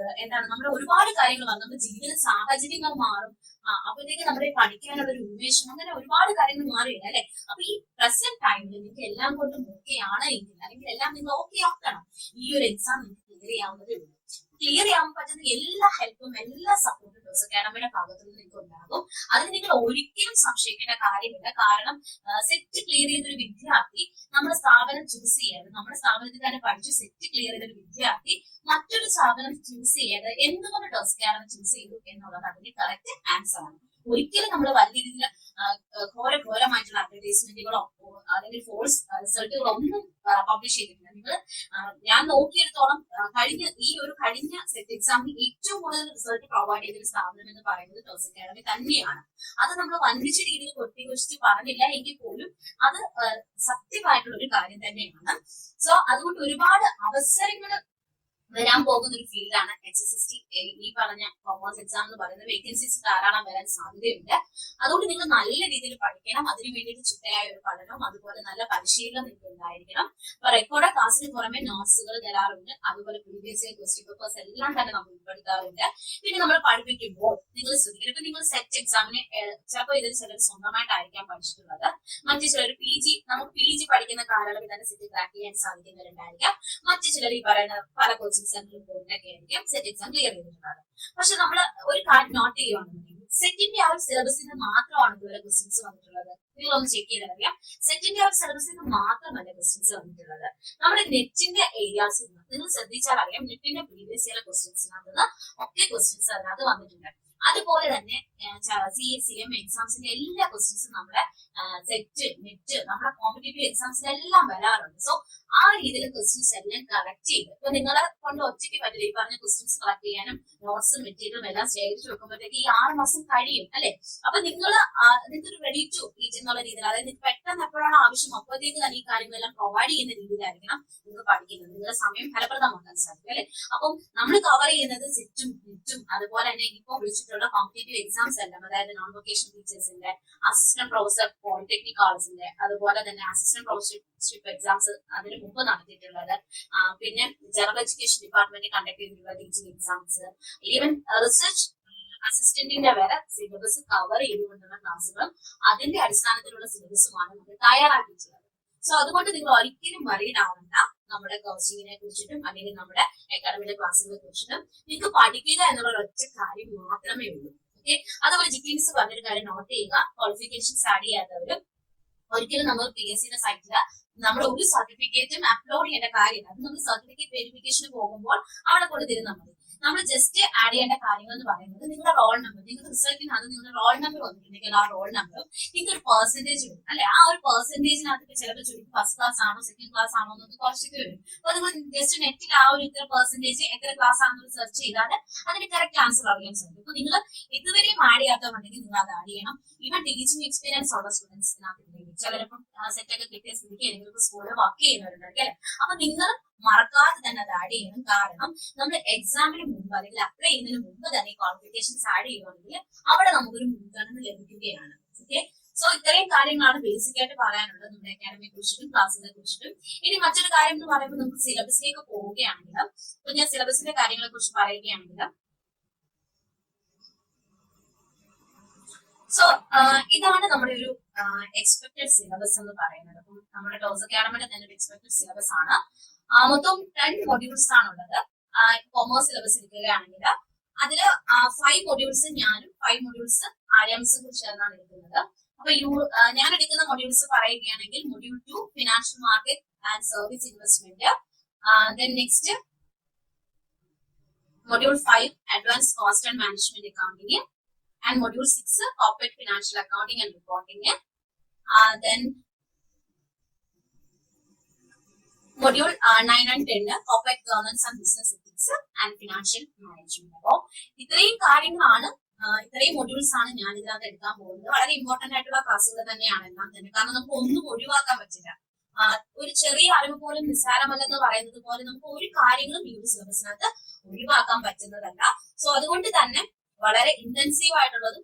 നമ്മുടെ ഒരുപാട് കാര്യങ്ങൾ മാറും, നമ്മുടെ ജീവിത സാഹചര്യങ്ങൾ മാറും, അപ്പോഴത്തേക്ക് നമ്മുടെ പഠിക്കാനുള്ള ഒരു ഉന്മേഷം, അങ്ങനെ ഒരുപാട് കാര്യങ്ങൾ മാറിയില്ല അല്ലെ. അപ്പൊ ഈ പ്രസന്റ് ടൈമിൽ നിങ്ങൾക്ക് എല്ലാം കൊണ്ടും ഓക്കെ ആണ് എങ്കിൽ, അല്ലെങ്കിൽ എല്ലാം നിങ്ങൾ ഓക്കെ ആക്കണം, ഈ ഒരു എക്സാം നിങ്ങൾക്ക് ക്ലിയർ ചെയ്യാവുന്നതേ ഉള്ളൂ. ക്ലിയർ ചെയ്യാൻ പറ്റുന്ന എല്ലാ ഹെൽപ്പും എല്ലാ സപ്പോർട്ടും ഡോസ് അക്കാഡമിയുടെ ഭാഗത്തു നിന്ന് നിങ്ങൾക്ക് ഉണ്ടാകും. അതിന് നിങ്ങൾ ഒരിക്കലും സംശയിക്കേണ്ട കാര്യമില്ല. കാരണം സെറ്റ് ക്ലിയർ ചെയ്ത ഒരു വിദ്യാർത്ഥി നമ്മുടെ സ്ഥാപനം ചൂസ് ചെയ്യാതെ, നമ്മുടെ സ്ഥാപനത്തിൽ തന്നെ പഠിച്ച് സെറ്റ് ക്ലിയർ ചെയ്ത ഒരു വിദ്യാർത്ഥി മറ്റൊരു സ്ഥാപനം ചൂസ് ചെയ്യാതെ എന്തുകൊണ്ട് ഡോസ് അക്കാഡമി ചൂസ് ചെയ്തു എന്നുള്ളത് അതിന്റെ കറക്റ്റ് ആൻസർ ആണ്. ഒരിക്കലും നമ്മൾ വലിയ രീതിയിൽ ഘോരമായിട്ടുള്ള അഡ്വർടൈസ്മെന്റുകളോ അല്ലെങ്കിൽ ഫോഴ്സ് റിസൾട്ടുകളോ ഒന്നും പബ്ലിഷ് ചെയ്തിട്ടില്ല. നിങ്ങൾ ഞാൻ നോക്കിയെടുത്തോളം കഴിഞ്ഞ സെറ്റ് എക്സാമിന് ഏറ്റവും കൂടുതൽ റിസൾട്ട് പ്രൊവൈഡ് ചെയ്തൊരു സ്ഥാപനം എന്ന് പറയുന്നത് ഡോസ് അക്കാഡമി തന്നെയാണ്. അത് നമ്മൾ വൻപിച്ച രീതിയിൽ കൊട്ടിഘോഷിച്ച് പറഞ്ഞില്ല എങ്കിൽ പോലും അത് സത്യമായിട്ടുള്ള ഒരു കാര്യം തന്നെയാണ്. സോ അതുകൊണ്ട് ഒരുപാട് അവസരങ്ങൾ വരാൻ പോകുന്ന ഒരു ഫീൽഡാണ് HSST. ഈ പറഞ്ഞ കൊമേഴ്സ് എക്സാം എന്ന് പറയുന്നത് വേക്കൻസീസ് ധാരാളം വരാൻ സാധ്യതയുണ്ട്. അതുകൊണ്ട് നിങ്ങൾ നല്ല രീതിയിൽ പഠിക്കണം. അതിനു വേണ്ടിയിട്ട് ചിട്ടയായ ഒരു പഠനവും അതുപോലെ നല്ല പരിശീലനം നിങ്ങൾക്ക് ഉണ്ടായിരിക്കണം. അപ്പൊ റെക്കോർഡ് ക്ലാസ്സിന് പുറമെ നോട്ട്സുകൾ തരാറുണ്ട്, അതുപോലെ പ്രീവിയസ് ഇയർ ക്വസ്റ്റ്യൻ പേപ്പേഴ്സ് എല്ലാം തന്നെ നമ്മൾ ഉൾപ്പെടുത്താറുണ്ട്. പിന്നെ നമ്മൾ പഠിപ്പിക്കുമ്പോൾ നിങ്ങൾ ശ്രദ്ധിക്കണം, ഇപ്പൊ നിങ്ങൾ സെറ്റ് എക്സാമിന് ചിലപ്പോൾ ഇതിൽ ചിലർ സ്വന്തമായിട്ടായിരിക്കാം പഠിച്ചിട്ടുള്ളത്, മറ്റു ചിലർ നമുക്ക് PG പഠിക്കുന്ന കാലയളവിൽ തന്നെ സെറ്റ് ക്രാക്ക് ചെയ്യാൻ സാധിക്കുന്നവരുണ്ടായിരിക്കാം, മറ്റു ചിലർ ഈ പറയുന്ന പല കോച്ചിങ് സെന്ററിൽ പോയിട്ടൊക്കെ ആയിരിക്കാം സെറ്റ് എക്സാം ക്ലിയർ ചെയ്തിട്ടുള്ളത്. പക്ഷെ നമ്മൾ ഒരു കാര്യം നോട്ട് ചെയ്യുകയാണെന്നുണ്ടെങ്കിൽ സെറ്റിന്റെ ആ ഒരു സിലബസിൽ നിന്ന് മാത്രമാണ് ഇതുവരെ ക്വസ്റ്റ്യൻസ് വന്നിട്ടുള്ളത്. നിങ്ങളൊന്ന് ചെക്ക് ചെയ്താൽ അറിയാം. സെറ്റിന്റെ ആ ഒരു സിലബസിൽ നിന്ന് മാത്രമല്ല ക്വസ്റ്റ്യൻസ് വന്നിട്ടുള്ളത്. നമ്മുടെ നെറ്റിന്റെ ഏരിയാസിൽ നിന്ന് നിങ്ങൾ ശ്രദ്ധിച്ചാൽ അറിയാം, നെറ്റിന്റെ പ്രീവിയസ് ഇയർ ക്വസ്റ്റ്യൻസിനകത്ത് നിന്ന് ഒക്കെ ക്വസ്റ്റ്യൻസ് അതിനകത്ത് വന്നിട്ടുണ്ട്. അതുപോലെ തന്നെ CA/CM എക്സാംസിന്റെ എല്ലാ ക്വസ്റ്റ്യൻസും നമ്മുടെ സെറ്റ്, നെറ്റ്, നമ്മുടെ കോമ്പറ്റേറ്റീവ് എക്സാംസിലെല്ലാം വരാറുണ്ട്. സോ ആ രീതിയിൽ ക്വസ്റ്റ്യൻസ് എല്ലാം കളക്ട് ചെയ്ത് ഇപ്പൊ നിങ്ങളെ കൊണ്ട് ഒറ്റയ്ക്ക് പറ്റില്ല ഈ പറഞ്ഞ ക്വസ്റ്റ്യൻസ് കളക്ട് ചെയ്യാനും നോട്ട്സും മെറ്റീരിയലും എല്ലാം ശേഖരിച്ച് വെക്കുമ്പോഴത്തേക്ക് ഈ 6 മാസം കഴിയും അല്ലെ. അപ്പൊ നിങ്ങൾക്ക് റെഡി ടു ടീച്ച് എന്നുള്ള രീതിയിൽ, അതായത് പെട്ടെന്ന് എപ്പോഴാണ് ആവശ്യം അപ്പോഴത്തേക്ക് തന്നെ ഈ കാര്യങ്ങളെല്ലാം പ്രൊവൈഡ് ചെയ്യുന്ന രീതിയിലായിരിക്കണം നിങ്ങൾ പഠിക്കുന്നത്. നിങ്ങളുടെ സമയം ഫലപ്രദമാക്കാൻ സാധിക്കും അല്ലെ. അപ്പം നമ്മൾ കവർ ചെയ്യുന്നത് സെറ്റും നെറ്റും അതുപോലെ തന്നെ ഇപ്പൊ വിളിച്ചിട്ടുള്ള കോമ്പറ്റേറ്റീവ് എക്സാംസ് എല്ലാം, അതായത് നോൺ വൊക്കേഷണൽ ടീച്ചേഴ്സിന്റെ, അസിസ്റ്റന്റ് പ്രൊഫസർ പോളിടെക്നിക് ആർട്സിന്റെ, അതുപോലെ തന്നെ അസിസ്റ്റന്റ് പ്രൊഫസർഷിപ്പ് എക്സാംസ് അതിന് മുമ്പ് നടത്തിയിട്ടുള്ളത്, പിന്നെ ജനറൽ എഡ്യൂക്കേഷൻ ഡിപ്പാർട്ട്മെന്റ് കണ്ടക്ട് ചെയ്തിട്ടുള്ള ടീച്ചിങ് എക്സാംസ്, ഈവൻ റിസർച്ച് അസിസ്റ്റന്റിന്റെ വരെ സിലബസ് കവർ ചെയ്തുകൊണ്ടുള്ള ക്ലാസ്സുകളും അതിന്റെ അടിസ്ഥാനത്തിലുള്ള സിലബസുമാണ് നമ്മൾ തയ്യാറാക്കിയിട്ടുള്ളത്. സോ അതുകൊണ്ട് നിങ്ങൾ ഒരിക്കലും വറീഡ് ആവണ്ട നമ്മുടെ കോച്ചിങ്ങിനെ കുറിച്ചിട്ടും അല്ലെങ്കിൽ നമ്മുടെ അക്കാഡമിയുടെ ക്ലാസ്സുകളെ കുറിച്ചിട്ടും. നിങ്ങൾക്ക് പഠിക്കുക എന്നുള്ള ഒറ്റ കാര്യം മാത്രമേ ഉള്ളൂ. ഓക്കെ, അതുപോലെ ജിക്കിൻസ് പറഞ്ഞൊരു കാര്യം നോട്ട് ചെയ്യുക. ക്വാളിഫിക്കേഷൻസ് ആഡ് ചെയ്യാത്തവരും ഒരിക്കലും നമ്മൾ PSCയുടെ സൈറ്റില് നമ്മൾ ഒരു സർട്ടിഫിക്കറ്റും അപ്ലോഡ് ചെയ്യേണ്ട കാര്യമില്ല. അത് നമ്മൾ സർട്ടിഫിക്കറ്റ് വെരിഫിക്കേഷന് പോകുമ്പോൾ അവിടെ കൊണ്ട് തരുന്നാൽ മതി. നമ്മൾ ജസ്റ്റ് ആഡ് ചെയ്യേണ്ട കാര്യങ്ങൾ എന്ന് പറയുന്നത് നിങ്ങളുടെ റോൾ നമ്പർ, നിങ്ങൾക്ക് റിസൾട്ടിനകത്ത് നിങ്ങളുടെ റോൾ നമ്പർ വന്നിട്ടുണ്ടെങ്കിൽ ആ റോൾ നമ്പറും നിങ്ങൾക്ക് ഒരു പെർസെന്റേജ് വരും അല്ലെ. ആ ഒരു പെർസെന്റേജിനകത്ത് ചിലപ്പോൾ ചോദിക്കും ഫസ്റ്റ് ക്ലാസ് ആണോ സെക്കൻഡ് ക്ലാസ് ആണോ എന്നൊക്കെ കുറച്ചൊക്കെ വരും. അപ്പൊ നിങ്ങൾ ജസ്റ്റ് നെറ്റിൽ ആ ഒരു ഇത്ര പെർസെന്റേജ് എത്ര ക്ലാസ് ആണെന്ന് സെർച്ച് ചെയ്താൽ അതിന് കറക്റ്റ് ആൻസർ അറിയാൻ സാധിക്കും. അപ്പൊ നിങ്ങൾ ഇതുവരെയും ആഡ് ചെയ്യാത്തതുണ്ടെങ്കിൽ നിങ്ങൾ അത് ആഡ് ചെയ്യണം. ഇവൻ ടീച്ചിങ് എക്സ്പീരിയൻസ് ഉള്ള സ്റ്റുഡൻസിനകത്തുണ്ടെങ്കിൽ ചിലപ്പോൾ സെറ്റൊക്കെ കിട്ടിയ സ്ഥിതിക്ക് നിങ്ങൾക്ക് സ്കൂളിൽ വർക്ക് ചെയ്യുന്നവരുണ്ടെങ്കിൽ അപ്പൊ നിങ്ങൾ മറക്കാതെ തന്നെ അത് ആഡ് ചെയ്യണം. കാരണം നമ്മൾ എക്സാമിന് മുമ്പ് അല്ലെങ്കിൽ അപ്ലൈ ചെയ്യുന്നതിന് മുമ്പ് തന്നെ ക്വാളിഫിക്കേഷൻസ് ആഡ് ചെയ്യുകയാണെങ്കിൽ അവിടെ നമുക്കൊരു മുൻഗണന ലഭിക്കുകയാണ്. ഓക്കെ, സോ ഇത്രയും കാര്യങ്ങളാണ് ബേസിക് ആയിട്ട് പറയാനുള്ളത് നമ്മുടെ അക്കാഡമിയെ കുറിച്ചിട്ടും ക്ലാസ്സിനെ കുറിച്ചിട്ടും. ഇനി മറ്റൊരു കാര്യം എന്ന് പറയുമ്പോൾ നമുക്ക് സിലബസിലേക്ക് പോവുകയാണെങ്കിൽ, ഇപ്പൊ ഞാൻ സിലബസിന്റെ കാര്യങ്ങളെ കുറിച്ച് പറയുകയാണെങ്കിൽ, സോ ഇതാണ് നമ്മുടെ ഒരു എക്സ്പെക്ടഡ് സിലബസ് എന്ന് പറയുന്നത്. അപ്പം നമ്മുടെ ടോസ് അക്കാഡമിയുടെ തന്നെ ഒരു എക്സ്പെക്ടഡ് സിലബസ് ആണ്. മൊത്തം 10 മൊഡ്യൂൾസ് ആണുള്ളത്. കൊമേഴ്സ് സിലബസ് എടുക്കുകയാണെങ്കിൽ അതില് 5 മൊഡ്യൂൾസ് ഞാനും 5 മൊഡ്യൂൾസ് ആര്യാമിസും കൂടി ചേർന്നാണ് എടുക്കുന്നത്. അപ്പൊ ഞാൻ എടുക്കുന്ന മൊഡ്യൂൾസ് പറയുകയാണെങ്കിൽ module 2 financial market and service investment, then next module 5 advance cost and management accounting, and module 6 corporate financial accounting and reporting, then module 9 and 10 corporate governance and business ethics and financial management. അപ്പോ ഇത്രയും കാര്യങ്ങളാണ്, ഇത്രയും modules ആണ് ഞാൻ ഇതിനകത്ത് എടുക്കാൻ പോകുന്നത്. വളരെ ഇമ്പോർട്ടന്റ് ആയിട്ടുള്ള ക്ലാസ്സുകൾ തന്നെയാണ് എല്ലാം തന്നെ. കാരണം നമുക്ക് ഒന്നും ഒഴിവാക്കാൻ പറ്റില്ല. ഒരു ചെറിയ അറിവ് പോലും നിസ്സാരമല്ലെന്ന് പറയുന്നത് പോലെ നമുക്ക് ഒരു കാര്യങ്ങളും ഈ ഒരു സിലബസിനകത്ത് ഒഴിവാക്കാൻ പറ്റുന്നതല്ല. സോ അതുകൊണ്ട് തന്നെ വളരെ ഇന്റൻസീവ് ആയിട്ടുള്ളതും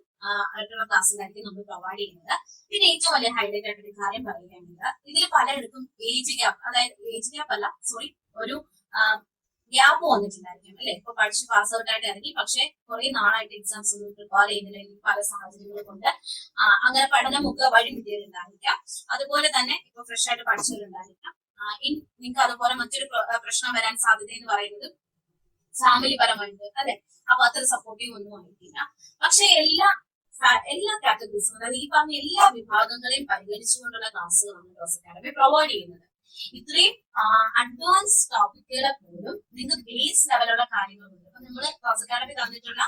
ആയിട്ടുള്ള ക്ലാസ്സുകളായിരിക്കും നമ്മൾ പ്രൊവൈഡ് ചെയ്യുന്നത്. പിന്നെ ഏറ്റവും വലിയ ഹൈലൈറ്റ് ആയിട്ടൊരു കാര്യം പറയുകയാണെങ്കിൽ ഇതിൽ പലയിടത്തും ഏജ് ഗ്യാപ്പ്, അതായത് ഏജ് ഗ്യാപ്പ് അല്ല സോറി ഒരു ഗ്യാപ്പ് വന്നിട്ടുണ്ടായിരിക്കും അല്ലെ. ഇപ്പൊ പഠിച്ച് പാസ് ഔട്ട് ആയിട്ട് ഇറങ്ങി, പക്ഷെ കുറെ നാളായിട്ട് എക്സാംസ് ഒന്നും പ്രിപ്പയർ ചെയ്യുന്നില്ലെങ്കിൽ പല സാഹചര്യങ്ങൾ കൊണ്ട് അങ്ങനെ പഠനമൊക്കെ വഴിമുട്ടിയിട്ടുണ്ടായിരിക്കാം. അതുപോലെ തന്നെ ഇപ്പൊ ഫ്രഷ് ആയിട്ട് പഠിച്ചവരുണ്ടായിരിക്കാം. നിങ്ങൾക്ക് അതുപോലെ മറ്റൊരു പ്രശ്നം വരാൻ സാധ്യത എന്ന് പറയുന്നത് ഫാമിലി പരമായിട്ട് അല്ലെ. അപ്പൊ അത്ര സപ്പോർട്ടീവ് ഒന്നും ആയിരിക്കില്ല. പക്ഷെ എല്ലാ കാറ്റഗറീസും, അതായത് ഈ പറഞ്ഞ എല്ലാ വിഭാഗങ്ങളെയും പരിഗണിച്ചുകൊണ്ടുള്ള ക്ലാസ്സുകളാണ് ടോസ് അക്കാഡമി പ്രൊവൈഡ് ചെയ്യുന്നത്. ഇത്രയും അഡ്വാൻസ് ടോപ്പിക്കുകളെ പോലും നിങ്ങൾക്ക് ബേസ് ലെവലുള്ള കാര്യങ്ങളുണ്ട്. അപ്പൊ നമ്മൾ ടോസ് അക്കാഡമി തന്നിട്ടുള്ള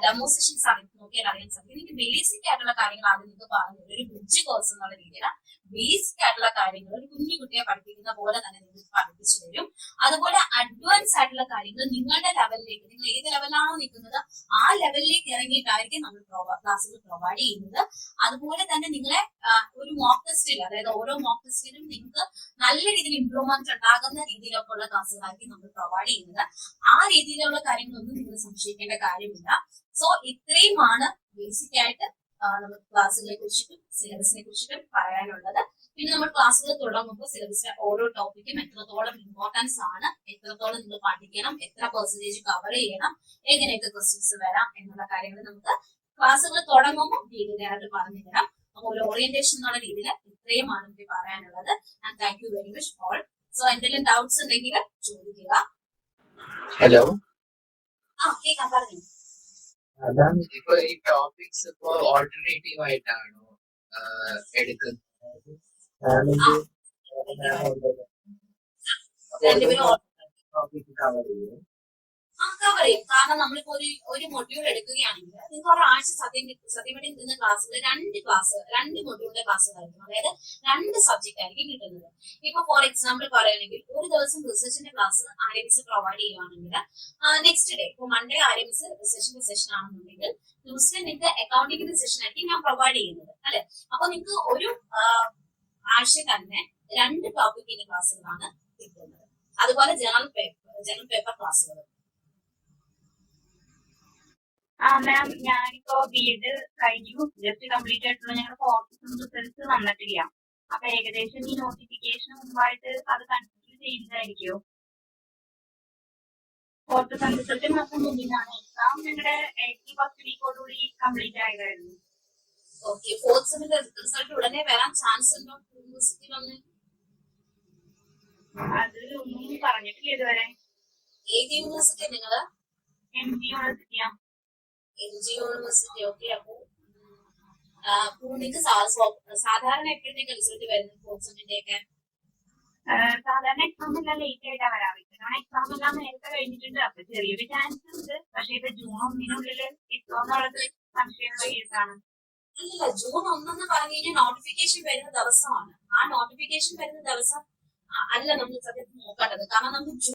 ഡെമോ സെഷൻസ് നോക്കിയാൽ അറിയാൻ സാധിക്കും. നിങ്ങൾക്ക് ബേസിക് ആയിട്ടുള്ള കാര്യങ്ങൾ ആദ്യം നിങ്ങൾക്ക് പറഞ്ഞു ഒരു ബ്രിഡ്ജ് കോഴ്സ് എന്നുള്ള രീതിയിൽ ബേസിക് ആയിട്ടുള്ള കാര്യങ്ങൾ ഒരു കുഞ്ഞു കുട്ടിയെ പഠിപ്പിക്കുന്ന പോലെ തന്നെ നിങ്ങൾക്ക് പഠിപ്പിച്ചു തരും. അതുപോലെ അഡ്വാൻസ് ആയിട്ടുള്ള കാര്യങ്ങൾ നിങ്ങളുടെ ലെവലിലേക്ക്, നിങ്ങൾ ഏത് ലെവലാണോ നിൽക്കുന്നത് ആ ലെവലിലേക്ക് ഇറങ്ങിയിട്ടായിരിക്കും നമ്മൾ ക്ലാസ്സുകൾ പ്രൊവൈഡ് ചെയ്യുന്നത്. അതുപോലെ തന്നെ നിങ്ങളെ ഒരു മോക്ക് ടെസ്റ്റിൽ, അതായത് ഓരോ മോക്ക് ടെസ്റ്റിലും നിങ്ങൾക്ക് നല്ല രീതിയിൽ ഇംപ്രൂവ്മെന്റ് ഉണ്ടാകുന്ന രീതിയിലൊക്കെ ഉള്ള ക്ലാസ്സുകളായിരിക്കും നമ്മൾ പ്രൊവൈഡ് ചെയ്യുന്നത്. ആ രീതിയിലുള്ള കാര്യങ്ങളൊന്നും നിങ്ങൾ സംശയിക്കേണ്ട കാര്യമില്ല. സോ ഇത്രയുമാണ് ബേസിക് ആയിട്ട് നമുക്ക് ക്ലാസ്സുകളെ കുറിച്ചിട്ടും സിലബസിനെ കുറിച്ചിട്ടും പറയാനുള്ളത്. പിന്നെ നമ്മൾ ക്ലാസ്സുകൾ തുടങ്ങുമ്പോൾ സിലബസിലെ ഓരോ ടോപ്പിക്കും എത്രത്തോളം ഇമ്പോർട്ടൻസ് ആണ്, എത്രത്തോളം നിങ്ങൾ പഠിക്കണം, എത്ര പെർസെന്റേജ് കവർ ചെയ്യണം, എങ്ങനെയൊക്കെ ക്വസ്റ്റ്യൻസ് വരാം എന്നുള്ള കാര്യങ്ങൾ നമുക്ക് ക്ലാസ്സുകൾ തുടങ്ങുമ്പോൾ ഡീറ്റെയിൽ ആയിട്ട് പറഞ്ഞു തരാം. അപ്പൊ ഒരു ഓറിയന്റേഷൻ എന്നുള്ള രീതിയിൽ ഇത്രയുമാണ് എനിക്ക് പറയാനുള്ളത്. And thank you very much all. So എന്തെങ്കിലും ഡൗട്ട്സ് ഉണ്ടെങ്കിൽ ചോദിക്കുക. ഹലോ, കേൾക്കാം, പറഞ്ഞു. അതാണ് ഇപ്പൊ ഈ ടോപ്പിക്സ് ഇപ്പൊ ഓൾട്ടർനേറ്റീവ് ആയിട്ടാണോ എടുക്കുന്നത്? രണ്ടുപേരും ടോപ്പിക് കവർ ചെയ്യും. കവർ ചെയ്യും. കാരണം നമ്മളിപ്പോ ഒരു മൊഡ്യൂൾ എടുക്കുകയാണെങ്കിൽ നിങ്ങൾക്ക് ഒരാഴ്ച സത്യമായിട്ട് കിട്ടുന്ന ക്ലാസ്സിൽ രണ്ട് മൊഡ്യൂളിന്റെ ക്ലാസ്സുകളായിരിക്കും. അതായത് 2 സബ്ജക്ട് ആയിരിക്കും കിട്ടുന്നത്. ഇപ്പൊ ഫോർ എക്സാമ്പിൾ പറയുകയാണെങ്കിൽ ഒരു ദിവസം റിസർച്ചിന്റെ ക്ലാസ് RMS പ്രൊവൈഡ് ചെയ്യുകയാണെങ്കിൽ നെക്സ്റ്റ് ഡേ ഇപ്പൊ മൺഡേ RMS റിസർച്ചിന്റെ സെഷൻ ആണെന്നുണ്ടെങ്കിൽ ട്യൂസ്ഡേ നിങ്ങൾക്ക് അക്കൗണ്ടിങ്ങിന്റെ സെഷൻ ആയിരിക്കും ഞാൻ പ്രൊവൈഡ് ചെയ്യുന്നത് അല്ലെ. അപ്പൊ നിങ്ങൾക്ക് ഒരു ആഴ്ച തന്നെ 2 ടോപ്പിക്കിന്റെ ക്ലാസ്സുകളാണ് കിട്ടുന്നത്. അതുപോലെ ജനറൽ പേപ്പർ ക്ലാസ്സുകൾ. മാം ഞാനിപ്പോ B.Ed കഴിഞ്ഞു, ജസ്റ്റ് കംപ്ലീറ്റ് ആയിട്ടുള്ള ഞങ്ങളുടെ ഫോർത്ത് റിസൾട്ട് വന്നിട്ടില്ല. അപ്പൊ ഏകദേശം ഈ നോട്ടിഫിക്കേഷൻ മുമ്പായിട്ട് അത് കൺസിഡർ ചെയ്യുന്നതായിരിക്കുമോ? ഫോർത്ത് റിസൾട്ട് മാസം മുന്നിലാണ് എക്സാം. ഞങ്ങളുടെ 80 വീക്കോടുകൂടി കംപ്ലീറ്റ് ആയതായിരുന്നു. ഓക്കെ, ഫോർത്ത് സെമിസ്റ്റർ റിസൾട്ട് ഉടനെ വരാൻ ചാൻസ് ഉണ്ടോ യൂണിവേഴ്സിറ്റിയിലൊന്ന്? അത് ഒന്നും പറഞ്ഞിട്ടില്ല ഇതുവരെ. ഏത് യൂണിവേഴ്സിറ്റി നിങ്ങള്? MG യൂണിവേഴ്സിറ്റിയാ. MG university. ഓക്കെ, അപ്പൊ നിങ്ങൾക്ക് സാധാരണ എപ്പോഴത്തേക്ക് റിസൾട്ട് വരുന്നത് ഫോർത്ത് സെമിന്റെ ഒക്കെ? സാധാരണ എക്സാം എല്ലാം ലേറ്റ് ആയിട്ടാ വരാറില്ല. കാരണം എക്സാം എല്ലാം നേരത്തെ കഴിഞ്ഞിട്ടുണ്ട്. അപ്പൊ ചെറിയൊരു ചാൻസ് ഉണ്ട്. പക്ഷെ ഇപ്പൊ ജൂൺ 1-നുള്ളിൽ എത്തുമെന്നുള്ളത് സംശയമുള്ള കേസാണ്. അല്ലല്ല, ജൂൺ 1 പറഞ്ഞു കഴിഞ്ഞാൽ നോട്ടിഫിക്കേഷൻ വരുന്ന ദിവസമാണ്. ആ നോട്ടിഫിക്കേഷൻ വരുന്ന ദിവസം അല്ല നമ്മൾ സത്യത്തിൽ നോക്കേണ്ടത്. കാരണം നമുക്ക്